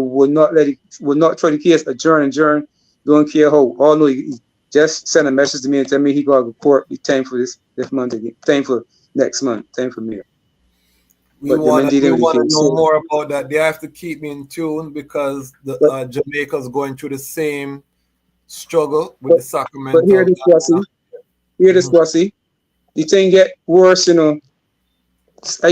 would not try the case adjourn. Don't care how. All know he just send a message to me and tell me he got to court. It's time for this month again. Time for next month. Time for me. We want to know more about that. They have to keep me in tune because the Jamaica's going through the same struggle with the Sacramento. But here this Kwasi. The thing get worse, I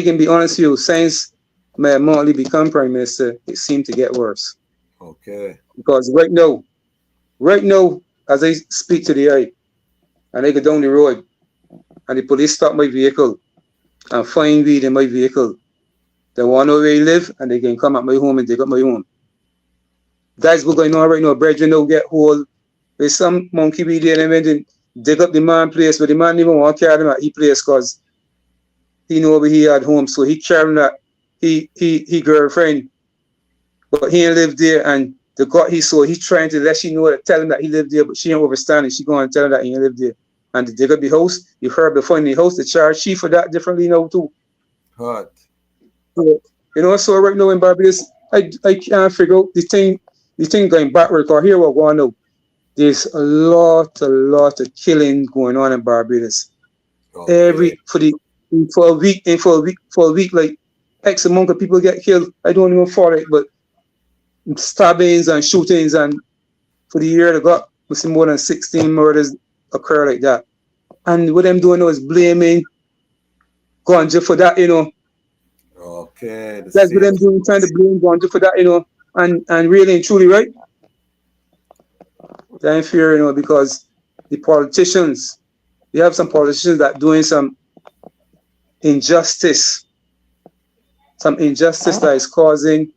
can be honest with you, since my monthly become prime minister, it seemed to get worse. Okay. Because right now, as I speak to the eye, and I go down the road, and the police stop my vehicle and find weed in my vehicle, they want to know where I live, and they can come at my home and dig up my home. That's what's going on right now. Brethren now get hold. There's some monkey weed there, and they went and dig up the man place, but the man even want to carry them at his place because he know where he had home, so he carry that he girlfriend, but he ain't live there, and he's trying to let she know that tell him that he lived there, but she ain't understanding. She going to tell him that he ain't live there, and to dig up the house, you heard before in the house, they charge she for that differently now too. What? So right now in Barbados, I can't figure out the thing going backward. Because here we're going now, there's a lot of killing going on in Barbados. Okay. For a week, like X amount of people get killed. I don't even follow it, but stabbings and shootings, and for the year they got more than 16 murders occur like that. And what I'm doing now is blaming ganja for that, Okay. That's what I'm doing, trying to blame ganja for that, and really and truly, right? I'm fear, because the politicians, we have some politicians that doing some injustice that is causing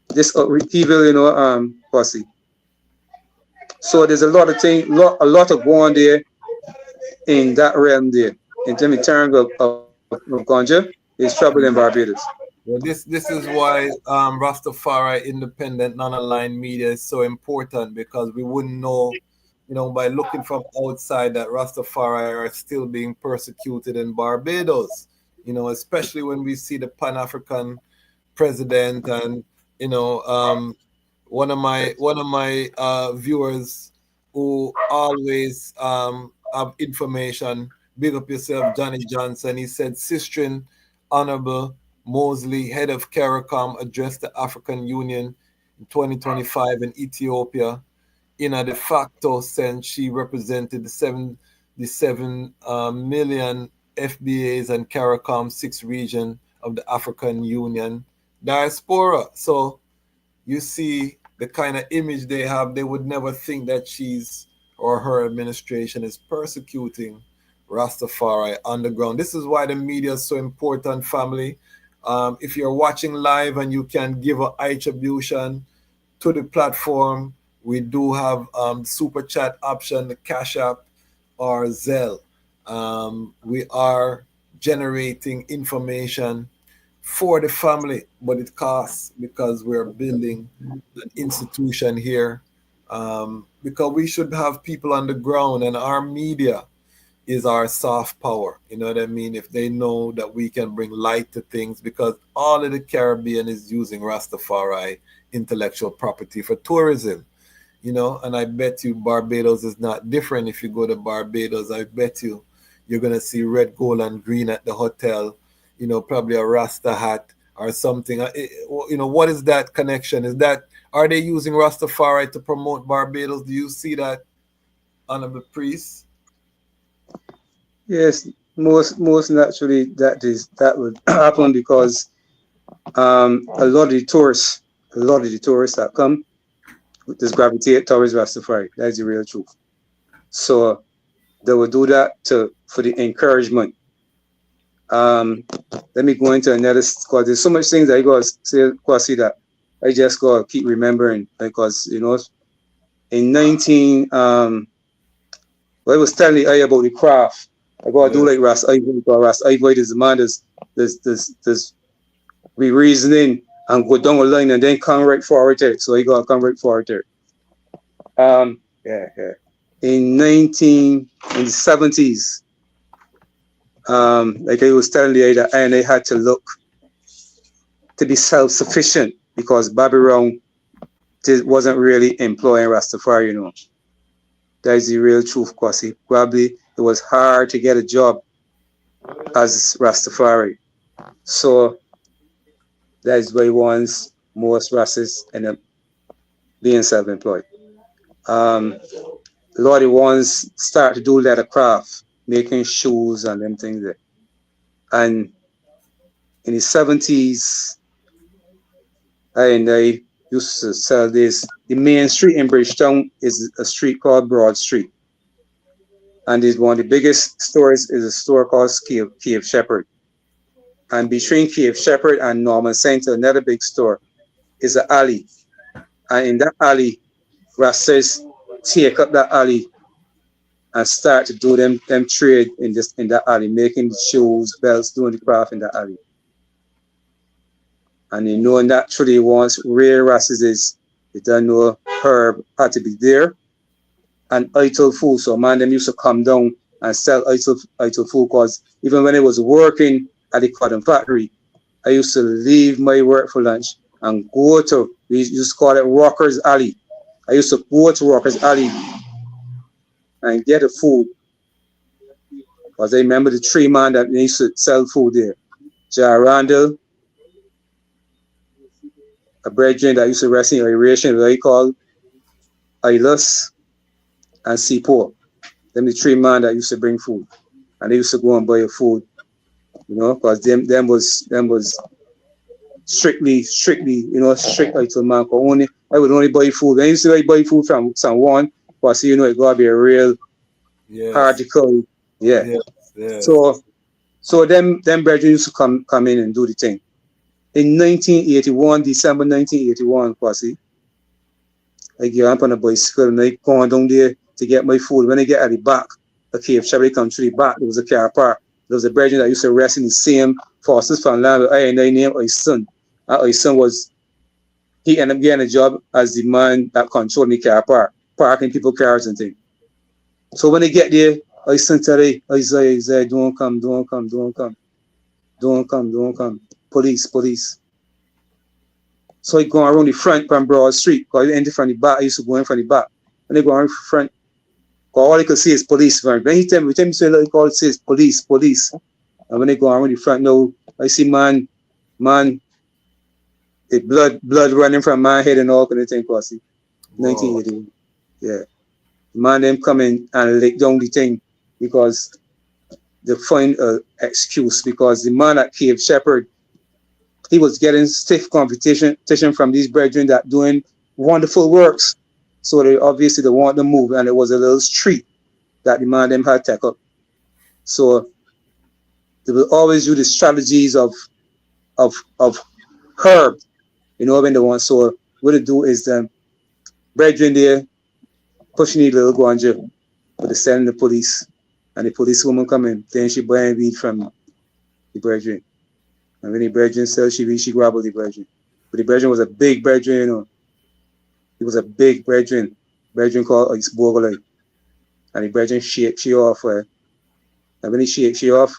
this evil, Kwasi. So there's a lot of things, a lot of going there in that realm there. In terms of ganja, there's trouble in Barbados. Well, this is why Rastafari independent non-aligned media is so important, because we wouldn't know, by looking from outside, that Rastafari are still being persecuted in Barbados. Especially when we see the Pan-African president, and one of my viewers who always have information. Big up yourself, Johnny Johnson. He said, Sistren Honorable Mosley, head of CARICOM, addressed the African Union in 2025 in Ethiopia. In a de facto sense, she represented the 77 million FBAs and CARICOM 6 region of the African Union diaspora. So you see the kind of image they have. They would never think that she's or her administration is persecuting Rastafari underground. This is why the media is so important, family. If you're watching live and you can give an attribution to the platform, we do have super chat option, the CashApp or Zelle. We are generating information for the family, but it costs because we're building an institution here. Because we should have people on the ground, and our media is our soft power. You know what I mean? If they know that we can bring light to things, because all of the Caribbean is using Rastafari intellectual property for tourism, you know, and I bet you Barbados is not different. If you go to Barbados, I bet you're going to see red, gold, and green at the hotel, you know, probably a Rasta hat or something. You know, what is that connection? Are they using Rastafari to promote Barbados? Do you see that, Honorable Priest? Yes, most naturally that would happen because a lot of the tourists that come just gravitate towards Rastafari. That's the real truth. So they will do that for the encouragement. Let me go into another, because there's so much things that I got to say, Kwasi, that I just got to keep remembering, because, you know, in 19, well, I was telling you about the craft. I got to do like Ras Isaiah, because Ras Isaiah is the man there's be reasoning and go down the line and then come right forward there. So I got to come right forward there. In the 70s, like I was telling you, that I had to look to be self-sufficient because Bobby Brown wasn't really employing Rastafari, you know. That is the real truth, Kwasi. Probably it was hard to get a job as Rastafari. So that is why most racists end up being self-employed. A lot of ones start to do leather craft, making shoes and them things there. And in the 70s, I used to sell this. The main street in Bridgetown is a street called Broad Street. And one of the biggest stores is a store called Cave Shepherd. And between Cave Shepherd and Norman Center, another big store, is an alley. And in that alley, Rastas take up that alley and start to do them trade in that alley, making the shoes, belts, doing the craft in that alley. And you know, naturally, once rare Rastas they don't know herb had to be there. And Ital food, so man, them used to come down and sell Ital food, because even when I was working at the cotton factory, I used to leave my work for lunch and go to, we used to call it Rockers Alley. I used to go to Rockers Alley and get the food, because I remember the three man that used to sell food there. Jar Randall, a brethren that used to rest in aeration, what I call Ilus, and C4. Them the three man that used to bring food. And they used to go and buy your food, you know, because them was strictly, you know, strict Ital man. I would only buy food. When I used to buy food from someone, because you know it gotta be a real article. Yeah. Yes. So them brethren used to come in and do the thing. In 1981, December 1981, Kwasi, I get up on a bicycle and I go down there to get my food. When I get at the back, a Cave Shepherd come to the back, there was a car park. There was a brethren that used to rest in the same Foster's Fan Land. I named my son. My son he ended up getting a job as the man that controlled the car park, parking people's cars and things. So when I get there, I son tell Isaiah, don't come. Police. So I go around the front from Broad Street, because I enter from the back. I used to go in from the back. And I go around the front. All they could see is police. When he tell me, say, like, all it says police, police. And when they go around the front now, I see man, the blood running from my head and all kind of thing, Kwasi. 1980. Yeah. The man them coming and lay down the thing because they find an excuse because the man at Cave Shepherd, he was getting stiff competition from these brethren that doing wonderful works. So they obviously want to move, and it was a little street that the man them had take up. So they will always use the strategies of herb, you know, when they want. So what they do is brethren there pushing the little guanja, but they send the police, and the police woman come in, then she buying weed from the brethren. And when the brethren sell she weed, she grab the brethren. But the brethren was a big brethren, you know. He was a big brethren called Isbogolai. And the brethren shake she off. And when he shake she off,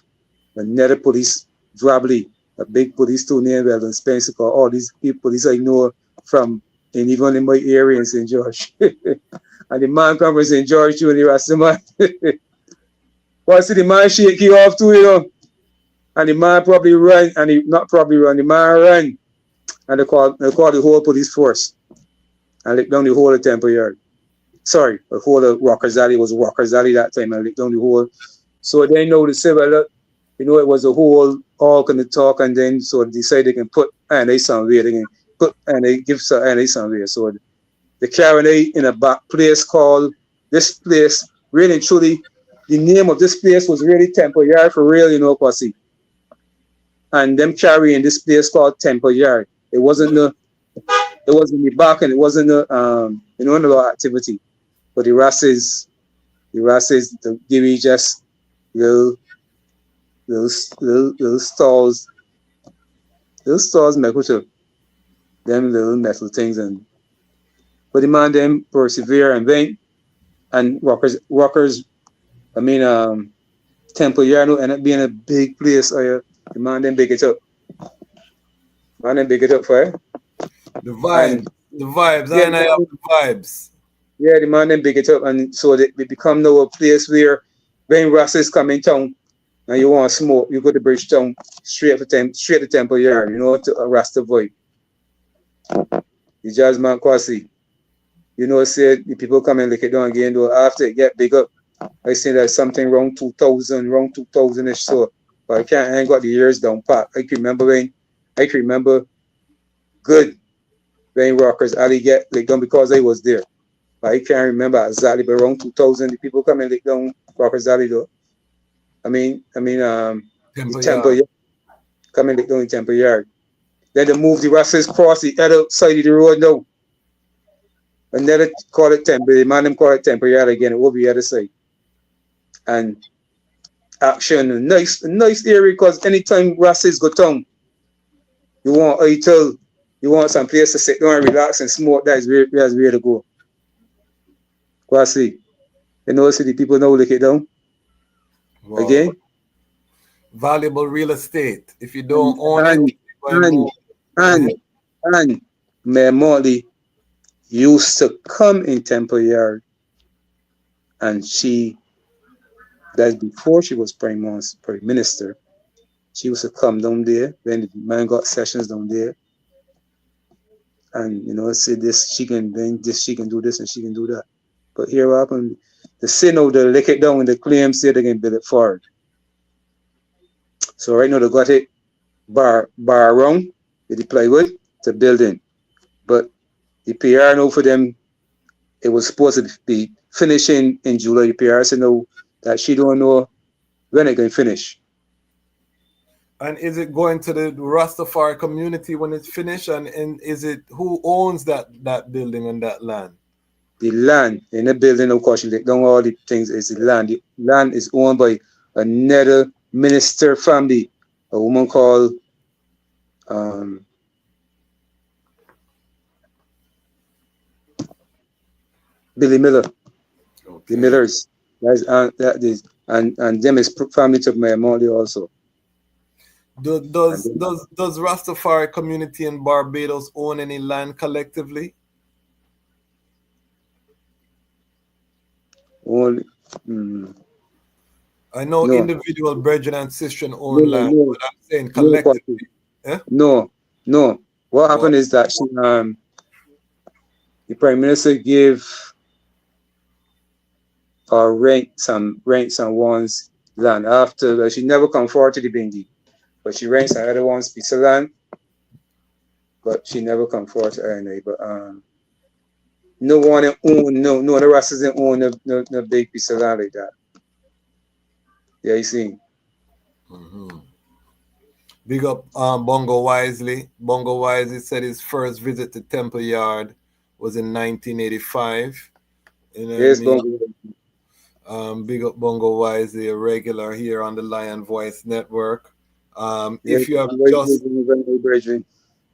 another police drably, a big police too near Weldon Spencer, called all these people, police I know from, and even in my area in St. George. And the man comes from St. George too, and the Rastaman. Well, see, the man shake you off too, you know. And the man probably run, and he not probably run, the man run. And they call the whole police force. And lick down the whole of Temple Yard. Sorry, the whole of Rockers Alley was Rockers Alley that time, and lick down the whole. So they know the civil, you know, it was a whole all kind of talk, and then so they decide they can put and they somewhere, they can put and they give and they somewhere. So they carry in a back place called this place, really and truly, the name of this place was really Temple Yard for real, you know, Kwasi. And them carrying this place called Temple Yard. It wasn't the back, and it wasn't the you know, no activity. But the Rasses, the give you just little stalls, make with them little metal things, and but the man them persevere and went, and rockers. I mean, Temple Yard end up being a big place. The man them big it up. Man them big it up for it. The vibes, yeah, and I have the vibes. Yeah, the man them big it up, and so they become now a place where when Rasses come in town and you want to smoke, you go to Bridgetown straight to Temple Yard, you know, to Rastafari. Dejazmatch Kwasi. You know, say the people come and lick it down again, though after it get big up. I say there's something around 2000-ish, so but I ain't got the years down pat. I can remember good when Rockers Alley get licked down because I was there. But I can't remember exactly, but around 2000 the people come and lick down Rockers Alley though. I mean Temple Yard. Come and lick down in Temple Yard. Then they move the Rasses across the other side of the road now. And then they call it Temple. The man them call it Temple Yard again. It will be the other side. And action, nice area, because anytime Rasses go down, you want Ital, you want some place to sit down and relax and smoke. That's where to go. Kwasi, you know, see the people now lick it down. Wow. Again. Valuable real estate. If you don't own it, and Mayor Morley used to come in Temple Yard, and that's before she was Prime Minister. She used to come down there when the man got sessions down there, and you know, say this, she can do this, and she can do that. But here what happened, the sin of the lick it down, and the claim say they can build it forward. So right now they got it bar around with the plywood to building, but the PR now for them, it was supposed to be finishing in July. The PR said no, that she don't know when it can finish. And is it going to the Rastafari community when it's finished? And is it who owns that building and that land? The land in the building, of course, you don't all the things is the land. The land is owned by another minister family, a woman called Billy Miller. Okay. The Millers. And them is family to my mother also. Does Rastafari community in Barbados own any land collectively? Only. I know No. individual brethren and sisters No, own land, no, but I'm saying no, Kwasi. collectively. Eh? No, no. What Go on. happened is that the Prime Minister gave or rent someone's land after she never come forward to the Bingi, but she rents another one's piece of land, but she never come forward to her anyway. But no one own no the Ras doesn't own no big piece of land like that. Yeah, you see. Big up Bongo Wisely. Bongo Wisely said his first visit to Temple Yard was in 1985. You know what I Yes, mean? Bongo. Big up Bongo Wisely, a regular here on the Lion Voice Network. Yes, If you have just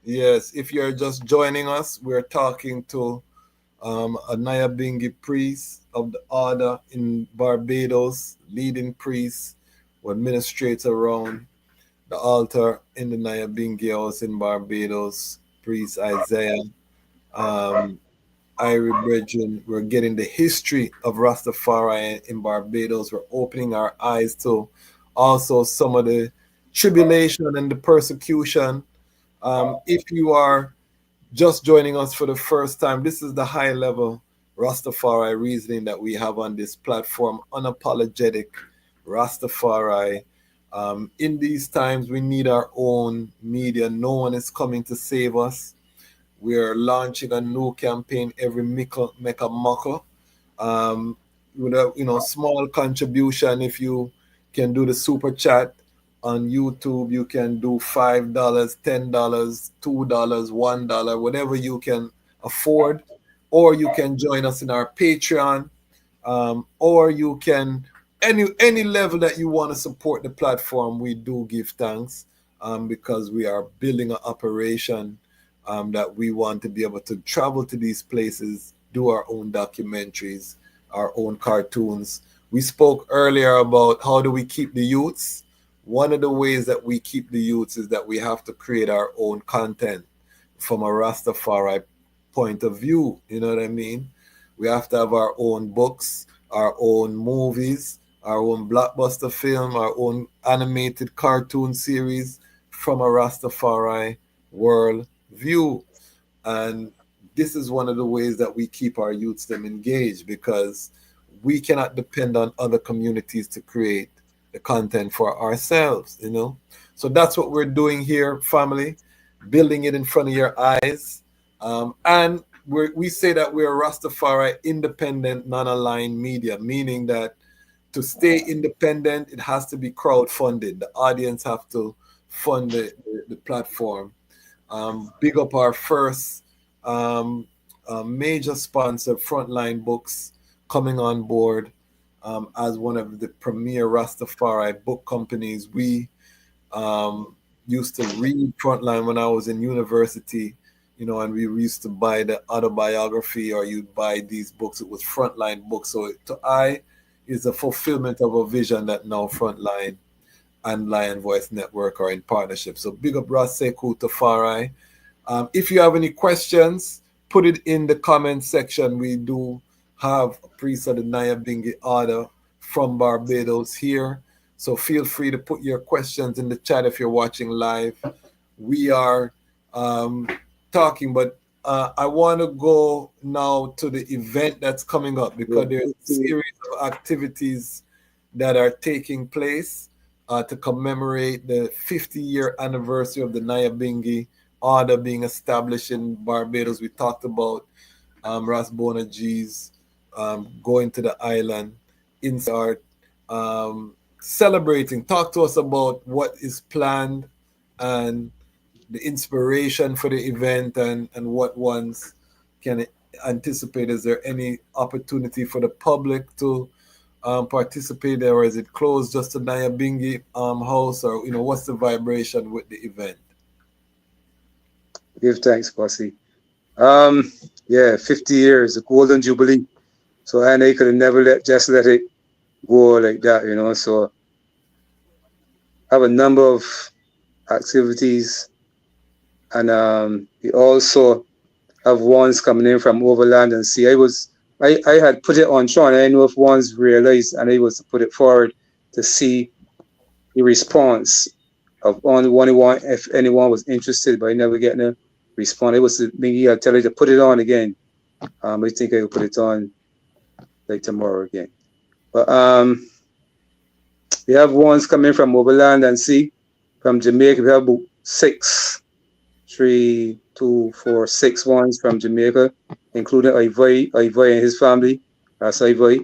Yes, if you're just joining us, we're talking to a Nyabinghi priest of the order in Barbados, leading priest who administrates around the altar in the Nyabinghi house in Barbados, priest Isaiah. Irie Brethren, we're getting the history of Rastafari in Barbados. We're opening our eyes to also some of the tribulation and the persecution. If you are just joining us for the first time, this is the high level Rastafari reasoning that we have on this platform, unapologetic Rastafari. In these times, we need our own media. No one is coming to save us. We are launching a new campaign every Mecca Muckle. With a small contribution, if you can do the super chat on YouTube, you can do $5, $10, $2, $1, whatever you can afford, or you can join us in our Patreon, or you can any level that you want to support the platform. We do give thanks because we are building an operation that we want to be able to travel to these places, do our own documentaries, our own cartoons. We spoke earlier about how do we keep the youths. One of the ways that we keep the youths is that we have to create our own content from a Rastafari point of view. You know what I mean? We have to have our own books, our own movies, our own blockbuster film, our own animated cartoon series from a Rastafari world view. And this is one of the ways that we keep our youths them engaged, because we cannot depend on other communities to create the content for ourselves, So that's what we're doing here, family, building it in front of your eyes. And we say that we're Rastafari independent, non-aligned media, meaning that to stay independent, it has to be crowd-funded. The audience have to fund the platform. Big up our first major sponsor, Frontline Books, coming on board as one of the premier Rastafari book companies. We used to read Frontline when I was in university, and we used to buy the autobiography, or you'd buy these books. It was Frontline Books. So is a fulfillment of a vision that now Frontline and Lion Voice Network are in partnership. So big up Ras Sekou Tafari. If you have any questions, put it in the comment section. We do have a priest of the Nyabinghi order from Barbados here. So feel free to put your questions in the chat if you're watching live. We are talking, but I want to go now to the event that's coming up, because there's a series of activities that are taking place to commemorate the 50-year anniversary of the Nyabinghi order being established in Barbados. We talked about Ras Boanerges going to the island, start celebrating. Talk to us about what is planned and the inspiration for the event, and what ones can anticipate. Is there any opportunity for the public to participate there, or is it closed just to Nyabinghi house, or what's the vibration with the event? Give thanks, Kwasi. 50 years, the golden jubilee. So and they could have never let it go like that, So I have a number of activities, and we also have ones coming in from overland and sea. I was I had put it on Sean. I don't know if one's realized, and I was to put it forward to see the response of only one if anyone was interested, but I never get a response. It was maybe I'll tell you to put it on again. I think I will put it on like tomorrow again. But we have ones coming from Overland and Sea. From Jamaica, we have about 6 ones from Jamaica, including Ivy and his family, Ras Isaiah.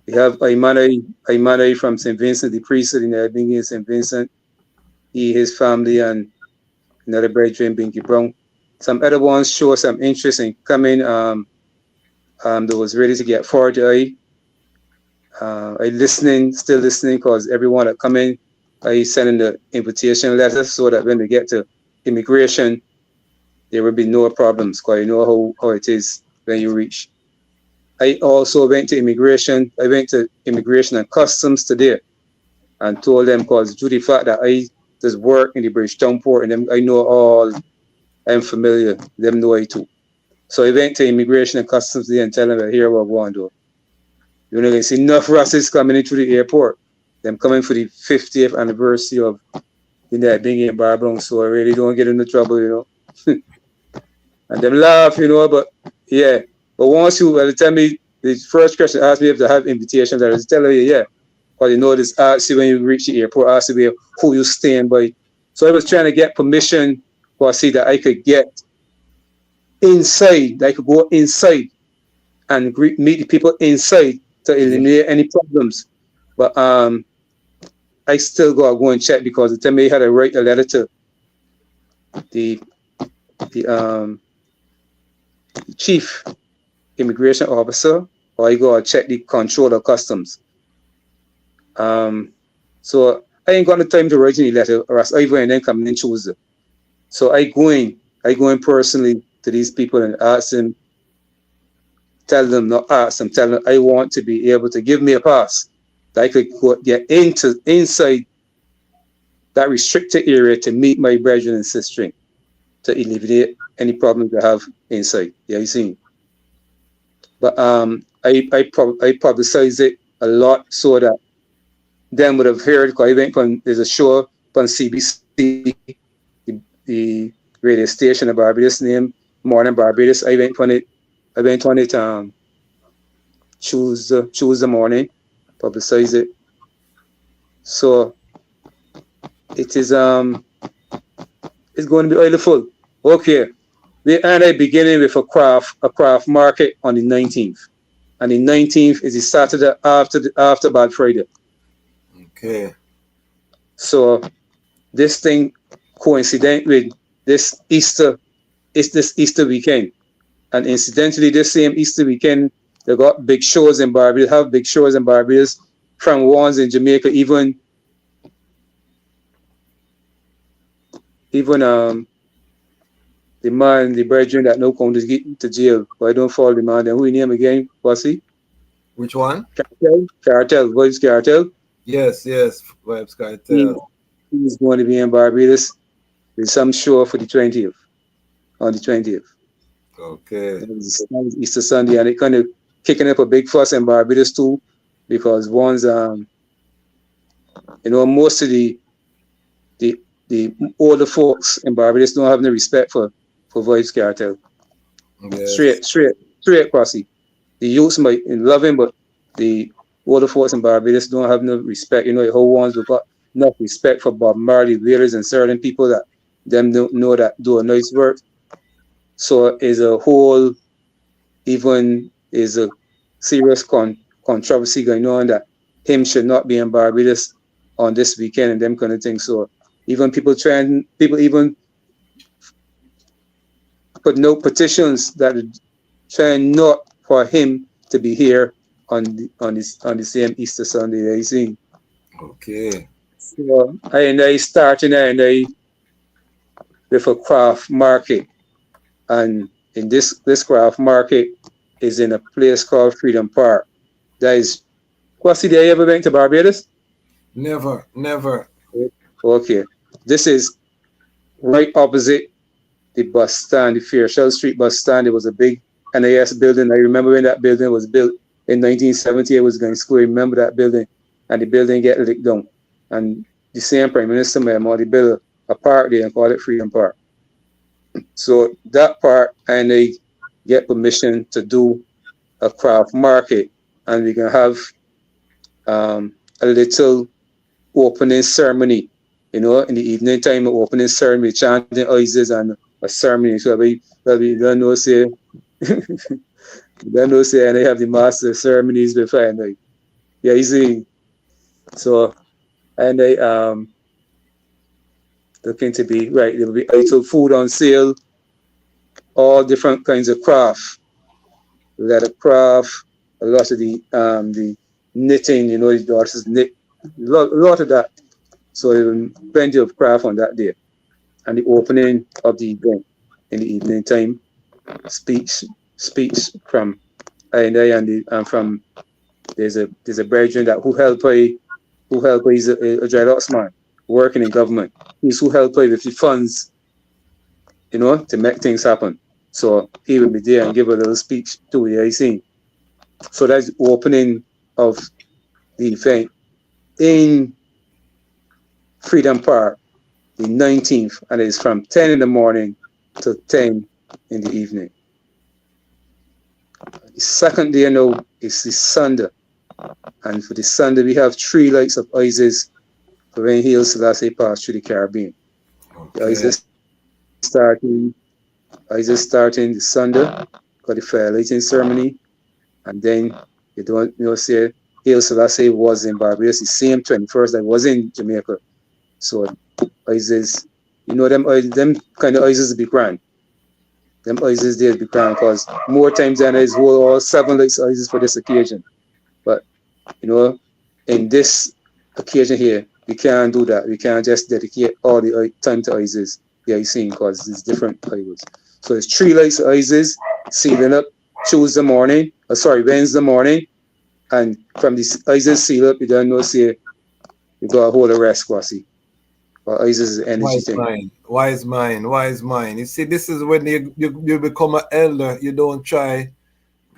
We have Imane from St. Vincent, the priest in Nyabinghi in St. Vincent. He, his family, and another brethren, Binky Brown. Some other ones show some interest in coming. That was ready to get forward. I still listening, because everyone that come in, I sending the invitation letters so that when they get to immigration, there will be no problems, because you know how it is when you reach. I also went to immigration. I went to immigration and customs today and told them, because due to the fact that I just work in the Bridgetown port and them, I know all, I'm familiar, them know I too. So I went to immigration and customs today and tell them that here what we're going to do. You're not going to see enough Rasis coming into the airport. Them coming for the 50th anniversary of the Nyabinghi in Barbados, so I really don't get into trouble, you know. And them laugh, you know, but yeah. But once you tell me, the first question asked me if they have invitations, I was telling you, yeah. Because you know this asks you when you reach the airport, asks you who you staying by. So I was trying to get permission for see that I could get inside, I could go inside and meet the people inside to eliminate any problems. But I still gotta go and check, because they tell me I had to write a letter to the chief immigration officer, or I go and check the controller of customs. So I ain't got the time to write any letter, or else I and then come in Tuesday. So I go in personally to these people and ask them, tell them I want to be able to give me a pass that I could get inside that restricted area to meet my brethren and sisters, to eliminate any problems they have inside. Yeah, you see. But I publicize it a lot so that them would have heard, because I went on, there's a show on CBC, the radio station of Barbados named Morning Barbados. I went on it Tuesday morning, publicize it. So it is it's going to be oily full. Okay. We are beginning with a craft market on the 19th. And the 19th is the Saturday after Bad Friday. Okay. So this thing coincident with this Easter weekend. And incidentally, this same Easter weekend, they got big shows in Barbados, have big shows in Barbados, from ones in Jamaica, even the brethren that no come to get to jail. Why don't follow the man? Then who name again? Kwasi? Which one? Cartel, Voice Cartel. Yes, Vibes Cartel. He's going to be in Barbados with some show for the 20th. On the 20th. Okay. It's Easter Sunday, and it kind of kicking up a big fuss in Barbados too, because one's most of the older folks in Barbados don't have no respect for Voice Cartel. Yes. Straight Kwasi. The youths might love him, but the older folks in Barbados don't have no respect. You know, the whole ones have got enough respect for Bob Marley, Wailers, and certain people that them don't know that do a nice work. So is a whole, even is a serious controversy going on that him should not be in Barbados on this weekend and them kind of things. So even people even put no petitions that trying not for him to be here on the same Easter Sunday that you see. Okay. So I starting with a craft market, and in this craft market is in a place called Freedom Park. That is, Kwasi, did you ever been to Barbados? Never. Okay. This is right opposite the bus stand, the Fairshell Street bus stand. It was a big NIS building. I remember when that building was built in 1970. It was going to school. I remember that building, and the building get licked down. And the same Prime Minister they built a park there and call it Freedom Park. So that part, and they get permission to do a craft market, and we can have a little opening ceremony, in the evening time, an opening ceremony, chanting oases and a ceremony. So we don't know say, don't know say, and they have the master ceremonies before, and like, yeah, you see. So, and they looking to be right. There will be little food on sale, all different kinds of craft, leather craft, a lot of the knitting. The daughters knit, a lot of that. So there will be plenty of craft on that day. And the opening of the event in the evening time, speech from I and from there's a brethren that who help he's a dreadlocks man working in government. He's who help with the funds, to make things happen. So he will be there and give a little speech too. Yeah, you see. So that's the opening of the event in Freedom Park, the 19th, and it's from 10 in the morning to 10 in the evening. The second day is the Sunday. And for the Sunday, we have 3 lights of Isis for when Haile Selassie passed through the Caribbean. Okay. Isis starting the Sunday, got the fire lighting ceremony, and then you don't say Haile Selassie was in Barbados the same 21st that was in Jamaica. So Isis, them kind of Isis be grand. Them Isis days be grand because more times than is hold all 7 lights of Isis for this occasion. But in this occasion here, we can't do that. We can't just dedicate all the time to Isis. Yeah, you see, because it's different Isis. So it's 3 lights of Isis, sealing up Wednesday morning, and from the Isis seal up, you don't know say you got a whole rest, Kwasi. Or Isis is the energy thing. Wise mind. You see, this is when you become an elder, you don't try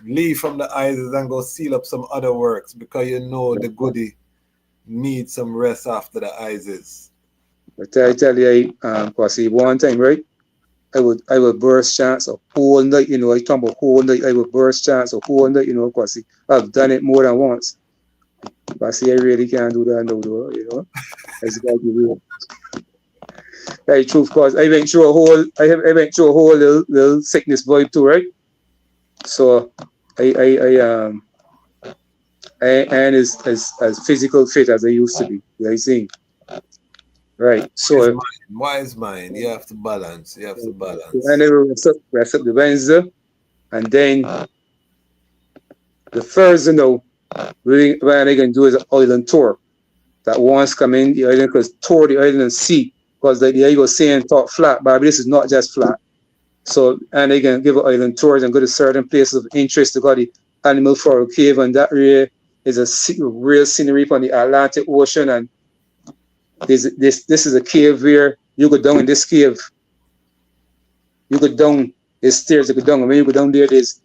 leave from the Isis and go seal up some other works because the goodie needs some rest after the Isis. But I tell you, Kwasi, one time, right? I would burst chants a whole night, I talk about whole night, I would burst chants a whole night, Kwasi. I've done it more than once. Kwasi, I really can't do that now, though, It's got to be real. That's true, because I went through a whole little sickness vibe too, right? So I ain't as physical fit as I used to be. You see? Right. So wise mind. You have to balance. And I rest up the Wednesday, and then the Thursday what I can do is an island tour. That once come in the island, because tour the island and see, because like the guy was saying, talk flat, but this is not just flat. So, and they can give an island tours and go to certain places of interest to go to the Animal Floral Cave, and that area is a real scenery from the Atlantic Ocean. And this is a cave where you go down in this cave. You go down, there's stairs to go down, and when you go down there, there's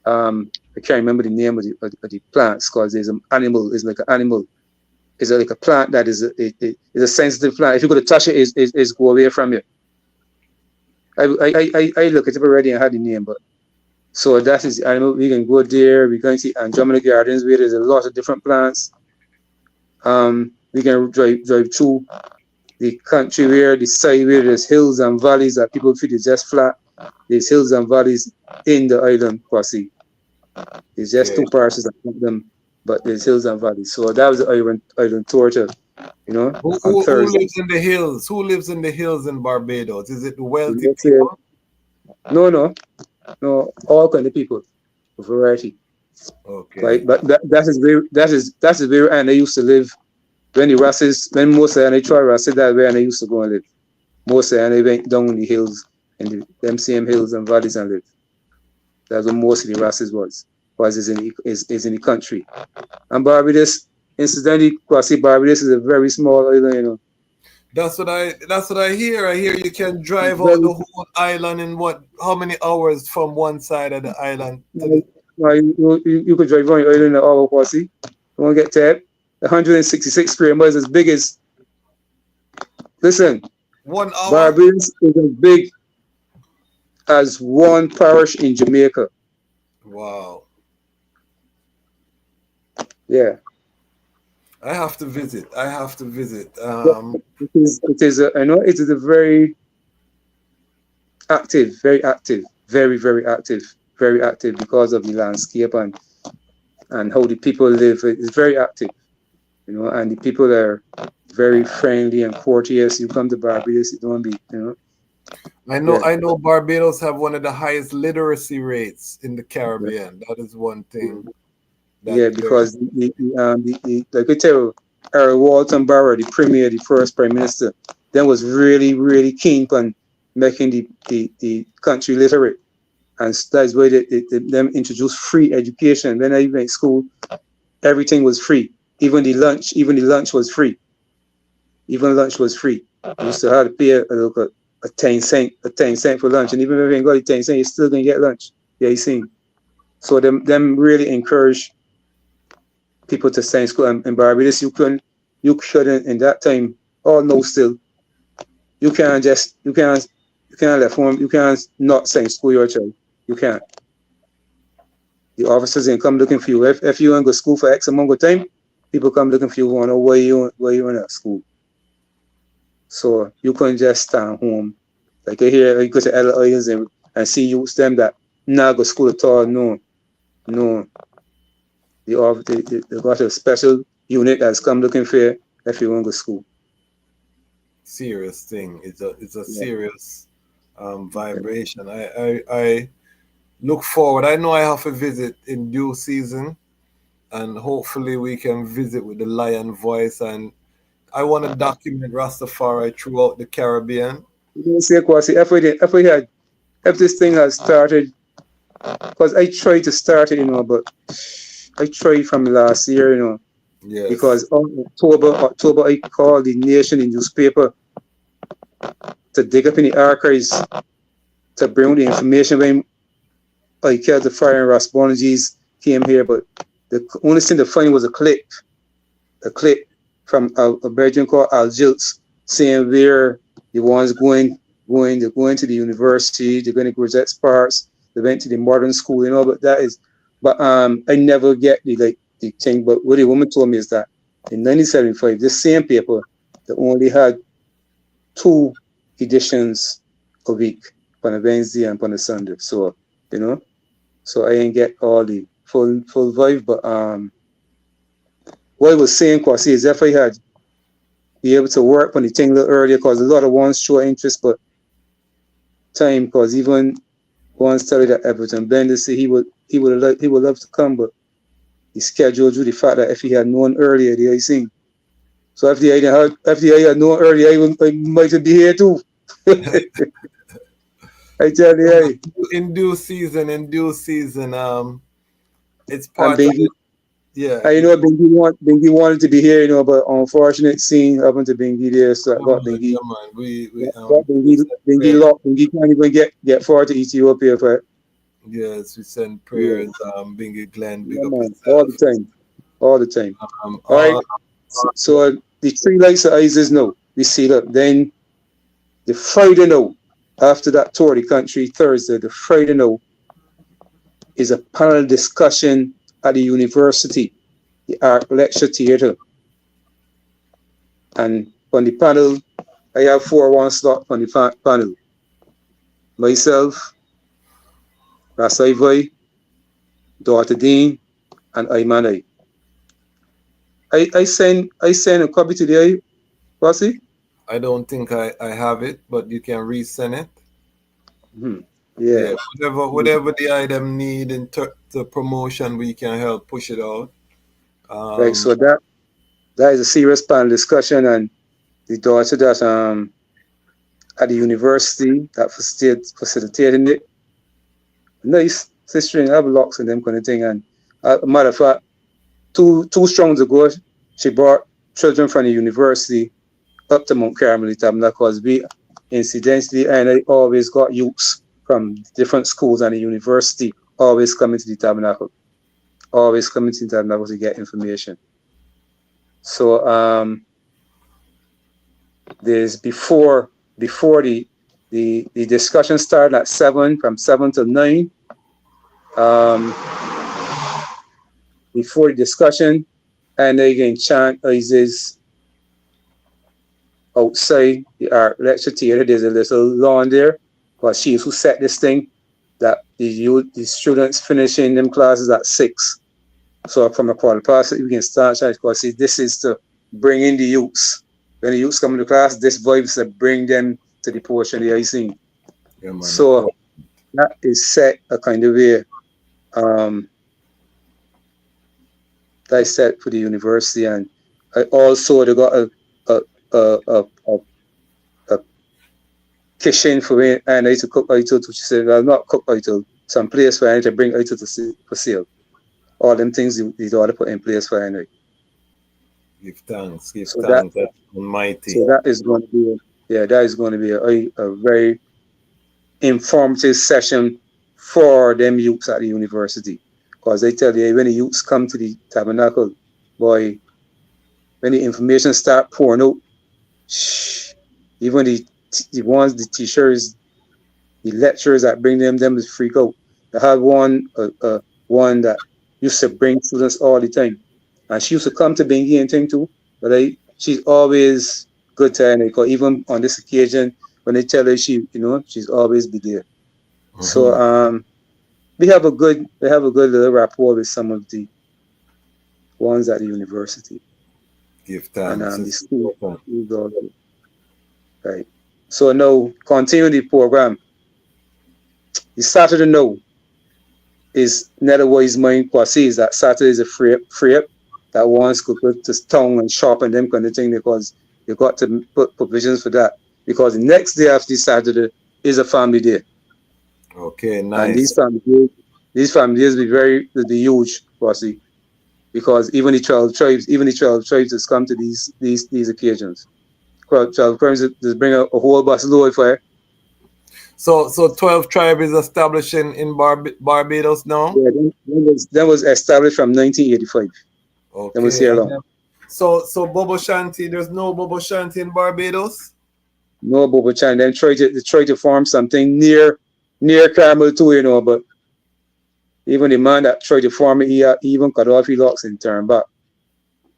I can't remember the name of the plants, because there's an animal, it's like an animal. It's like a plant that is a sensitive plant. If you go to touch it, it's go away from you. I look at it already and had the name, but so that is the animal. We can go there. We can see Andromeda Gardens where there's a lot of different plants. We can drive through the country where the side where there's hills and valleys that people feel is just flat. There's hills and valleys in the island, Kwasi. There's just 2 parts of them, but there's hills and valleys. So that was the island tour too. Who lives in the hills? Who lives in the hills in Barbados? Is it the wealthy people? No. All kind of people, variety. Okay. Right, but that is where and they used to live when the Rasses, when Moses and they tried Rasses, that's where they used to go and live. Moses and they went down the hills and them same hills and valleys and live. That's what most of the Rasses was in the country. And Barbados, incidentally, Kwasi, Barbados is a very small island, That's what I hear. I hear you can drive out Very, the whole island in how many hours from one side of the island to the you could drive on your island in an hour, Kwasi. You want to get tapped? 166 square miles as big as, listen, 1 hour? Barbados is as big as one parish in Jamaica. Wow. Yeah. I have to visit. It is I know it is a very active, very active, very, very active because of the landscape and how the people live. It's very active, and the people are very friendly and courteous. You come to Barbados, you don't be, I know Barbados have one of the highest literacy rates in the Caribbean. That is one thing. Because like I tell Earl Walton Barrow, the premier, the first prime minister, then was really, really keen on making the country literate. And that's why them introduced free education. When I went to school, everything was free. Even the lunch was free. Even lunch was free. You used to have to pay a 10 cent for lunch. And even if you ain't got a 10 cent, you're still gonna get lunch. Yeah, you see. So them really encourage people to stay in school. And in Barbados, you couldn't in that time, no still. You can't let home, you can't not send school your child. You can't. The officers ain't come looking for you. If you ain't go to school for X amount of time, people come looking for you, want to know where you in at school. So you couldn't just stand home. Like I hear you go to other islands and see youths them that not go to school at all. No. They got a special unit that's come looking for you if you want to go to school. Serious thing. It's a serious vibration. I look forward. I know I have to visit in due season, and hopefully we can visit with the Lion Voice. And I want to document Rastafari throughout the Caribbean. You say, Kwasi, if this thing has started, because I tried to start it, but I tried from last year, Yes. Because October, I called the Nation in newspaper to dig up in the archives to bring the information when I killed the fire in Ras Boanerges came here, but the only thing to find was a clip from a Belgian called Algils saying where the ones they're going to the university, they're going to Grisette Sparks, they went to the modern school, but I never get the thing. But what the woman told me is that in 1975, this same paper, they only had 2 editions a week, on a Wednesday and on a Sunday. So, so I ain't get all the full vibe. But what I was saying, Kwasi, is if I had be able to work on the thing a little earlier, because a lot of ones show interest, but time, because even one study that Everton Bender said he would love to come, but he scheduled due to the fact that if he had known earlier, the icing. So if I had known earlier, I might be here too. I tell you, in due season, it's part of it. Yeah. I know Bingi wanted to be here, but unfortunate scene happened to Bingi there, so I got Bingi. Yeah, man. Bingi can't even get far to Ethiopia for it. Yes, we send prayers, Bingi Glenn, big up yourself. All the time. All right. So the 3 lights of ISIS now, we see that. Then the Friday now, after that tour of the country, Thursday, the Friday now is a panel discussion at the university, the Art Lecture Theatre. And on the panel, I have 4-1 slot on the panel. Myself, Ras Isaiah, Dr. Dean, and Aymanai. I send a copy today, Kwasi? I don't think I have it, but you can resend it. Mm-hmm. Yeah. Whatever the item need in the promotion, we can help push it out. So that is a serious panel discussion, and the daughter that at the university that facilitating it, nice sister in have locks and them kind of thing. And matter of fact, two strongs ago, she brought children from the university up to Mount Carmel Tabernacle, because we incidentally and I always got youths from different schools and the university always coming to the tabernacle. Always coming to the tabernacle to get information. So there's before the discussion started at 7, from 7 to 9. Before the discussion, and they can chant Isis outside the art lecture theater. There's a little lawn there, because she used to set this thing that the students finishing them classes at 6. So from a quarter past, we can start chant, because this is to bring in the youths. When the youths come to class, this vibes to bring them to the portion they are seeing. Yeah, so that is set a kind of way. That is set for the university, and I also they got a kitchen for me, and I used to cook Ital. She said, "I'll not cook Ital. Some place for I need to bring Ital for sale. All them things you ought to put in place for anyway." Give thanks, that's almighty. So that is going to be, that is going to be a very informative session for them youths at the university. Because they tell you, when the youths come to the tabernacle, boy, when the information start pouring out, even the teachers, the lecturers that bring them is freak out. I had one that used to bring students all the time, and she used to come to Bingi and thing too. But she's always good to her, because even on this occasion, when they tell her she's always be there. Mm-hmm. So we have a good little rapport with some of the ones at the university. Give thanks. And the school. Right. So now, continue the program. The Saturday now is another wise mind Kwasi is that Saturday is a free up that wants to go to town and shop and them kind of thing, because you got to put provisions for that. Because the next day after Saturday is a family day. Okay, nice. And these family days will be huge, Kwasi, because even the 12 tribes has come to these occasions. 12 tribes just bring a whole bus load for it. So 12 tribes is established in Barbados now? Yeah, that was established from 1985. Okay. That was here long. So Bobo Shanti, there's no Bobo Shanti in Barbados? No Bobo Shanti. They try to form something near Carmel too, but even the man that tried to form it, he even cut off his locks and turned back.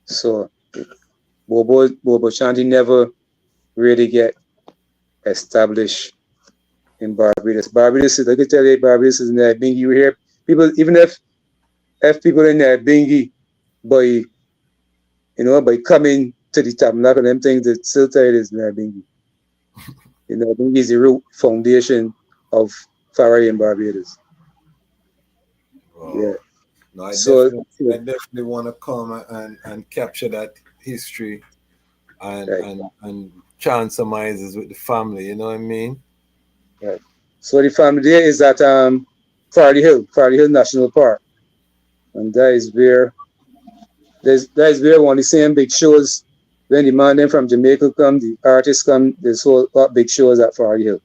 So Bobo Shanti never really get established in Barbados. Barbados is, I can tell you, Barbados is in Nyabinghi. You hear people, even if people in Nyabinghi by coming to the tabernacle, them things that still tell you is Nyabinghi. Nyabinghi is the root foundation of Farai in Barbados. Wow. Yeah. No, I definitely want to come and capture that history and chant some Isis with the family, you know what I mean? Right. So the family there is at Farley Hill National Park. And that is where one of the same big shows. When the man them from Jamaica come, the artists come, there's whole big shows at Farley Hill.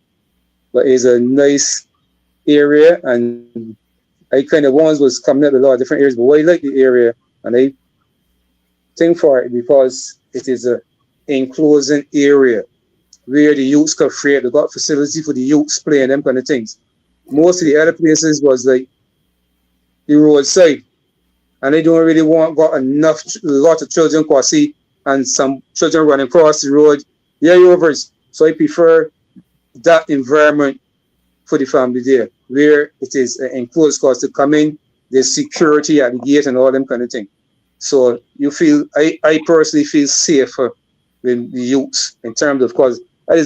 But it's a nice area, and I kind of once was coming up with a lot of different areas, but I like the area, and I think for it because it is a enclosing area where the youths can free. They got facility for the youths playing them kind of things. Most of the other places was like the roadside, and they don't really got a lot of children Kwasi and some children running across the road. Yeah, overs. So I prefer that environment for the family there, where it is enclosed, because to come in, there's security at the gate and all them kind of thing. So you feel, I personally feel safer with the youths in terms of, because I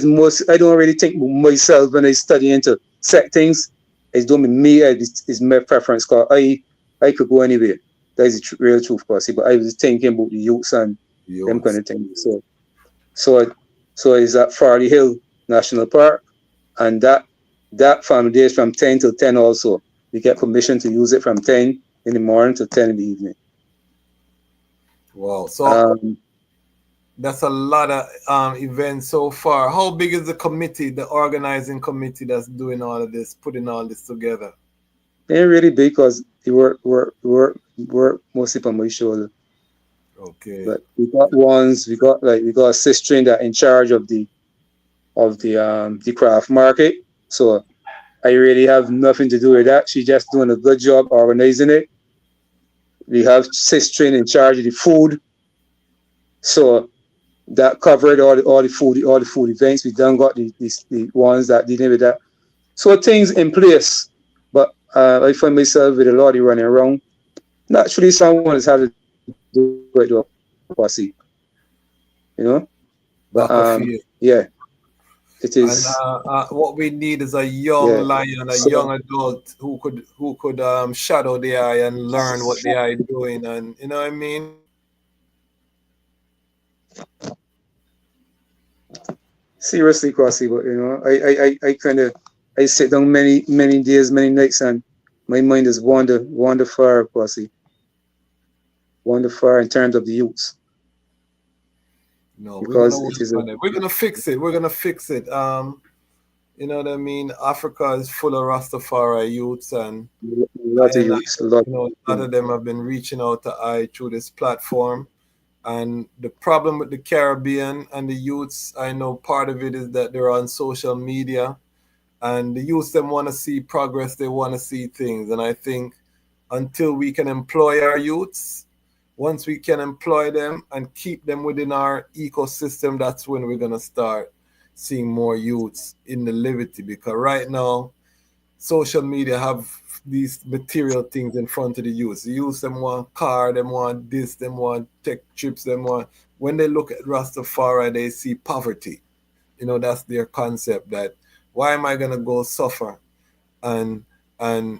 don't really think myself when I study into set things. It's don't mean me, it's my preference, because I could go anywhere. That is the real truth, Kwasi. But I was thinking about the youths and them kind of things. So it's at Farley Hill National Park, and that family day is from 10 till 10 also. We get permission to use it from 10 in the morning to 10 in the evening. Wow. So That's a lot of events so far. How big is the committee, the organizing committee that's doing all of this, putting all this together? Ain't really big because they work mostly on my shoulder. Okay. But we got a sister that in charge of the craft market. So I really have nothing to do with that. She just doing a good job organizing it. We have sister in charge of the food. So that covered all the food events. We done got the ones that didn't with that. So things in place. But I find myself with a lot of running around. Naturally, someone is having to do it though, Kwasi. You know? But yeah, Battlefield. it is. And what we need is a Yeah. young lion, a So young adult who could shadow the eye and learn what the eye doing, and you know what I mean. seriously, Kwasi, but I kind of I sit down many days, many nights, and my mind is wander far, Kwasi, wander far in terms of the youths No, we're gonna because it work is a on it. We're gonna fix it. We're gonna fix it. You know what I mean? Africa is full of Rastafari youths, and lot of and I, youths, a lot. a lot of them have been reaching out to I through this platform. And the problem with the Caribbean and the youths, I know part of it is that they're on social media, and the youths them want to see progress. They want to see things, and I think until we can employ our youths, once we can employ them and keep them within our ecosystem, that's when we're gonna start seeing more youths in the liberty. Because right now, social media have these material things in front of the youth. The youth them want car, them want this, them want tech trips, them want. When they look at Rastafari, they see poverty. That's their concept. That why am I gonna go suffer and and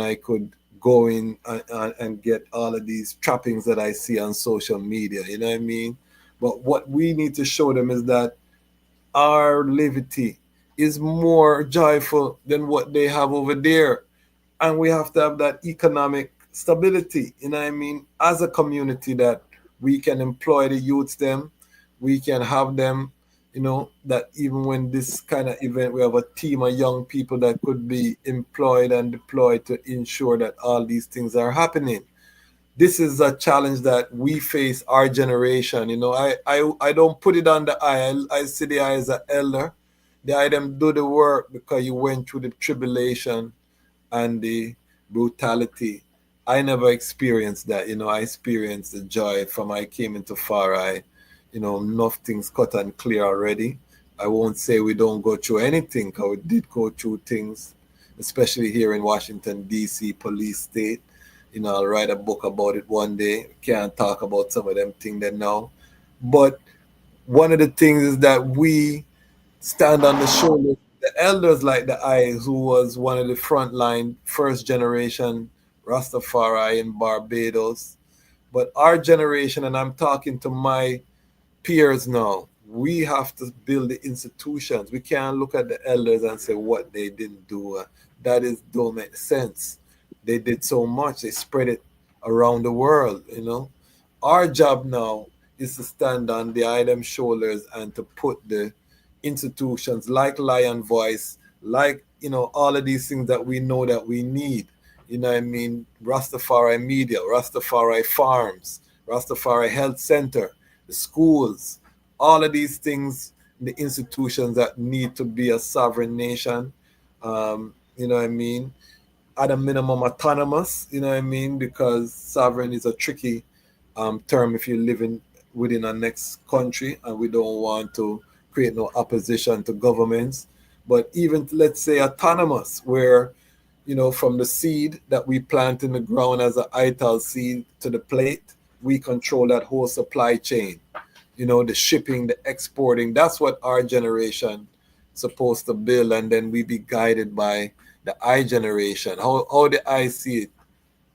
I could go in and get all of these trappings that I see on social media. You know what I mean? But what we need to show them is that our levity is more joyful than what they have over there. And we have to have that economic stability, you know what I mean, as a community, that we can employ the youths them, we can have them, that even when this kind of event, we have a team of young people that could be employed and deployed to ensure that all these things are happening. This is a challenge that we face, our generation. I don't put it on the eye. I see the eye as an elder. The eye them do the work because you went through the tribulation and the brutality. I never experienced that. I experienced the joy from I came into Far Eye. Enough things cut and clear already. I won't say we don't go through anything, because we did go through things, especially here in Washington, D.C., police state. I'll write a book about it one day. Can't talk about some of them things then now. But one of the things is that we stand on the shoulders of the elders like the I, who was one of the frontline first generation Rastafari in Barbados. But our generation, and I'm talking to my peers now, we have to build the institutions. We can't look at the elders and say what they didn't do. That don't make sense. They did so much. They spread it around the world. Our job now is to stand on the item shoulders and to put the institutions like Lion Voice, like, all of these things that we know that we need. I mean, Rastafari Media, Rastafari Farms, Rastafari Health Center, the schools, all of these things, the institutions that need to be a sovereign nation, you know what I mean, at a minimum autonomous, you know what I mean, because sovereign is a tricky term if you're living within a next country, and we don't want to create no opposition to governments. But even, let's say, autonomous, where, from the seed that we plant in the ground as an Ital seed to the plate, we control that whole supply chain. The shipping, the exporting. That's what our generation supposed to build, and then we be guided by the I generation. How the I see it,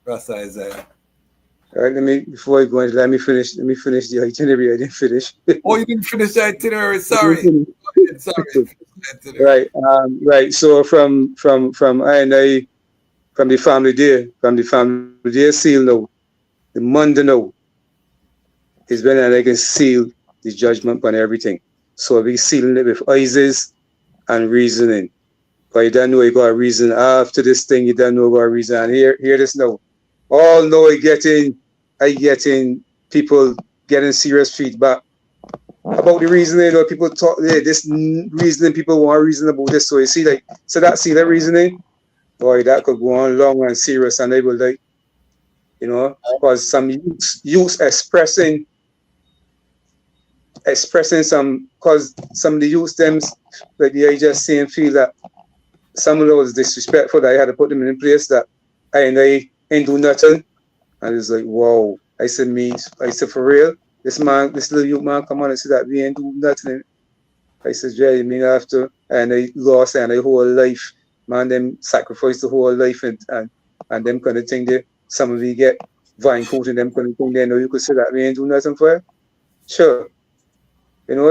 Ras Isaiah. All right, before I go on, let me finish the itinerary. I didn't finish. Oh, you didn't finish the itinerary. I didn't Sorry. finish. Sorry. Finish the itinerary. Right. So from I and I, from the family there seal now, the Monday now is when I can seal the judgment on everything. So we sealing it with Isis and reasoning. But you don't know you got a reason after this thing, you don't know about a reason. And hear this now. All know I getting people getting serious feedback about the reasoning, or people talk this reasoning, people want reason about this. So you see, like, so that reasoning, boy, that could go on long and serious, and they will, like, because some youths expressing some, because some of the youths them, like the just saying, feel that some of those disrespectful that I had to put them in a place that I ain't do nothing. And it's like, whoa. I said, for real, this little youth man come on and say that we ain't do nothing. I said, yeah, you mean after, and I lost and their whole life, man, them sacrifice the whole life and them kind of thing there. Some of you get vine coat and them kind of thing there. No, you could say that we ain't do nothing for it. Sure.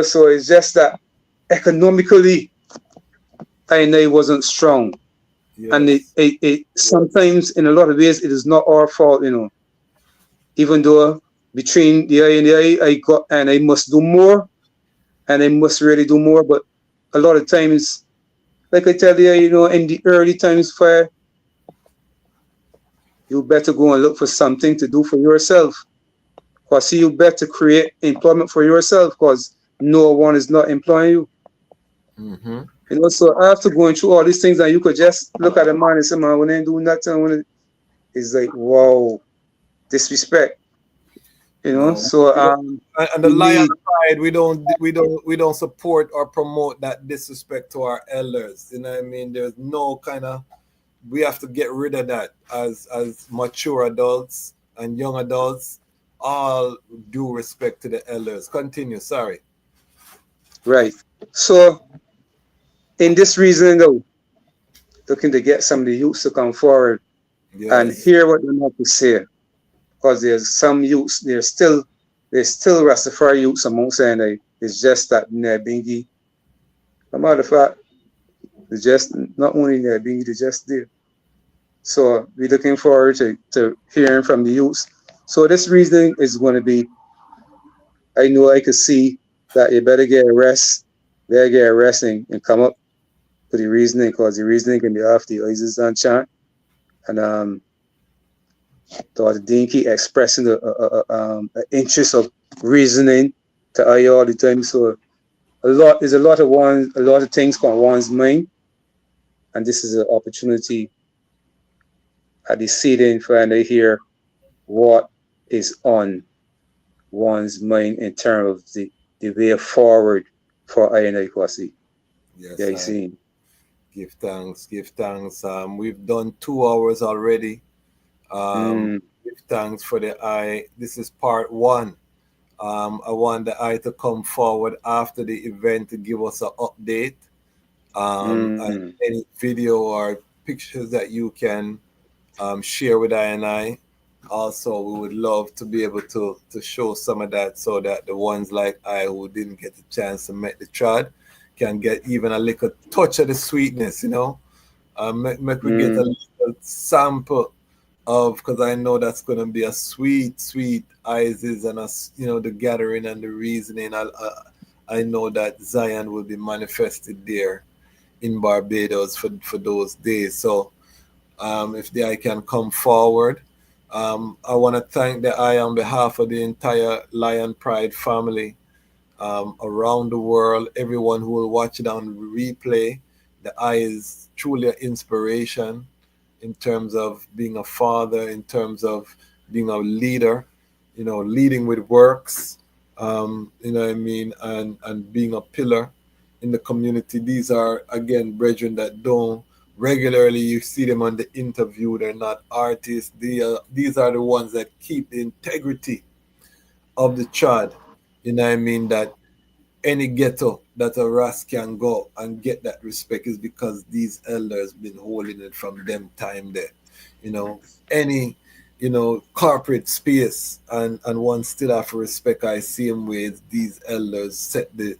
So it's just that economically, I wasn't strong. Yes. And it sometimes, in a lot of ways, it is not our fault, Even though between the eye and the eye, I got, and I must do more, and I must really do more. But a lot of times, like I tell you, in the early times, where you better go and look for something to do for yourself. Because you better create employment for yourself, because no one is not employing you. Mm-hmm. So after going through all these things, and you could just look at a man and say, man, when they do nothing, it's like, wow, disrespect. No. So and the lion pride, we don't support or promote that disrespect to our elders. You know what I mean? There's no kind of, we have to get rid of that as mature adults and young adults. All due respect to the elders. Continue. Sorry. Right. So in this reason, though, looking to get some of the youths to come forward and hear what they have to say, because there's some youths, there's still Rastafari youths amongst them. It's just that Nyabinghi, a matter of fact, it's just not only Nyabinghi, they're just there. So we're looking forward to hearing from the youths. So this reasoning is going to be, I know I could see that you better get a rest, and come up to the reasoning, because the reasoning can be off the Isis and chant. And Dr. Dinky expressing an interest of reasoning to I all the time. So a lot of things on one's mind, and this is an opportunity at the sitting for and I hear what is on one's mind in terms of the way forward for I and I Kwasi. Yes, give thanks. We've done 2 hours already. Give thanks for the eye. This is part 1. I want the eye to come forward after the event to give us an update. And any video or pictures that you can share with I and I. Also, we would love to be able to show some of that, so that the ones like I who didn't get the chance to meet the trad can get even a little touch of the sweetness, make we get a little sample of, because I know that's going to be a sweet Isis and the gathering and the reasoning. I know that Zion will be manifested there in Barbados for those days. So if the eye can come forward, I want to thank the eye on behalf of the entire Lion Pride family around the world, everyone who will watch it on replay. The eye is truly an inspiration in terms of being a father, in terms of being a leader, leading with works, and being a pillar in the community. These are, again, brethren that don't regularly, you see them on the interview, they're not artists. These are the ones that keep the integrity of the trad, that any ghetto that a Ras can go and get that respect is because these elders been holding it from them time there. Any corporate space and one still have to respect I see them with these elders set the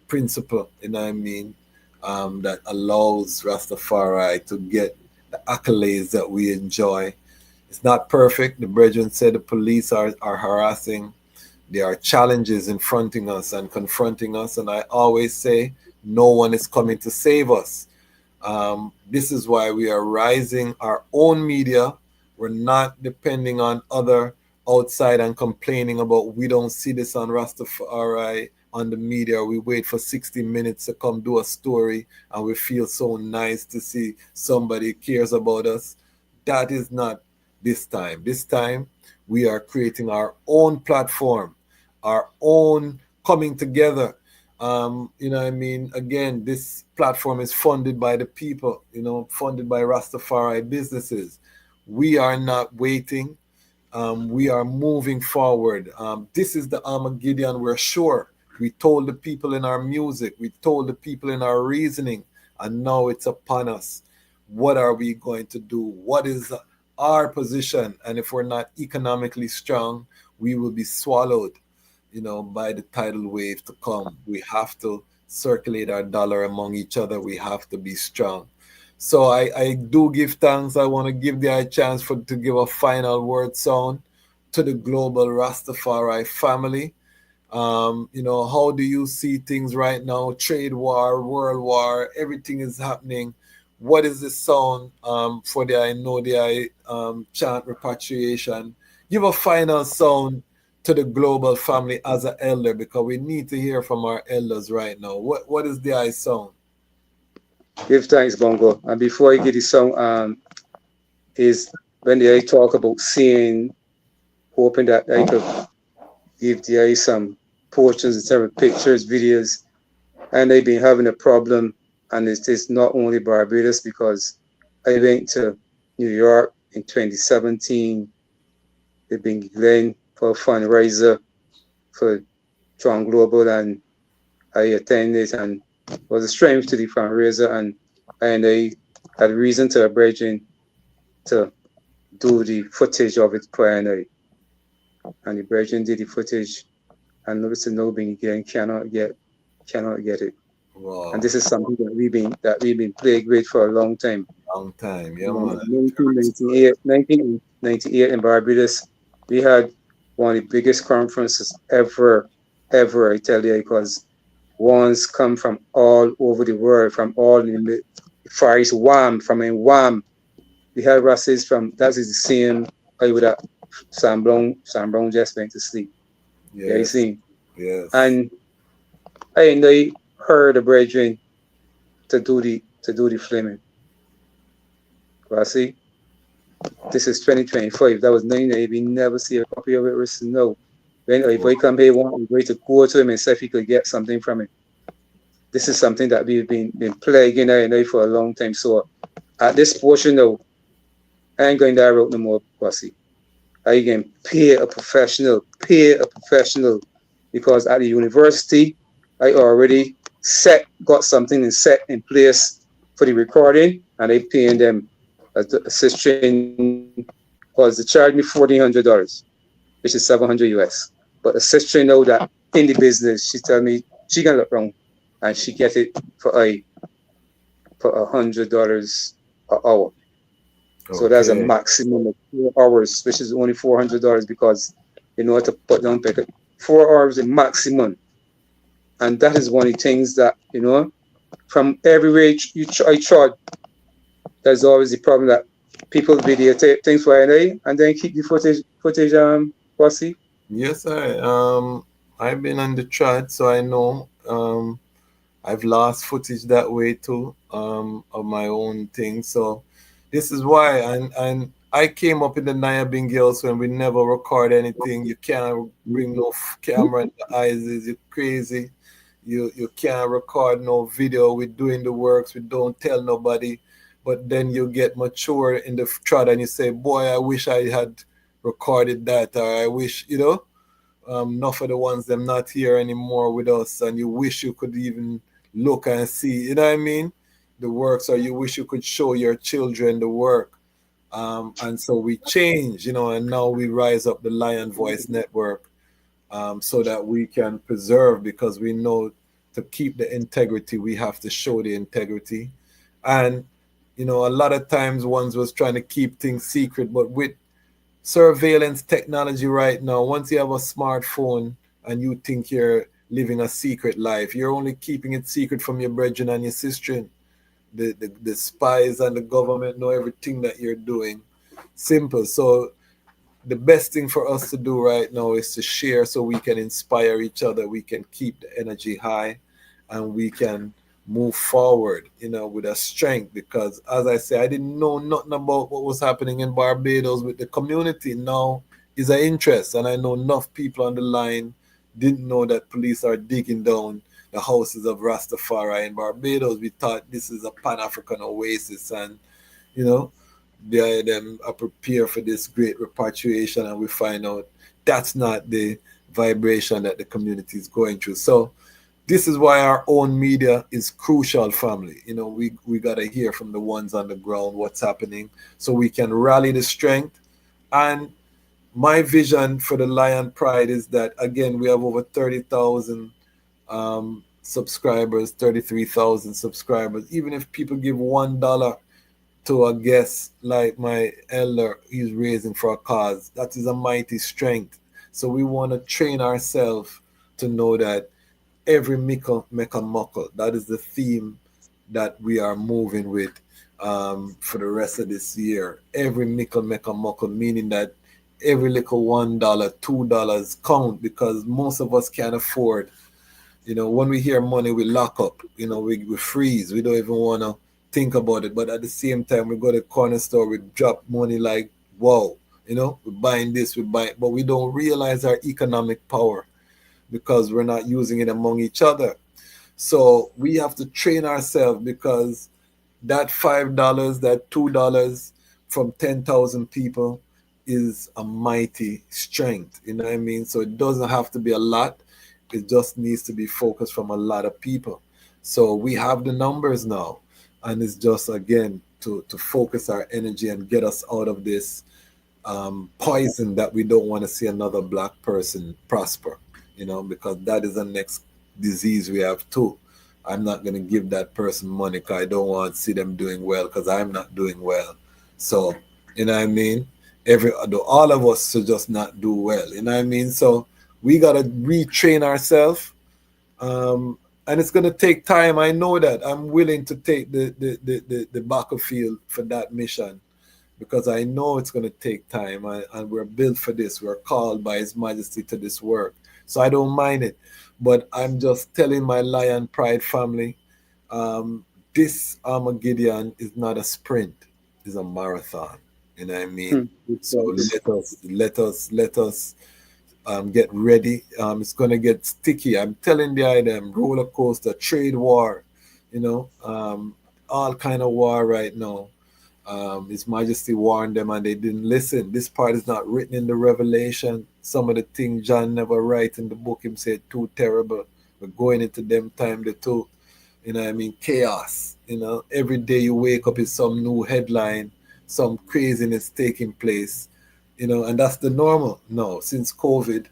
principle, that allows Rastafari to get the accolades that we enjoy. It's not perfect. The brethren said the police are harassing There are challenges confronting us, and I always say, no one is coming to save us. This is why we are rising our own media. We're not depending on other outside and complaining about we don't see this on Rastafari on the media. We wait for 60 minutes to come do a story and we feel so nice to see somebody cares about us. That is not this time. This time we are creating our own platform, our own coming together. You know what I mean? Again, this platform is funded by the people, you know, funded by Rastafari businesses. We are not waiting. We are moving forward. This is the Armageddon, we're sure. We told the people in our music, we told the people in our reasoning, and now it's upon us. What are we going to do? What is our position? And if we're not economically strong, we will be swallowed, you know, by the tidal wave to come. We have to circulate our dollar among each other. We have to be strong. So I do give thanks. I want to give the chance to give a final word sound to the global Rastafari family. You know, how do you see things right now? Trade war, world war, everything is happening. What is the sound for the I know the I chant repatriation? Give a final sound to the global family as an elder, because we need to hear from our elders right now. What is the I sound? Give thanks, Bongo. And before I get the song, is when they talk about seeing, hoping that I could give the some portions in terms of pictures, videos, and they've been having a problem. And it's not only Barbados, because I went to New York in 2017. They've been going for a fundraiser for John Global, and I attended, and was a strength to the fundraiser, and I had reason to bridging to do the footage of it prior, and the bridging did the footage, and noticed Nyabinghi again cannot get it. Wow. And this is something that we've been plagued with for a long time. Long time, yeah, man. 1998 in Barbados, we had one of the biggest conferences ever, I tell you, because ones come from all over the world, from all in the Far East, Wham. We had races from, that is the same, I would have, Sam Brown just went to sleep. Yes. Yeah, you see? Yes. And I heard the brethren to do the filming. Kwasi, this is 2025. That was 1990. We never see a copy of it. No. When if I come here, want we to go to him and see if he could get something from it. This is something that we've been plaguing I for a long time. So at this portion now, I ain't going that route no more, Kwasi. I can pay a professional, because at the university, I already got something set in place for the recording, and I paying them assist training, because they charged me $1,400, which is $700 US. But assist training know that in the business, she tell me she can look wrong, and she get it for $100 an hour. Okay. So that's a maximum of 4 hours, which is only $400, because in order to put down picket, 4 hours is maximum. And that is one of the things that, you know, from everywhere I tried, there's always the problem that people videotape things for NA and then keep the footage, Kwasi? Yes, I've been on the trad, so I know. I've lost footage that way too, of my own thing. So this is why, and I came up in the Nyabinghi house when we never record anything. You can't bring no camera in the eyes. You're crazy. You can't record no video. We're doing the works. We don't tell nobody. But then you get mature in the trad and you say, boy, I wish I had recorded that, or I wish, you know, enough of the ones them not here anymore with us, and you wish you could even look and see, you know what I mean, the works, or you wish you could show your children the work. And so we change, you know, and now we rise up the Lion Voice Network, so that we can preserve, because we know to keep the integrity, we have to show the integrity. And, you know, a lot of times ones was trying to keep things secret, but with surveillance technology right now, once you have a smartphone, and you think you're living a secret life. You're only keeping it secret from your brethren and your sister. The spies and the government know everything that you're doing. Simple. So the best thing for us to do right now is to share so we can inspire each other, we can keep the energy high, and we can move forward, with a strength. Because as I say, I didn't know nothing about what was happening in Barbados with the community. Now is an interest, and I know enough people on the line didn't know that police are digging down the houses of Rastafari in Barbados. We thought this is a Pan-African oasis, and them are prepared for this great repatriation, and we find out that's not the vibration that the community is going through. So this is why our own media is crucial, family. We got to hear from the ones on the ground what's happening so we can rally the strength. And my vision for the Lion Pride is that, again, we have over 30,000 subscribers, 33,000 subscribers. Even if people give $1 to a guest like my elder he's raising for a cause, that is a mighty strength. So we want to train ourselves to know that every mickle make a muckle. That is the theme that we are moving with for the rest of this year. Every mickle make a muckle, meaning that every little $1, $2 count, because most of us can't afford. When we hear money, we lock up. We freeze. We don't even want to think about it. But at the same time, we go to the corner store, we drop money like, wow, we're buying this, but we don't realize our economic power because we're not using it among each other. So we have to train ourselves, because that $5, that $2 from 10,000 people is a mighty strength. You know what I mean? So it doesn't have to be a lot. It just needs to be focused from a lot of people. So we have the numbers now. And it's just, again, to focus our energy and get us out of this poison that we don't want to see another black person prosper, because that is the next disease we have too. I'm not going to give that person money because I don't want to see them doing well, because I'm not doing well. So, you know what I mean? All of us should just not do well, you know what I mean? So we got to retrain ourselves. And it's going to take time. I know that. I'm willing to take the battlefield for that mission, because I know it's going to take time, and we're built for this. We're called by His Majesty to this work. So I don't mind it. But I'm just telling my Lion Pride family, this Armageddon is not a sprint, it's a marathon. You know what I mean? So let us get ready. It's gonna get sticky. I'm telling the item, roller coaster, trade war, all kind of war right now. His Majesty warned them and they didn't listen. This part is not written in the Revelation. Some of the things John never write in the book, him said too terrible. We're going into them time the too. Chaos. Every day you wake up is some new headline, some craziness taking place. And that's the normal. No, since COVID,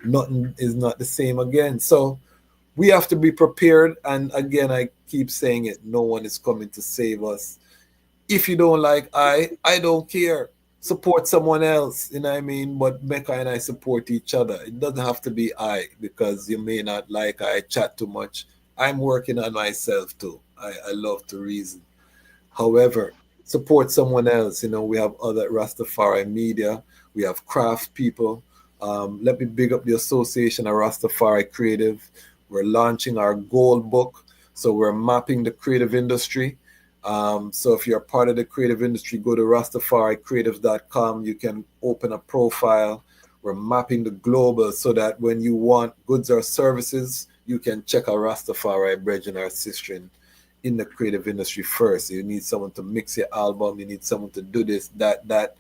nothing is not the same again. So we have to be prepared. And again, I keep saying it, no one is coming to save us. If you don't like I don't care. Support someone else, you know what I mean? But Mecca and I support each other. It doesn't have to be I, because you may not like I chat too much. I'm working on myself too. I love to reason. However, support someone else. We have other Rastafari media. We have craft people. Let me big up the Association of Rastafari Creative. We're launching our gold book. So we're mapping the creative industry. So if you're part of the creative industry, go to RastafariCreatives.com. You can open a profile. We're mapping the global so that when you want goods or services, you can check a Rastafari brethren or sister in the creative industry first. You need someone to mix your album. You need someone to do this, that.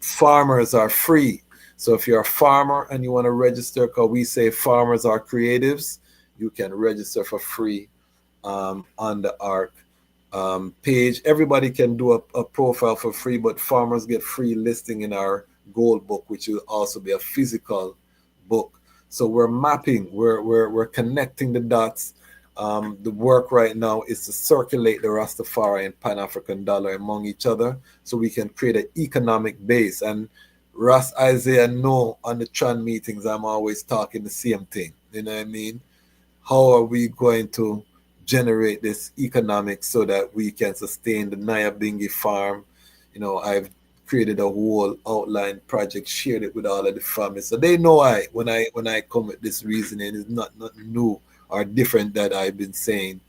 Farmers are free. So if you're a farmer and you want to register, because we say farmers are creatives, you can register for free on the ARC page. Everybody can do a profile for free, but farmers get free listing in our gold book, which will also be a physical book. So we're mapping, we're connecting the dots. The work right now is to circulate the Rastafari and Pan-African dollar among each other so we can create an economic base. And Ras Isaiah know on the Tran meetings I'm always talking the same thing. You know what I mean? How are we going to generate this economics so that we can sustain the Nyabinghi farm? You know, I've created a whole outline project, shared it with all of the families. So they know when I come with this reasoning, it's not nothing new or different that I've been saying.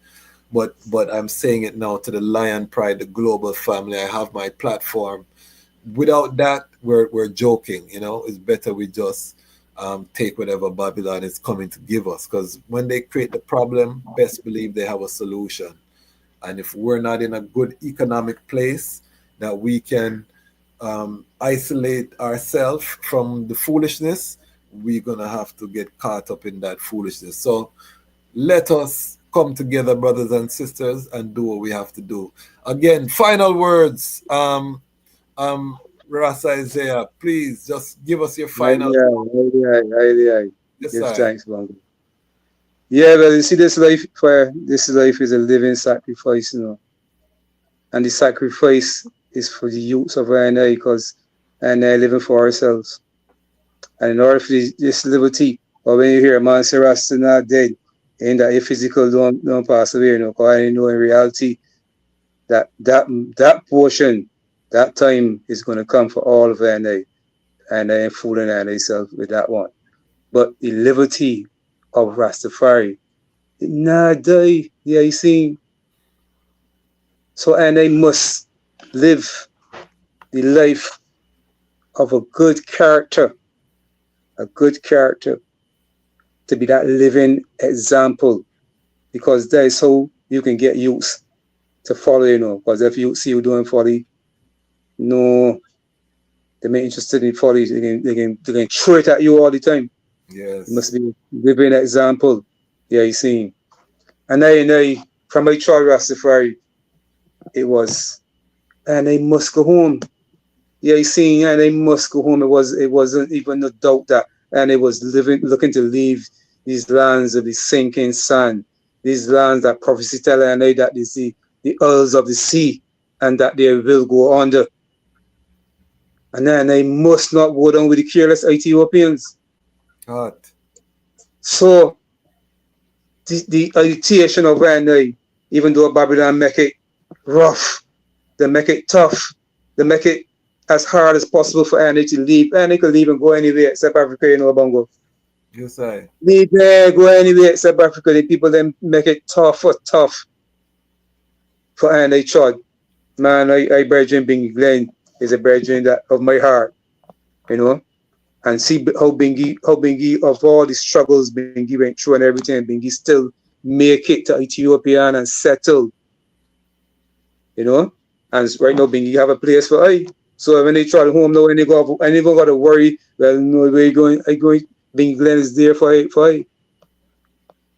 But I'm saying it now to the Lion Pride, the global family. I have my platform. Without that, we're joking. You know, it's better we just take whatever Babylon is coming to give us. Because when they create the problem, best believe they have a solution. And if we're not in a good economic place that we can isolate ourselves from the foolishness, we're gonna have to get caught up in that foolishness. So let us come together, brothers and sisters, and do what we have to do. Again, final words. Ras Isaiah, please just give us your final. Highly. Yes, Give sir. thanks, man. Yeah, well, you see, this life is a living sacrifice, you know. And the sacrifice is for the youths of I because and I living for ourselves. And in order for this liberty, or when you hear a man say Rasta not dead, and that your physical don't pass away, you know, because I know in reality that portion, that time is gonna come for all of and I ain't fooling myself with that one. But the liberty of Rastafari, it not die, yeah, you see. So and I must live the life of a good character to be that living example, because that is how you can get youth to follow, you know. Because if you see you doing folly, no, they're not interested in folly. They can throw it at you all the time. You Yes. must be living example. Yeah, you see. And I from my child Rastafari, it was, and I must go home. Yeah, you see, and they must go home. It wasn't even a doubt that, and it was looking to leave these lands of the sinking sun, these lands that prophecy tell and that they see the earls of the sea, and that they will go under. And then they must not go down with the careless Ethiopians. Hot. So the agitation of and even though Babylon make it rough, they make it tough, they make it as hard as possible for Annie to leave. Annie could leave and go anywhere except Africa, you know, Bongo. Yes, I. Leave there, go anywhere except Africa. The people then make it tough for Annie Chod. Man, I brethren Bingi Glen is a brethren that of my heart, you know. And see how Bingi of all the struggles Bingi went through and everything, Bingi still make it to Ethiopia and settle, you know. And right now Bingi have a place for I. So when they travel home now, when they go, I never got to worry. Well, no, where you going? I going. Bingi Glen is there for I.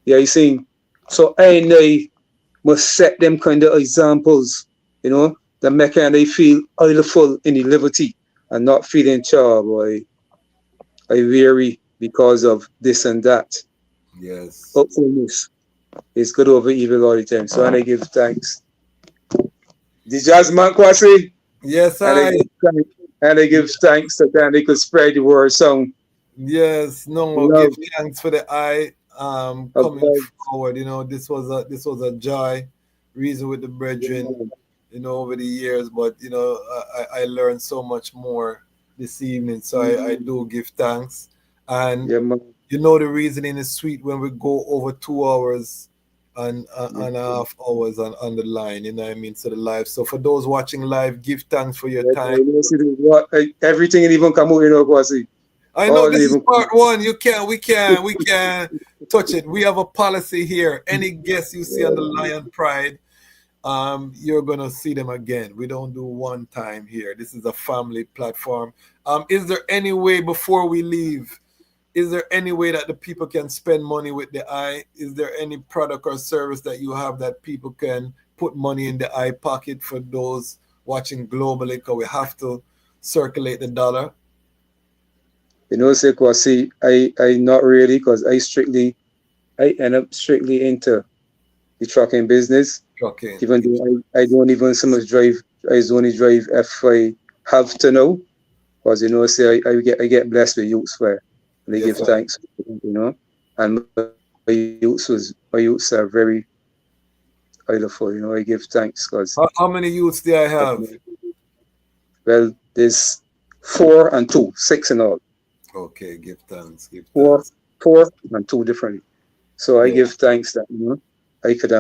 Yeah, you see. So I must set them kind of examples, you know, that make and they feel idleful in the liberty and not feeling boy. I weary because of this and that. Yes. Hopefulness is good over evil all the time. So and I give thanks. Dejazmatch Kwasi. Yes, and I give thanks that they could spread the word song. Yes, no, Love. give thanks for the eye coming forward. You know, this was a joy, reason with the brethren, you know, over the years. But you know, I learned so much more this evening. So I do give thanks. And you know the reasoning is sweet when we go over 2 hours and a half hours on the line, you know what I mean? So the live. So for those watching live, give thanks for your time. Everything even come out, you know, Kwasi. I know this is part one. We can touch it. We have a policy here. Any guest you see on the Lion Pride, you're gonna see them again. We don't do one time here. This is a family platform. Is there any way before we leave? Is there any way that the people can spend money with the eye? Is there any product or service that you have that people can put money in the eye pocket for those watching globally? Because we have to circulate the dollar. You know, say Kwasi, I not really, because I end up strictly into the trucking business. Trucking. Even though I don't even so much drive, I only drive if I have to know. Because you know, say I get blessed with youths where they Yes, give sir. thanks, you know. And my youths are very idolful, you know. I give thanks because How many youths do I have? well, there's 4 and 2, 6 in all. Okay, give thanks, give Four, thanks. 4 and 2 differently. So I Yeah, give thanks that I could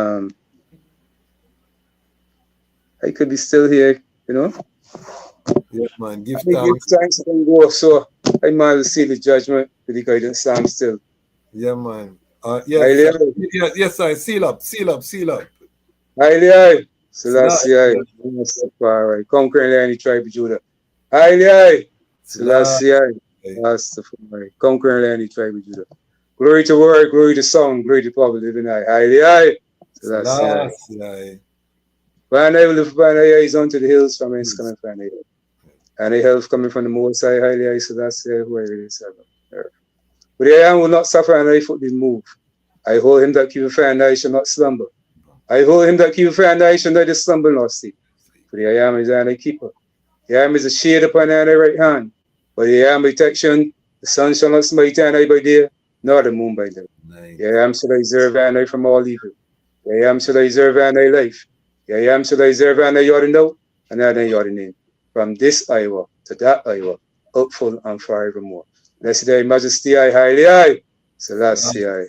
I could be still here, you know. yeah, man, give I give thanks. thanks and go. So I might see the judgment with the guidance stand still. Yeah, man. Yes, sir. Haile, Yeah, yes, sir. Seal up, seal up, seal up. Haile, Selassie, Selassie, Rastafari, conquering any tribe of Judah. Haile, Selassie, Selassie, Rastafari, conquering any tribe of Judah. Glory to word, glory to song, glory to power, living I. Haile, Selassie. Selassie. When I live by the eyes unto the hills from whence coming from the and the help coming from the Most High, Haile, Selassie, whoever it is. But I am will not suffer and I foot be moved. I hold him that keepeth fair and I shall not slumber. I hold him that keepeth fair and I shall neither stumble nor sleep. For the I am is an keeper. The I am is a shade upon thy right hand. But the I am protection. The sun shall not smite thine by day, nor the moon by day. The I am shall I preserve thine from all evil. The I am shall I preserve thy life. The I am shall I preserve thy your know, and thy your name. From this Iowa to that Iowa, hopeful and forevermore. Blessed thy majesty, I highly I. Selassie, I.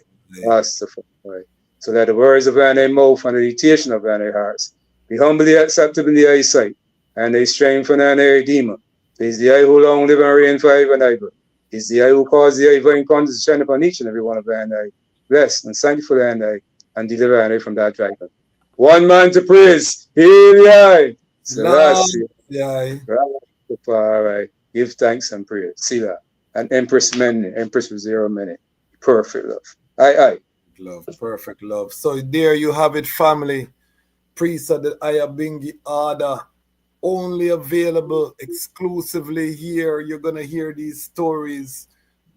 Rastafari. So that the words of thy mouth and the meditation of thy hearts be humbly acceptable in thy sight, and thy strength from thy Redeemer. It is the I who long live and reign forever and ever. It is the I who cause the divine countenance to shine upon each and every one of thy eye. Bless and sanctify thy eye, and deliver thy from that dragon. One man to praise. Hail I. Selassie. Selassie. Rastafari. Give thanks and praise. Sila. And Empress Mene. Empress with 0 minute. Perfect love. Aye. Love, perfect love. So there you have it, family. Priest of the Nyahbinghi order. Only available exclusively here. You're going to hear these stories.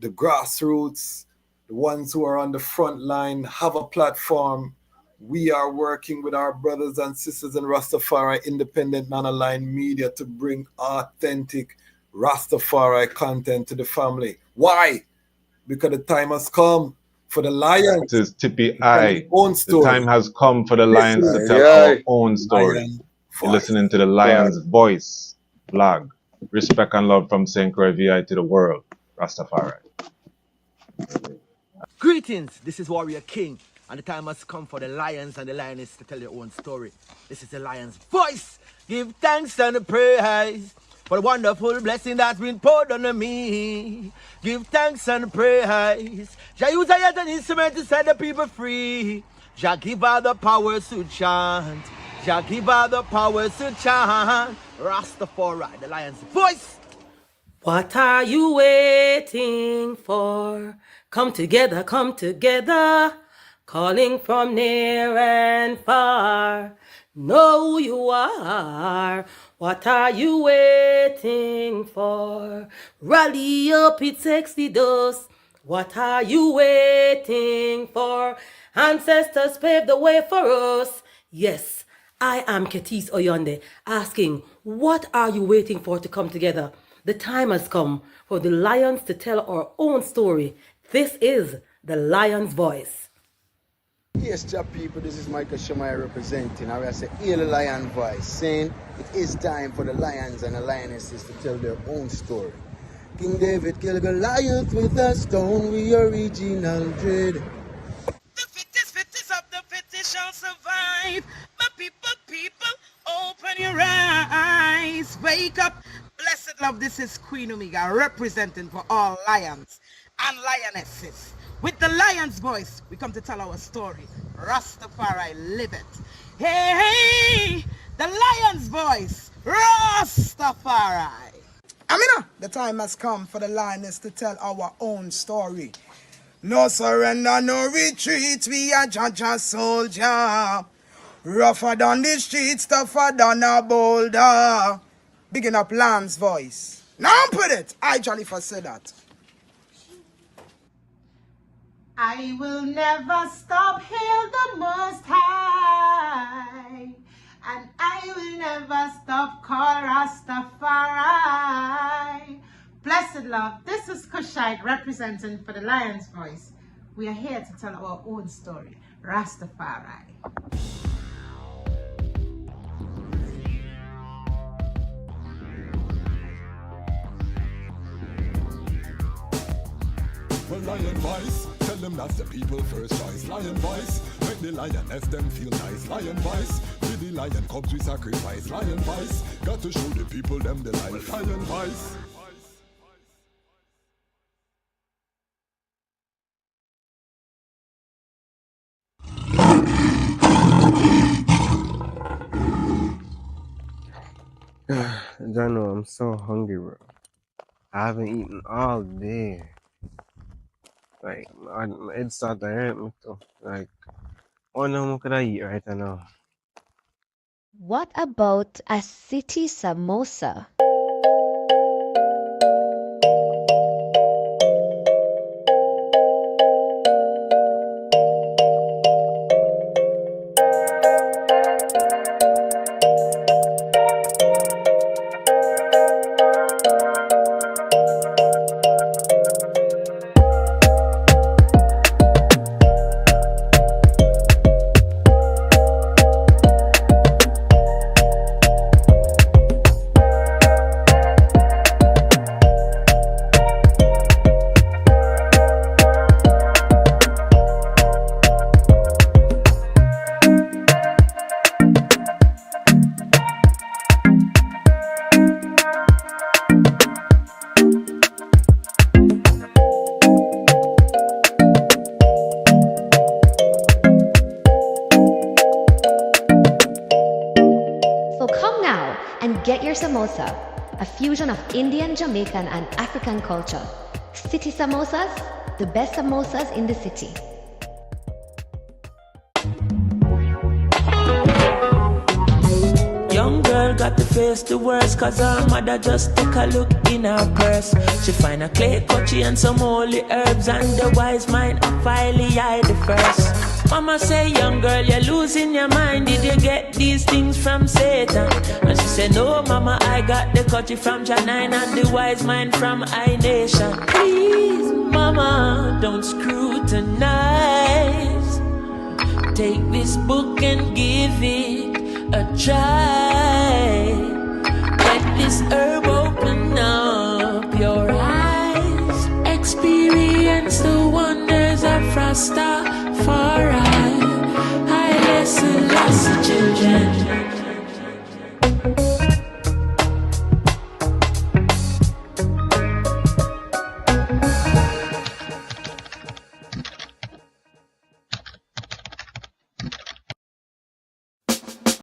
The grassroots, the ones who are on the front line, have a platform. We are working with our brothers and sisters in Rastafari Independent Non-Aligned Media to bring authentic Rastafari content to the family. Why? Because the time has come for the lions This is Tippy to tell their I. own The story. time has come for the This lions to is tell our own story. Lion You're Voice. listening to the Lion's Voice blog. Respect and love from St. Croix VI to the world. Rastafari. Greetings, this is Warrior King, and the time has come for the lions and the lioness to tell their own story. This is the lion's voice. Give thanks and praise for the wonderful blessing that's been poured on me. Give thanks and praise. Jah use I as an instrument to set the people free. Jah give her the powers to chant. Jah give her the powers to chant. Rastafari, the lion's voice. What are you waiting for? Come together, calling from near and far. Know who you are. What are you waiting for? Rally up, it takes the dust. What are you waiting for? Ancestors paved the way for us. Yes, I am Ketis Oyonde, asking, what are you waiting for to come together? The time has come for the lions to tell our own story. This is the Lion's Voice. Yes, job people, this is Michael Shemai representing. I will say, hear the lion voice, saying it is time for the lions and the lionesses to tell their own story. King David killed Goliath with a stone, we original dread. The fittest of the fittest shall survive. My people, open your eyes. Wake up. Blessed love, this is Queen Omega representing for all lions and lionesses. With the lion's voice, we come to tell our story. Rastafari live it. Hey, the lion's voice. Rastafari. Amina, the time has come for the lioness to tell our own story. No surrender, no retreat, we are Jaja soldier. Rougher than the streets, tougher than a boulder. Bigging up Lamb's voice. Now put it. I jolly for say that. I will never stop, hail the Most High, and I will never stop, call Rastafari. love. This is Kushite representing for the Lion's Voice. We are here to tell our own story. Rastafari. Well, Lion Voice, tell them that's the people first choice. Lion Voice, make the lioness them feel nice. Lion Voice, with the lion cubs we sacrifice. Lion Voice, got to show the people them the life. Lion Voice. Jano, I'm so hungry, bro. I haven't eaten all day. Like, my head start to hurt me too. Like, what more could I eat right now? What about a city samosa? Get your samosa, a fusion of Indian, Jamaican, and African culture. City samosas, the best samosas in the city. Young girl got to face the worst, cause her mother just took a look in her purse. She find a clay cutchy and some holy herbs, and the wise mind of Haile the first. Mama say, young girl, you're losing your mind. Did you get these things from Satan? And she said, no, mama, I got the cutchy from Janine and the wise mind from I Nation. Please, mama, don't scrutinize. Take this book and give it a try. Let this herb